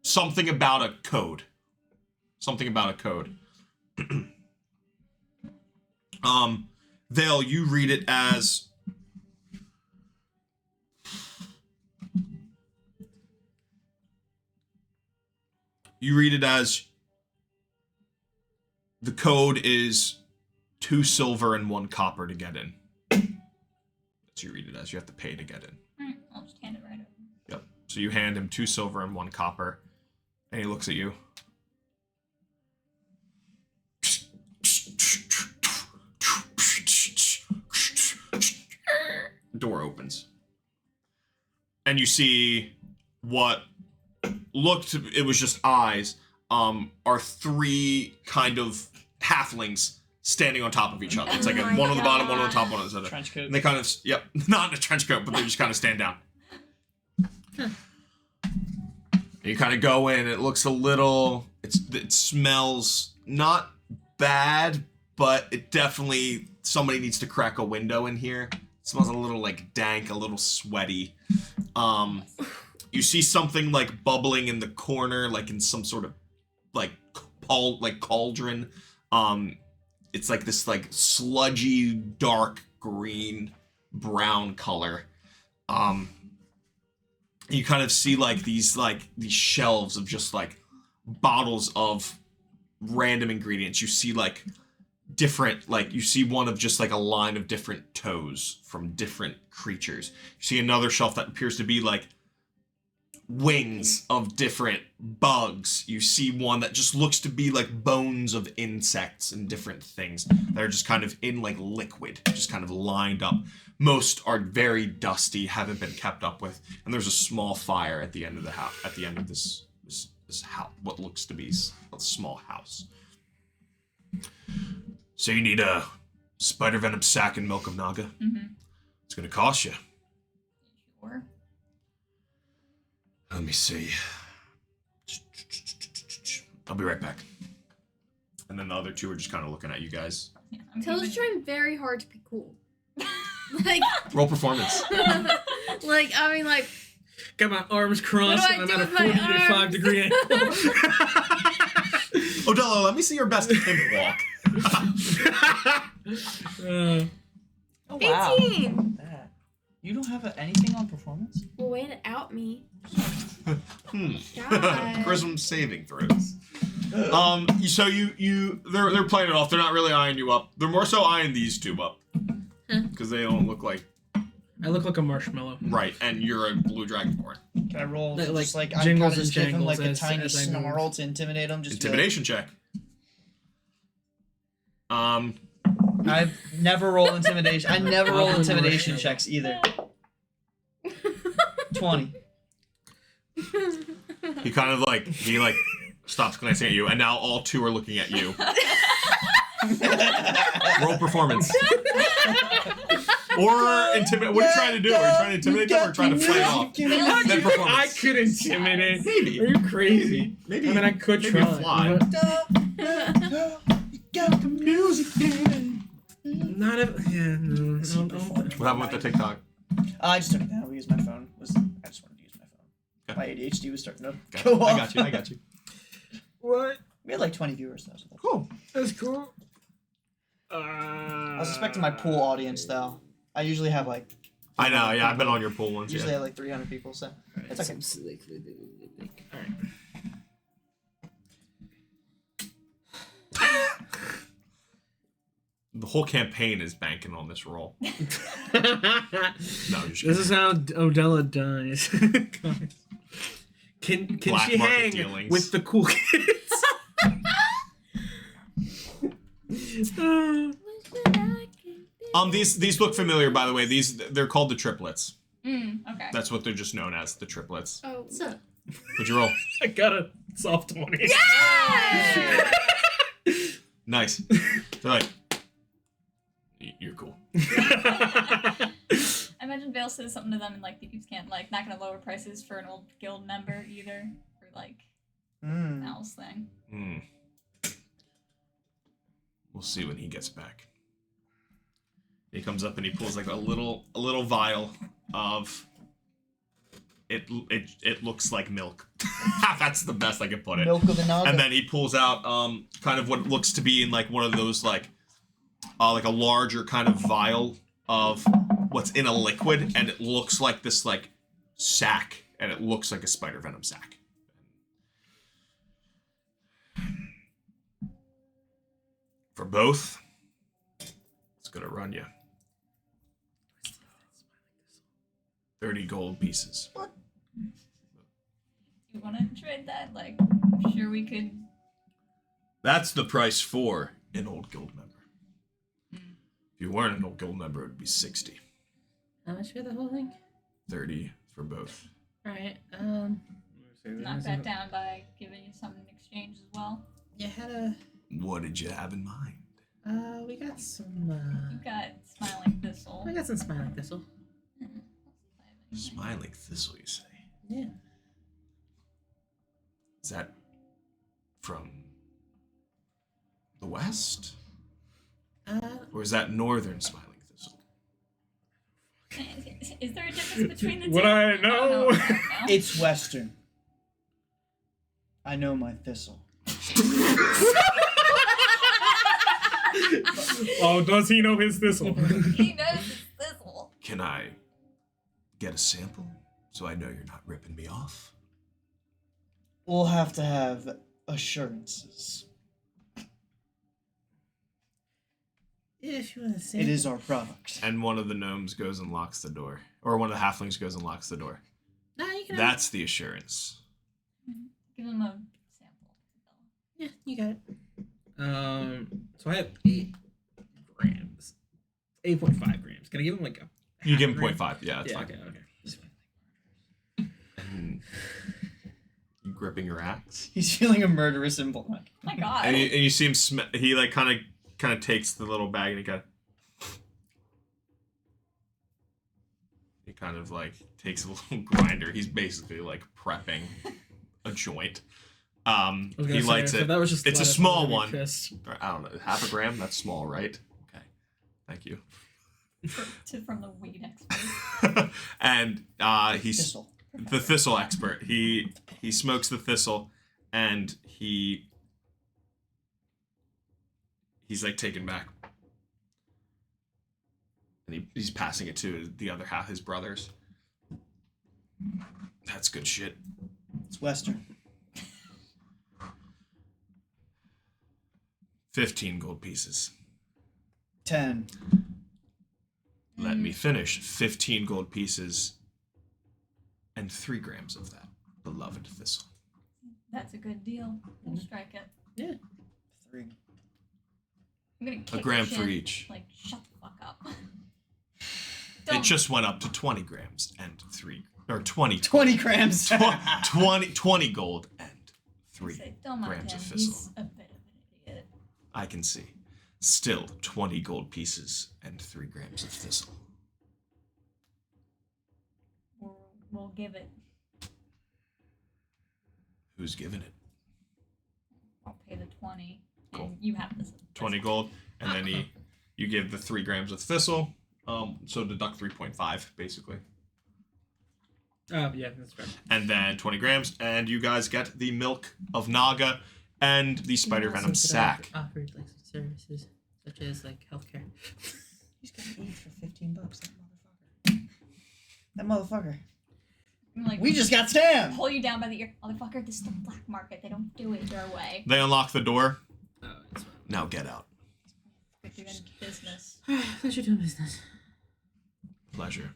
something about a code. Something about a code. Vale, you read it as the code is 2 silver and 1 copper to get in. That's what you read it as. You have to pay to get in. Alright, I'll just hand it right over. Yep. So you hand him 2 silver and 1 copper, and he looks at you. Door opens. And you see what it was just eyes, are 3 kind of halflings standing on top of each other. It's like Oh my one on the bottom, one on the top, God. one on the other. Trench coat. And they kind of, yep, not in a trench coat, but they just kind of stand down. You kind of go in. It looks a little. It smells not bad, but it definitely somebody needs to crack a window in here. It smells a little like dank, a little sweaty. You see something like bubbling in the corner, like in some sort of like cauldron. It's like this like sludgy, dark green, brown color. You kind of see like these shelves of just like bottles of random ingredients. You see like different, like you see one of just like a line of different toes from different creatures. You see another shelf that appears to be like wings of different bugs. You see one that just looks to be like bones of insects and different things that are just kind of in like liquid, just kind of lined up. Most are very dusty, haven't been kept up with, and there's a small fire at the end of the house. At the end of this house, what looks to be a small house. So you need a spider venom sack and milk of naga. Mm-hmm. It's gonna cost you. Sure. Let me see. I'll be right back. And then the other 2 are just kind of looking at you guys. Yeah, I'm Tayl's keeping- trying very hard to be cool. Like, Roll performance. like I mean, like. Got my arms crossed What do I and do I'm at a with my 45 arms? degree angle. Odello, let me see your best pimp walk. Oh, wow. 18. That. You don't have anything on performance? Well, way to out me. God. Charisma saving throws. So they're playing it off. They're not really eyeing you up. They're more so eyeing these 2 up. Because they don't look like I look like a marshmallow. right, and you're a blue dragonborn. Can I roll Like- just like I jingles kind of and just give him jangles like a as tiny I move. snarl to intimidate him? Just to be like- Intimidation check. I've never rolled intimidation. I never roll I'll do intimidation marshmallow. checks either. 20. He kind of like stops glancing at you, and now all 2 are looking at you. Roll performance. Or intimidate. What are you trying to do? Are you trying to intimidate them or trying to play it off? Then performance. I could intimidate. Maybe. Are you crazy? Maybe. I mean, I could maybe try. a fly. Got the music in. Not a. Yeah, no. What happened with the TikTok? I just took it down. We used my phone. I just wanted to use my phone. Okay. My ADHD was starting to Okay. go off. I got you. What? We had like 20 viewers though. So Cool. That's cool. I was expecting my pool audience though. I usually have like. I know, yeah, I've been on your pool once. Usually Yeah. have like 300 people, so it's okay. Alright. The whole campaign is banking on this roll. No, This is how Odella dies. Can Black she market hang dealings. with the cool kids? These look familiar, by the way. They're called the triplets. Okay. That's what they're just known as, the triplets. Oh, What's up? What'd you roll? I got a soft 20. Nice. They're like, you're cool. I imagine Vale says something to them and like thieves can't not gonna lower prices for an old guild member either for like Al's thing. We'll see when he gets back. He comes up and he pulls like a little vial of it looks like milk. That's the best I can put it. Milk of the Naga. And then he pulls out kind of what looks to be in like one of those like a larger kind of vial of what's in a liquid, and it looks like this like sack, and it looks like a spider venom sack. For both, it's gonna run you 30 gold pieces. You want to trade that? Like, I'm sure we could. That's the price for an old guild member. If you weren't an old guild member, it would be 60. How much for the whole thing? 30 for both. Alright, Knock that down by giving you something in exchange as well. you had a What did you have in mind? we got some You got Smiling Thistle. we got some smiling thistle. Smiling thistle, you say? Yeah. Is that from the west? Or is that northern smiling thistle? Is there a difference between the two? Would I know? It's Western. I know my thistle. Oh, does he know his thistle? He knows it's Thistle. Can I get a sample so I know you're not ripping me off? We'll have to have assurances. If you want to say It is our product. And one of the gnomes goes and locks the door. Or one of the halflings goes and locks the door. No, you can That's the assurance. Give him a sample. yeah, you got it. So I have 8 grams. 8.5 grams. Can I give him like a. You give him half gram? 0.5. Yeah, that's Yeah, fine. okay. And you gripping your axe. He's feeling a murderous impulse. My God. And you see him, he like kind of takes the little bag and he kind of like takes a little grinder. He's basically like prepping a joint. He lights it. That was just It's a lettuce small on your one. fist. Or, I don't know, half a gram? That's small, right? Okay. Thank you. From the weed expert. And he's Thistle. the thistle expert. He smokes the thistle, and he's like taken back, and he's passing it to the other half, his brothers. That's good shit. It's Western. 15 gold pieces. 10. Let me finish. 15 gold pieces, and 3 grams of that beloved thistle. That's a good deal. We'll strike it. Yeah. 3. I'm gonna kick A gram your for chin, each. Like, shut the fuck up. It just went up to 20 grams and 3, or 20. 20 grams. 20 gold and 3 Don't mind grams him. of He's thistle. a bit of an idiot. I can see. Still 20 gold pieces and 3 grams of thistle. We'll give it. Who's giving it? I'll pay the 20. Cool. And you have this. 20 gold, and then you give the 3 grams of thistle. So deduct 3.5 basically, Yeah, that's right. and then 20 grams, and you guys get the milk of Naga and the spider venom sack. Offered like services such as like healthcare. He's gonna eat for $15. That motherfucker. That motherfucker. I'm like, We just got scammed. pull you down by the ear. Motherfucker, this is the black market. They don't do it your way. They unlock the door. Oh, it's fine. Now get out. Good you're in business. Thought you're doing business. Pleasure,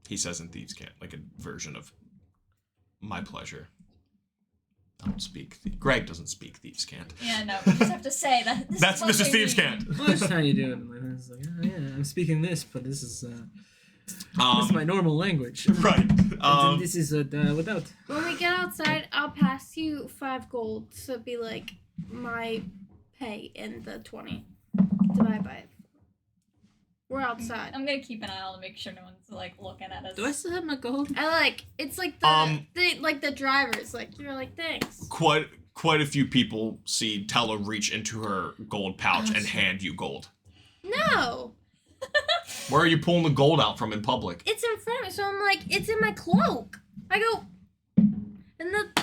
he says in Thieves' Cant, like a version of my pleasure. I don't speak. Greg doesn't speak Thieves' Cant. Yeah, no, we just have to say that. That's this Mrs. is Thieves' mean. Cant. Well, that's how you do it. And it's like, oh, yeah, I'm speaking this, but this is my normal language. Right. And this is without. When we get outside, I'll pass you 5 gold, so it'd be like my pay in the 20. Divide by it. We're outside. I'm gonna keep an eye out to make sure no one's like looking at us. Do I still have my gold? It's like the drivers, like you're like thanks. Quite a few people see Tella reach into her gold pouch and hand you gold. No, Where are you pulling the gold out from in public? it's in front of me, so I'm like, it's in my cloak. I go, and the.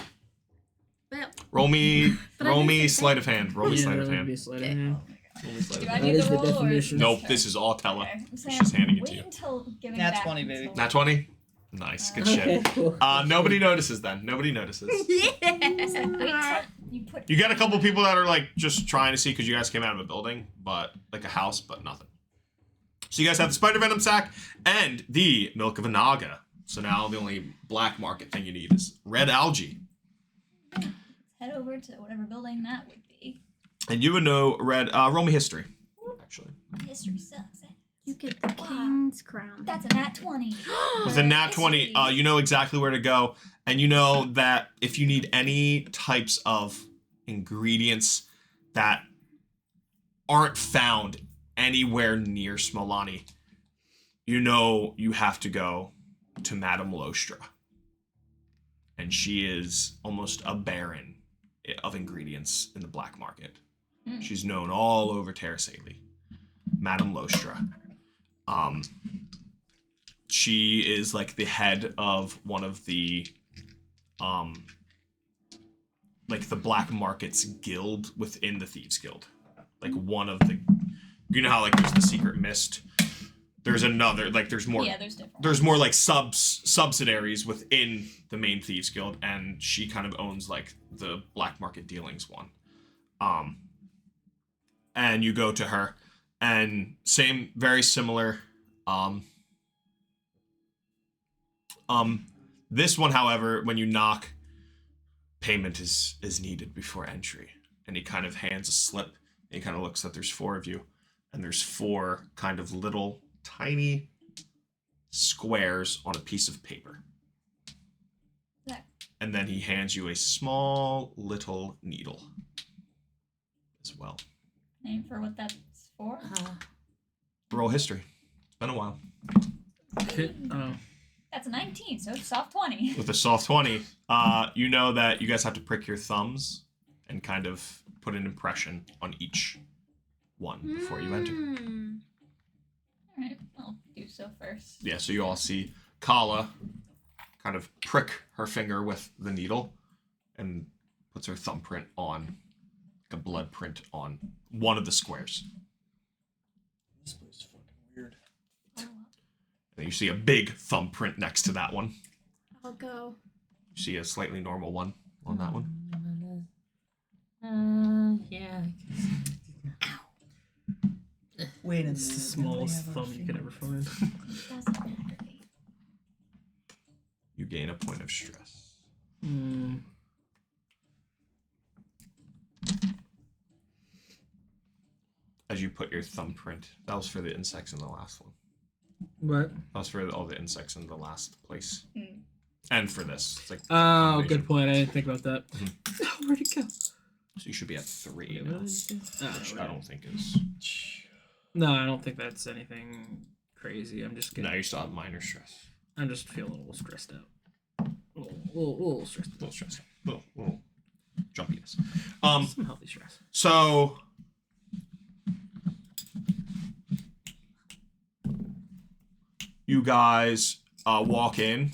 Well, Roll me But I didn't say sleight of hand. Roll me Yeah, sleight of that would hand. be a sleight of Okay. hand. Roll me sleight Do of I hand. need That is to the roll or is definition. Nope, okay. this is all Tella. Okay. I'm saying, She's handing it wait to you. until giving Nat back 20, until- baby. Nat 20? Nice, good Okay, shit. cool. Nobody notices then. Nobody notices. Wait till you put. You got a couple people that are like just trying to see because you guys came out of a building, but like a house, but nothing. So you guys have the spider venom sack and the milk of a naga. So now the only black market thing you need is red algae. Head over to whatever building that would be. And you would know red. Roll me history, actually. History sucks. Eh? you get the Wow. king's crown. That's a nat 20. With a nat 20, History. you know exactly where to go, and you know that if you need any types of ingredients that aren't found anywhere near Smolani, you know you have to go to Madame Lostra. And she is almost a baron of ingredients in the black market. Mm. She's known all over Terrasaili. Madame Lostra. She is like the head of one of the like the black market's guild within the Thieves Guild. Like one of the, you know how like there's the secret mist, there's another, like there's more, Yeah, there's different. there's more like subsidiaries within the main Thieves Guild, and she kind of owns like the black market dealings one. And you go to her, and same, very similar. This one, however, when you knock, payment is needed before entry. And he kind of hands a slip, and he kind of looks that there's 4 of you, and there's 4 kind of little tiny squares on a piece of paper. There. And then he hands you a small little needle as well. Name for what that's for? Roll history. It's been a while. Oh. That's a 19, so it's soft 20. With a soft 20, you know that you guys have to prick your thumbs and kind of put an impression on each one before you enter. Alright, I'll do so first. Yeah, so you all see Kala kind of prick her finger with the needle and puts her thumbprint on, like a blood print on one of the squares. This place is fucking weird. And you see a big thumbprint next to that one. I'll go. You see a slightly normal one on that one. Yeah. Wait a minute. It's the smallest thumb you could ever find. It doesn't matter. You gain a point of stress. As you put your thumbprint. That was for the insects in the last one. What? That was for all the insects in the last place. Mm. And for this. It's like Oh, good point. I didn't think about that. Where'd it go? So you should be at 3 What now, is it? which I don't think is. No, I don't think that's anything crazy. I'm just No, getting. you still have minor stress. I'm just feeling a little stressed out. A little stressed A little stressed. Little jumpiness. out. Some healthy stress. So you guys walk in.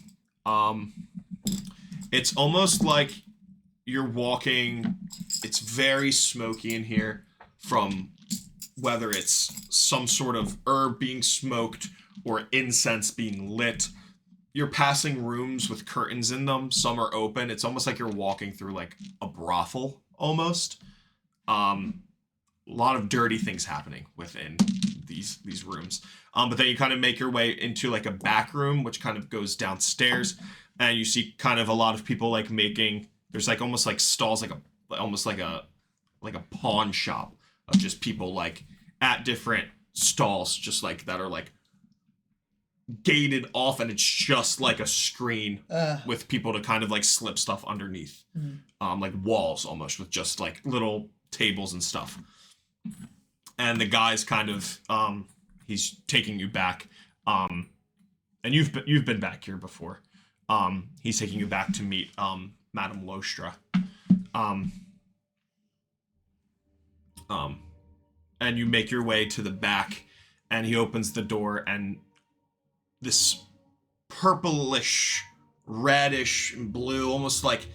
It's almost like you're walking. It's very smoky in here from whether it's some sort of herb being smoked or incense being lit. You're passing rooms with curtains in them. Some are open. It's almost like you're walking through like a brothel almost. A lot of dirty things happening within these rooms. But then you kind of make your way into like a back room, which kind of goes downstairs, and you see kind of a lot of people like making. There's like almost like stalls, almost like a pawn shop of just people like at different stalls, just like that are like gated off, and it's just like a screen with people to kind of like slip stuff underneath, like walls almost with just like little tables and stuff. And the guy's kind of he's taking you back, and you've been back here before. He's taking you back to meet Madame Lostra. And you make your way to the back, and he opens the door, and this purplish, reddish, and blue, almost like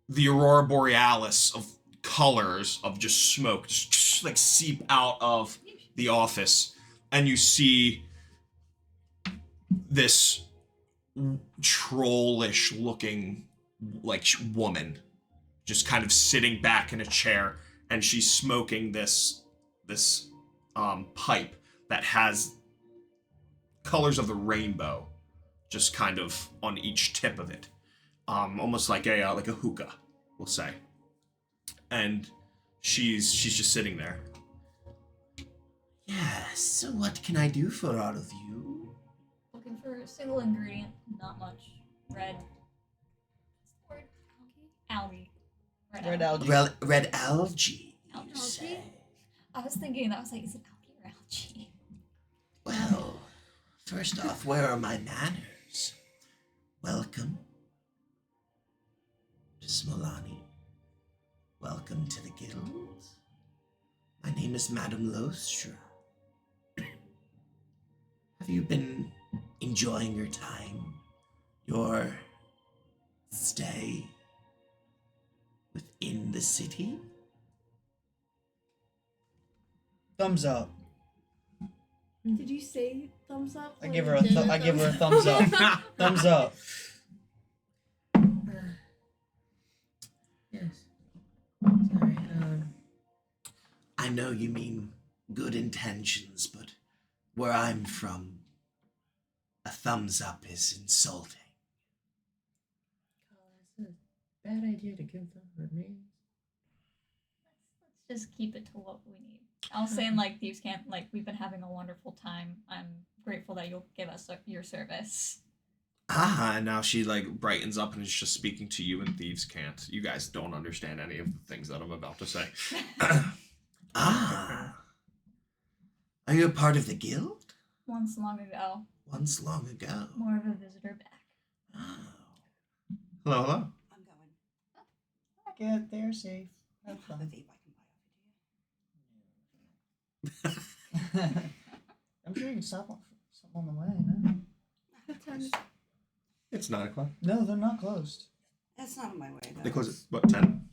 the aurora borealis of colors of just smoke, just like seep out of the office, and you see this trollish looking like woman just kind of sitting back in a chair, and she's smoking this pipe that has colors of the rainbow just kind of on each tip of it, almost like a hookah, we'll say. And she's just sitting there. Yes, so what can I do for all of you? Looking for a single ingredient, not much. Red. What's the word? Algae. Red algae. Red algae. Algae. You say. I was thinking that was like, is it algae or algae? Well, first off, where are my manners? Welcome to Smolani. Welcome to the guild. My name is Madame Lostra. Have you been enjoying your time? Your stay within the city? Thumbs up. Did you say thumbs up? I or give you her a did I give her a thumbs up. Thumbs up. Yes. Sorry. I know you mean good intentions, but where I'm from, a thumbs up is insulting. It's a bad idea to give them her name. Let's just keep it to what we need. I was saying, like, thieves can't, like, we've been having a wonderful time. I'm grateful that you'll give us your service. And now she like brightens up and is just speaking to you, and thieves can't. You guys don't understand any of the things that I'm about to say. Ah. Are you a part of the guild? Once long ago. Once long ago. More of a visitor back. Oh. Hello, hello. I'm going. Get there safe. I Have have a fun. vape I can buy off I'm sure you can stop something on the way, man. What time is It's 9 o'clock. No, they're not closed. you. That's not on my way, though. They close at what, 10?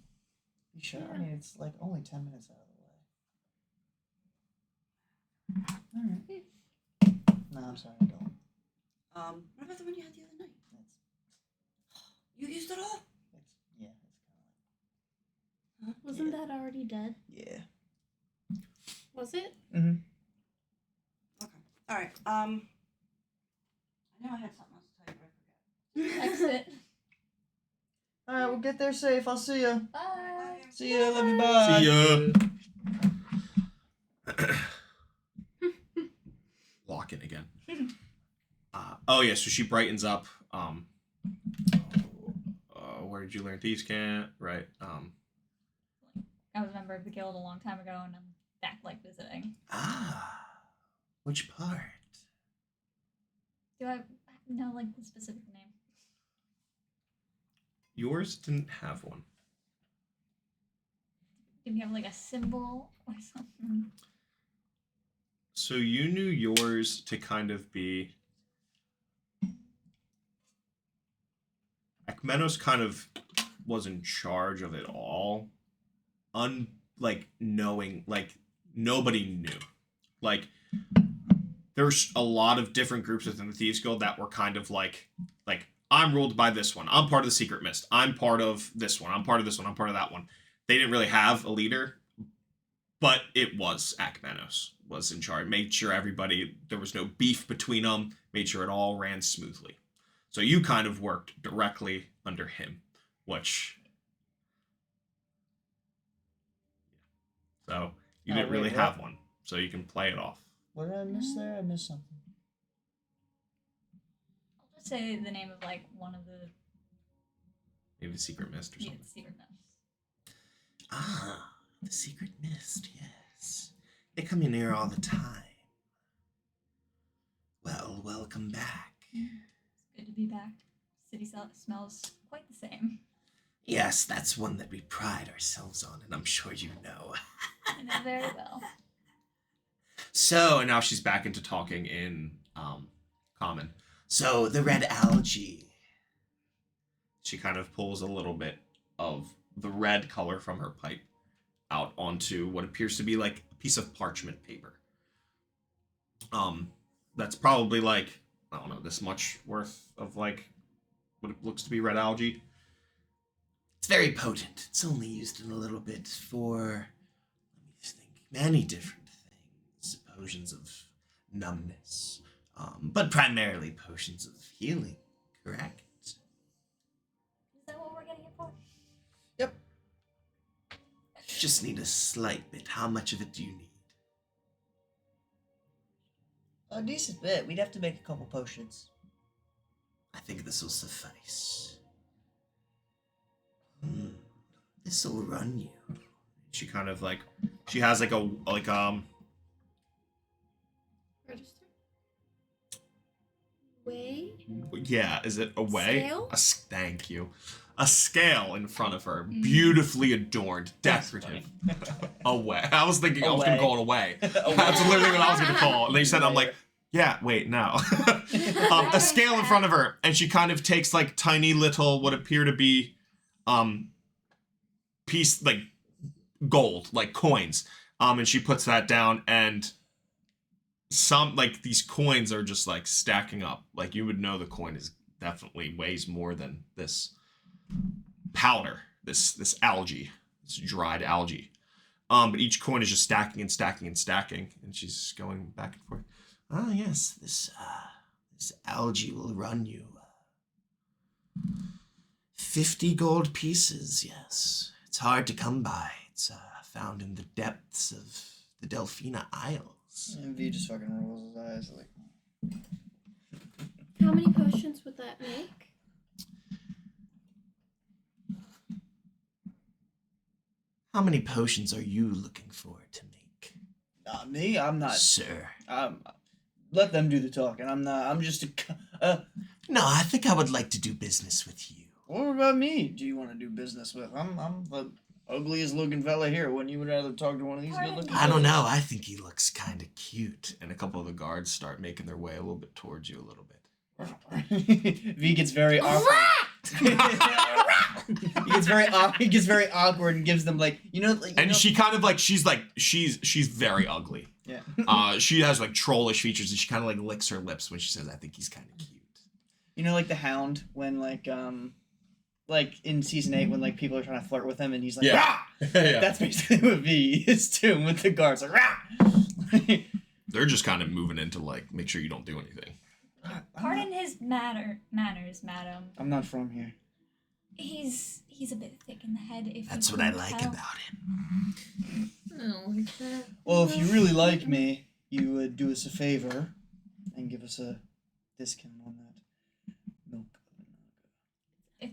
You sure? I mean, it's like only 10 minutes out of the way. Alright. No, I'm sorry, I don't. What about the one you had the other night? That's, You used it all? it's Wasn't that already dead? yeah. Was it? Mm-hmm. Okay. All right. I know I had something else to tell you, but I forgot. Exit. Alright, we'll get there safe. I'll see ya. Bye. See ya. Love you. Bye. See ya. Lock in again. Oh yeah, so she brightens up. Where did you learn thieves can't? Right. member of the guild a long time ago, and I'm back, like, visiting. Ah, which part? Do I know, like, the specific name? Yours didn't have one. Did we have, like, a symbol or something? So you knew yours to kind of be... Ekmenos kind of was in charge of it all. Knowing, like, nobody knew. Like, there's a lot of different groups within the Thieves Guild that were kind of like, I'm ruled by this one. I'm part of the Secret Mist. I'm part of this one. I'm part of this one. I'm part of that one. They didn't really have a leader, but it was Ekmenos was in charge. Made sure there was no beef between them. Made sure it all ran smoothly. So you kind of worked directly under him, which... So you didn't really have one. So you can play it off. What did I miss there? I missed something. I'll just say the name of, like, one of the... Maybe the Secret Mist or Yeah, something. the Secret Mist. Ah, the Secret Mist, yes. They come in here all the time. Well, welcome back. It's good to be back. City smells quite the same. Yes, that's one that we pride ourselves on, and I'm sure you know. I know very well. So, and now she's back into talking in common. So, the red algae. She kind of pulls a little bit of the red color from her pipe out onto what appears to be like a piece of parchment paper. That's probably like, I don't know, this much worth of like what looks to be red algae. It's very potent. It's only used in a little bit for, let me think, many different things. Potions of numbness, but primarily potions of healing, correct? Is that what we're getting it for? Yep. Just need a slight bit. How much of it do you need? A decent bit. We'd have to make a couple potions. I think this will suffice. This will run you. She kind of like, she has like Register. Way. yeah, is it a way? Scale? Thank you. A scale in front of her, beautifully adorned, decorative. A way. I was thinking I was going to call it a way. That's literally what I was going to call it. And they said, I'm like, yeah, wait, no. A scale in front of her, and she kind of takes like tiny little, what appear to be, piece, like gold, like coins. And she puts that down, and some, like, these coins are just like stacking up. Like, you would know the coin is definitely weighs more than this powder, this algae, this dried algae. But each coin is just stacking and stacking and stacking, and she's going back and forth. Ah, yes, this algae will run you 50 gold pieces, yes. It's hard to come by. It's found in the depths of the Delphina Isles. And V just fucking rolls his eyes like... How many potions would that make? How many potions are you looking for to make? Not me, I'm not... Sir. Let them do the talking. I'm just a... No, I think I would like to do business with you. What about me? Do you want to do business with? I'm the ugliest looking fella here. Wouldn't you rather talk to one of these good looking I don't know. I think he looks kind of cute. And a couple of the guards start making their way a little bit towards you a little bit. V gets very awkward. He gets very awkward and gives them like, And she kind of like, she's very ugly. Yeah. She has like trollish features, and she kind of like licks her lips when she says, I think he's kind of cute. You know, like the Hound when like in season 8 when like people are trying to flirt with him and he's like, Yeah. Rah! Yeah. That's basically what V is too with the guards, like, Rah! They're just kind of moving in to like make sure you don't do anything. Pardon his manners, madam. I'm not from here. He's a bit thick in the head. If That's you what I can like tell. about him. I don't like that. Well, if you really like me, you would do us a favor and give us a discount on that milk. It-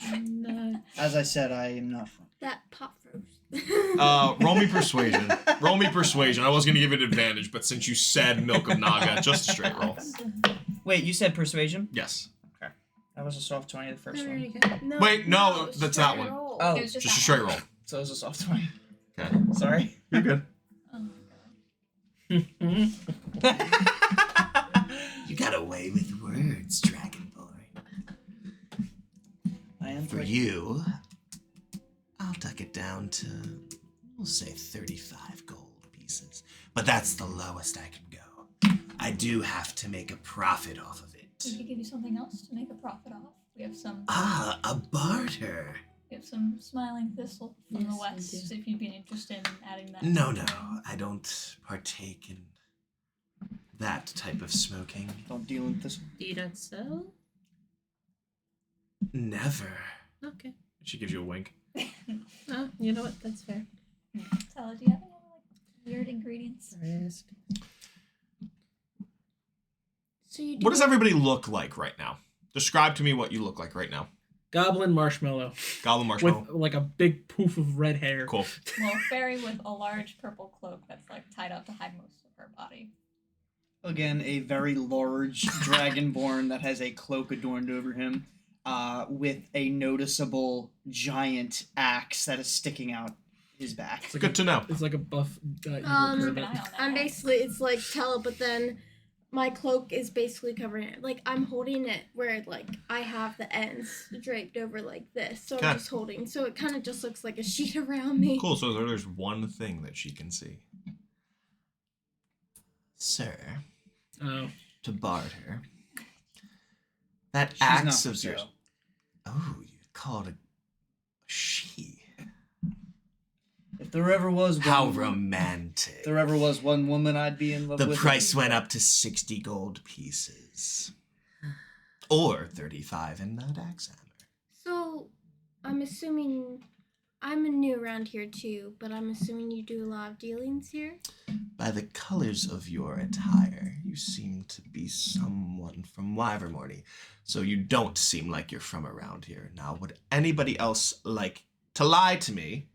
I'm not. As I said, I am not from that pot froze. Roll me persuasion. Roll me persuasion. I was gonna give it advantage, but since you said Milk of Naga, just a straight roll. Wait, you said persuasion? Yes. That was a soft 20 the first one. No, Wait, no, that's that one. roll. Oh, It was Just a that straight one. roll. so it was a soft 20. Okay. Sorry. You're good. Oh my god. You got away with words, Dragonborn. I am For quick. you, I'll duck it down to, we'll say 35 gold pieces. But that's the lowest I can go. I do have to make a profit off of it. We could give you something else to make a profit off. We have some. Ah, a barter. We have some smiling thistle from Yes, the we west. do. If you'd be interested in adding that. No, I don't partake in that type of smoking. Don't deal with this. You don't sell? Never. Okay. She gives you a wink. Oh, you know what? That's fair. Tala, do you have any like weird ingredients? Risk. So you What does everybody look like right now? Describe to me what you look like right now. Goblin marshmallow. Goblin marshmallow. With like a big poof of red hair. Cool. Well, fairy with a large purple cloak that's like tied up to hide most of her body. Again, a very large dragonborn that has a cloak adorned over him, with a noticeable giant axe that is sticking out his back. It's like Good to know. It's like a buff. Evil Um, Keep an kermit. eye on that. I'm basically, it's like Tella, but then my cloak is basically covering it. Like, I'm holding it where, like, I have the ends draped over like this. So Okay. I'm just holding. So it kind of just looks like a sheet around me. Cool. So there's one thing that she can see. Sir, Oh. to barter. That She's axe not of for yours. sale. Oh, you called it a she. If there ever was one, How if romantic. there ever was one woman I'd be in love The with. price went up to 60 gold pieces. Or 35 in that axe hammer. So I'm assuming I'm new around here too, but I'm assuming you do a lot of dealings here. By the colors of your attire, you seem to be someone from Wyvermorny, so you don't seem like you're from around here. Now, would anybody else like to lie to me?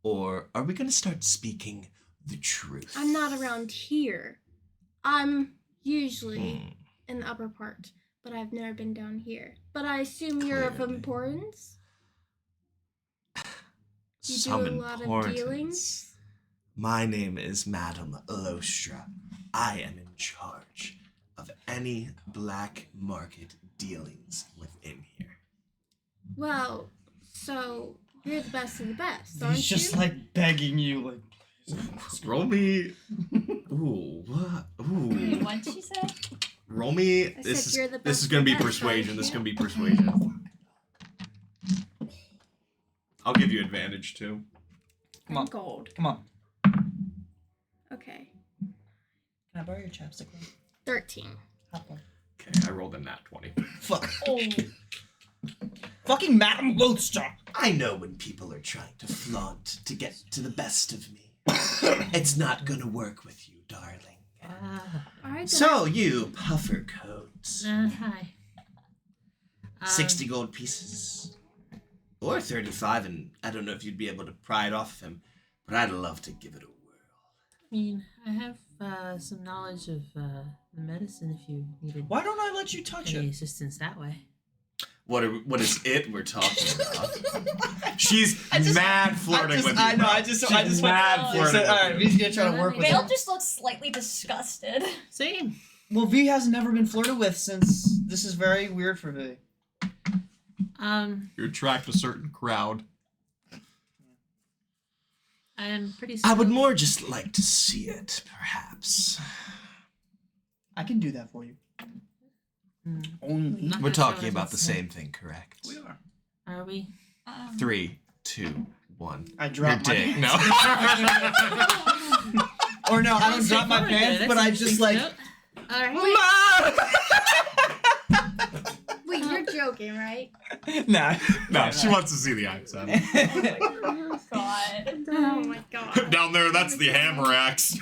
Or are we going to start speaking the truth? I'm not around here. I'm usually Hmm. in the upper part, but I've never been down here. But I assume you're of Clearly. importance? You do Some a lot of importance. dealings? My name is Madame Lostra. I am in charge of any black market dealings within here. Well, so you're the best of the best, aren't He's just you? like begging you, like. Roll me. Ooh, what? Ooh. Wait, what'd she say? Roll me. I This said you're the is this best is gonna be of the best, persuasion. aren't This is you? gonna be persuasion. I'll give you advantage too. Come on. Gold. Come on. Okay. Can I borrow your chapstick? 13. Hop on. Okay, I rolled a nat 20. Fuck. Oh, Fucking Madame Lostra. I know when people are trying to flaunt to get to the best of me. It's not gonna work with you, darling. Alright, then. So, you puffer coats. Hi. 60 gold pieces. Or 35, and I don't know if you'd be able to pry it off of him, but I'd love to give it a whirl. I mean, I have some knowledge of the medicine if you needed Why don't I let you touch any it? assistance that way. What is it we're talking about? She's mad flirting with you. I know. bro. I just She's mad Oh. flirting So, with all right, you. V's gonna try to work with Vale her. just looks slightly disgusted. Same. Well, V has never been flirted with since this is very weird for V. You attract a certain crowd. I am pretty. I would more just like to see it, perhaps. I can do that for you. Mm. Only. Not We're gonna show talking us about the what's same thing, correct? We are. Are we? 3, 2, 1. I Your dropped my dick. pants. No. Or no, I don't drop my pants, but I just like. Alright. Wait, you're joking, right? Nah. No, she wants to see the accent. Oh God. Oh my god. Down there, that's the hammer axe.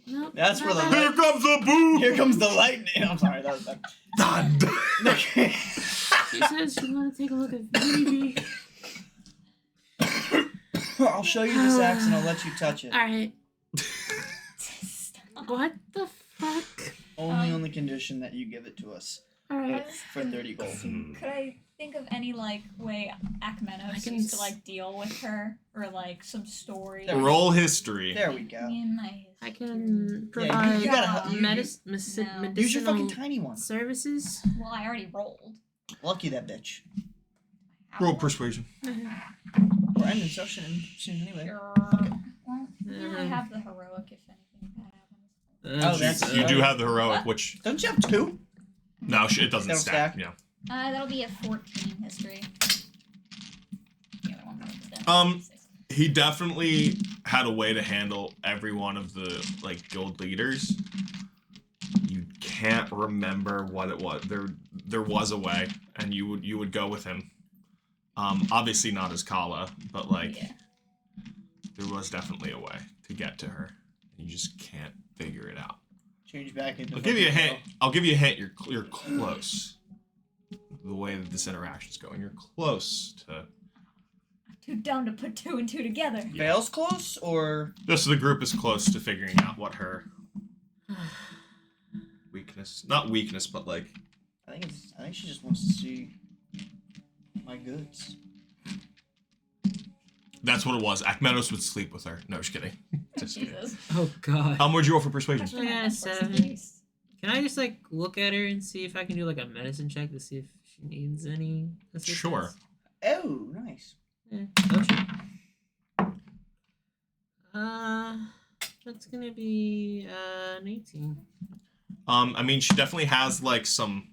Nope, That's where the not Here that. comes the boom. Here comes the lightning. I'm sorry, that was bad. Thunder. Okay. She says she want to take a look at baby. I'll show you this axe and I'll let you touch it. All right. Stop. What the fuck? Only on the condition that you give it to us All right. for 30 gold. Could I think of any way Akmenos I can used to deal with her, or some story? There we Roll history. There we go. In my I history. can Yeah, provide you gotta No. medicinal Use your fucking tiny one. services. Well, I already rolled. Lucky that bitch. Roll persuasion. We're ending session soon anyway. Sure. Well, yeah, I have the heroic if anything bad happens. Oh, that's- You do have the heroic, What? which Don't you have 2? no, it doesn't That'll stack. stack. Yeah. That'll be a 14 history. The other one was dead. He definitely had a way to handle every one of the guild leaders. You can't remember what it was. There was a way, and you would go with him. Obviously not as Kala, but Yeah. there was definitely a way to get to her. You just can't figure it out. Change back into I'll give you a hint. I'll give you a hint. You're close. The way that this interaction's going, you're close to. Too dumb to put 2 and 2 together. Fails close or Just the group is close to figuring out what her weakness, not weakness, but I think she just wants to see my goods. that's what it was. Akmenos would sleep with her. No, just kidding. Just kidding. Jesus. Oh god. What'd you roll for persuasion? Question Yeah, on that person's 7. face. Can I just look at her and see if I can do a medicine check to see if she needs any assistance? Sure. Oh, nice. Yeah. Oh, shit. That's gonna be an 18. I mean, she definitely has some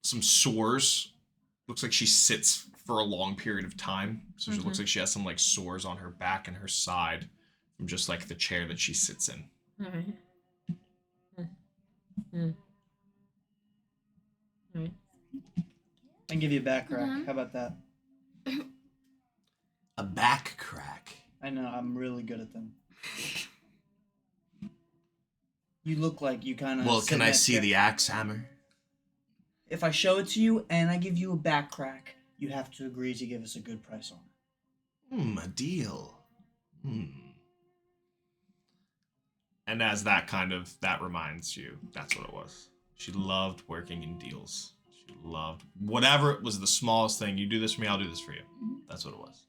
sores. Looks like she sits for a long period of time, so it looks like she has some sores on her back and her side from just the chair that she sits in. All right. All right. I can give you a back crack. Mhm. How about that? A back crack. I know, I'm really good at them. You look like you kind of. Well, can I see the axe hammer? If I show it to you and I give you a back crack, you have to agree to give us a good price on it. A deal. And as that reminds you, that's what it was. She loved working in deals. She loved whatever it was, the smallest thing. You do this for me, I'll do this for you. That's what it was.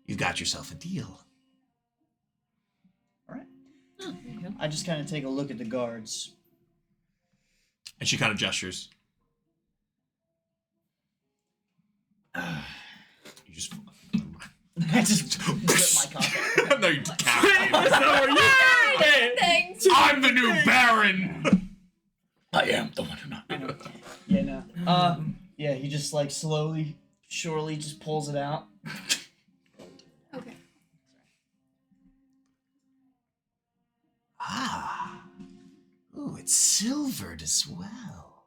You got yourself a deal. All right. Oh, there you go. I just kind of take a look at the guards. And she kind of gestures. You just. I just rip my cock out. No, you decapitated. Thanks. I'm the new Baron. I am the one who not. Yeah, no. Yeah, he just slowly, surely just pulls it out. Okay. Ah. Ooh, it's silvered as well.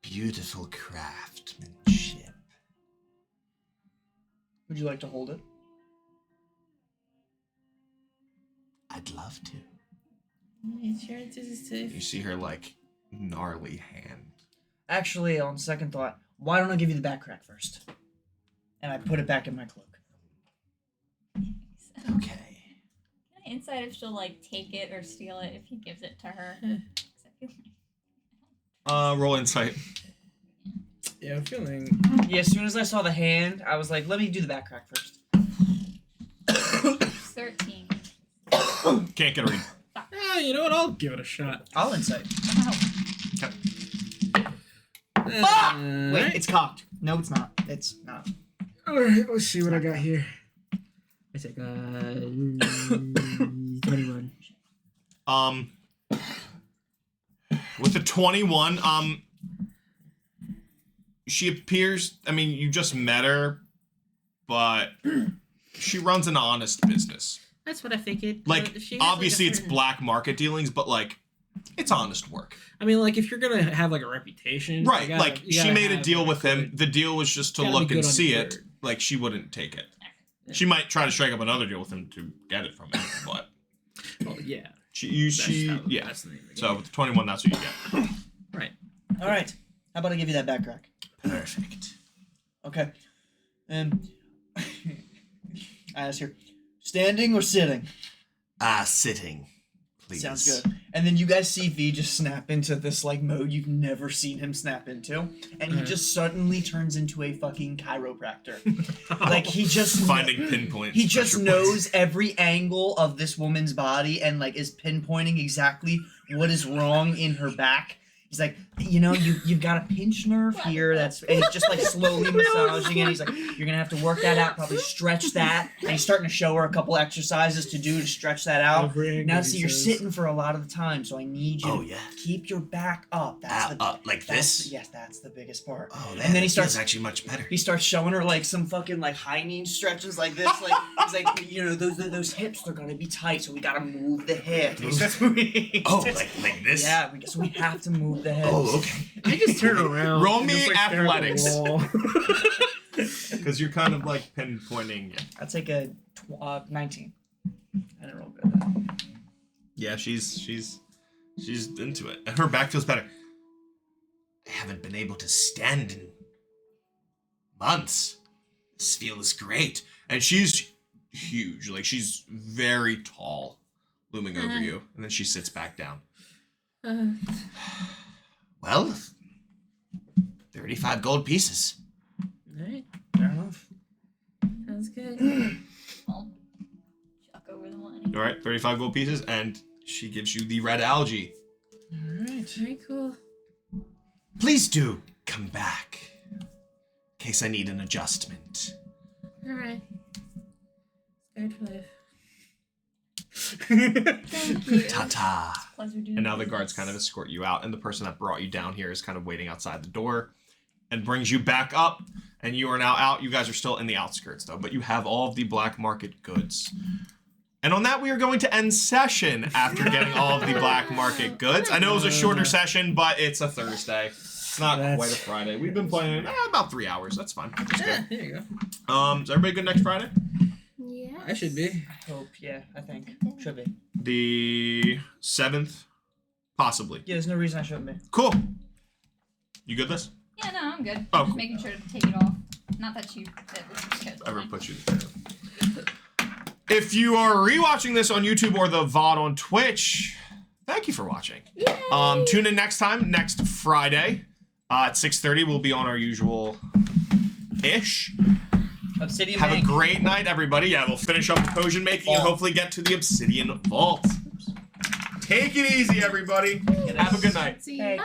Beautiful craftsmanship. Would you like to hold it? I'd love to. Insurance is safe. You see her gnarly hand. Actually, on second thought, why don't I give you the back crack first? And I put it back in my cloak. Okay. Can I insight if she'll take it or steal it if he gives it to her? 'Cause I feel Roll insight. Yeah, I'm feeling. Yeah, as soon as I saw the hand, I was like, let me do the back crack first. 13. Can't get a read. You know what? I'll give it a shot. I'll insight. Wait, Alright. it's cocked. No, it's not. It's not. Alright, let's see what I got here. I take 21. With the 21, she appears. I mean, you just met her, but she runs an honest business. That's what I figured. She has, Obviously, a it's certain- black market dealings, but it's honest work. I mean, if you're gonna have a reputation, Right, you gotta she made a have, deal with him. good- The deal was just to gotta look be and good on see your it. word. She wouldn't take it. Yeah. She might try to strike up another deal with him to get it from him, but Well, yeah. that's the name of the So with the 21, that's what you get. Right. All right. How about I give you that back crack? Perfect. Okay. And I ask her, standing or sitting? Sitting, please. Sounds good. And then you guys see V just snap into this like mode you've never seen him snap into, and he just suddenly turns into a fucking chiropractor. Like he just Finding pinpoints. He just pressure knows points. every angle of this woman's body and like is pinpointing exactly what is wrong in her back. He's like, you know, you've got a pinched nerve here. And he's just like slowly massaging it. He's like, you're gonna have to work that out. Probably stretch that. And he's starting to show her a couple exercises to do to stretch that out. Now, see, you're sitting for a lot of the time, so I need you to keep your back up. That's up like this. Yes, that's the biggest part. Oh, and then he starts actually much better. He starts showing her like some fucking like high knee stretches like this. Like he's like, you know, those hips they're gonna be tight, so we gotta move the hip. Oh, like this. Yeah, so we have to move the hips. Oh, okay. I just turn around. Roll and me just, like, stare at the athletics. wall. Because you're kind of like pinpointing. Yeah. I'll take a 19. I didn't roll good. Yeah, she's into it, and her back feels better. I haven't been able to stand in months. This feels great. And she's huge, like she's very tall, looming over you, and then she sits back down. Well, 35 gold pieces. Alright, Fair enough. sounds good. I'll chuck over the money. All right, 35 gold pieces, and she gives you the red algae. Alright. Very cool. Please do come back. In case I need an adjustment. Alright. Scared for life. Thank you. Ta-ta. Pleasure doing And now the business. guards kind of escort you out, and the person that brought you down here is kind of waiting outside the door and brings you back up, and you are now out. You guys are still in the outskirts, though, but you have all of the black market goods. And on that, we are going to end session after getting all of the black market goods. I know it was a shorter session, but it's a Thursday. It's not quite a Friday. We've been playing about 3 hours. That's fine. That's Yeah, good. there you go. Is everybody good next Friday? Yeah. I should be. I hope, yeah, I think. Should be. The 7th? Possibly. Yeah, there's no reason I shouldn't be. Cool. You good, Liz? Yeah, no, I'm good. Oh, I'm just cool. making sure to take it off. Not that was your schedule. Ever put you to If you are rewatching this on YouTube or the VOD on Twitch, thank you for watching. Tune in next time, next Friday at 6:30. We'll be on our usual-ish. Obsidian Have Bank. a great night, everybody. Yeah, we'll finish up the potion making and hopefully get to the Obsidian Vault. Take it easy, everybody. Have a good night. See Hey.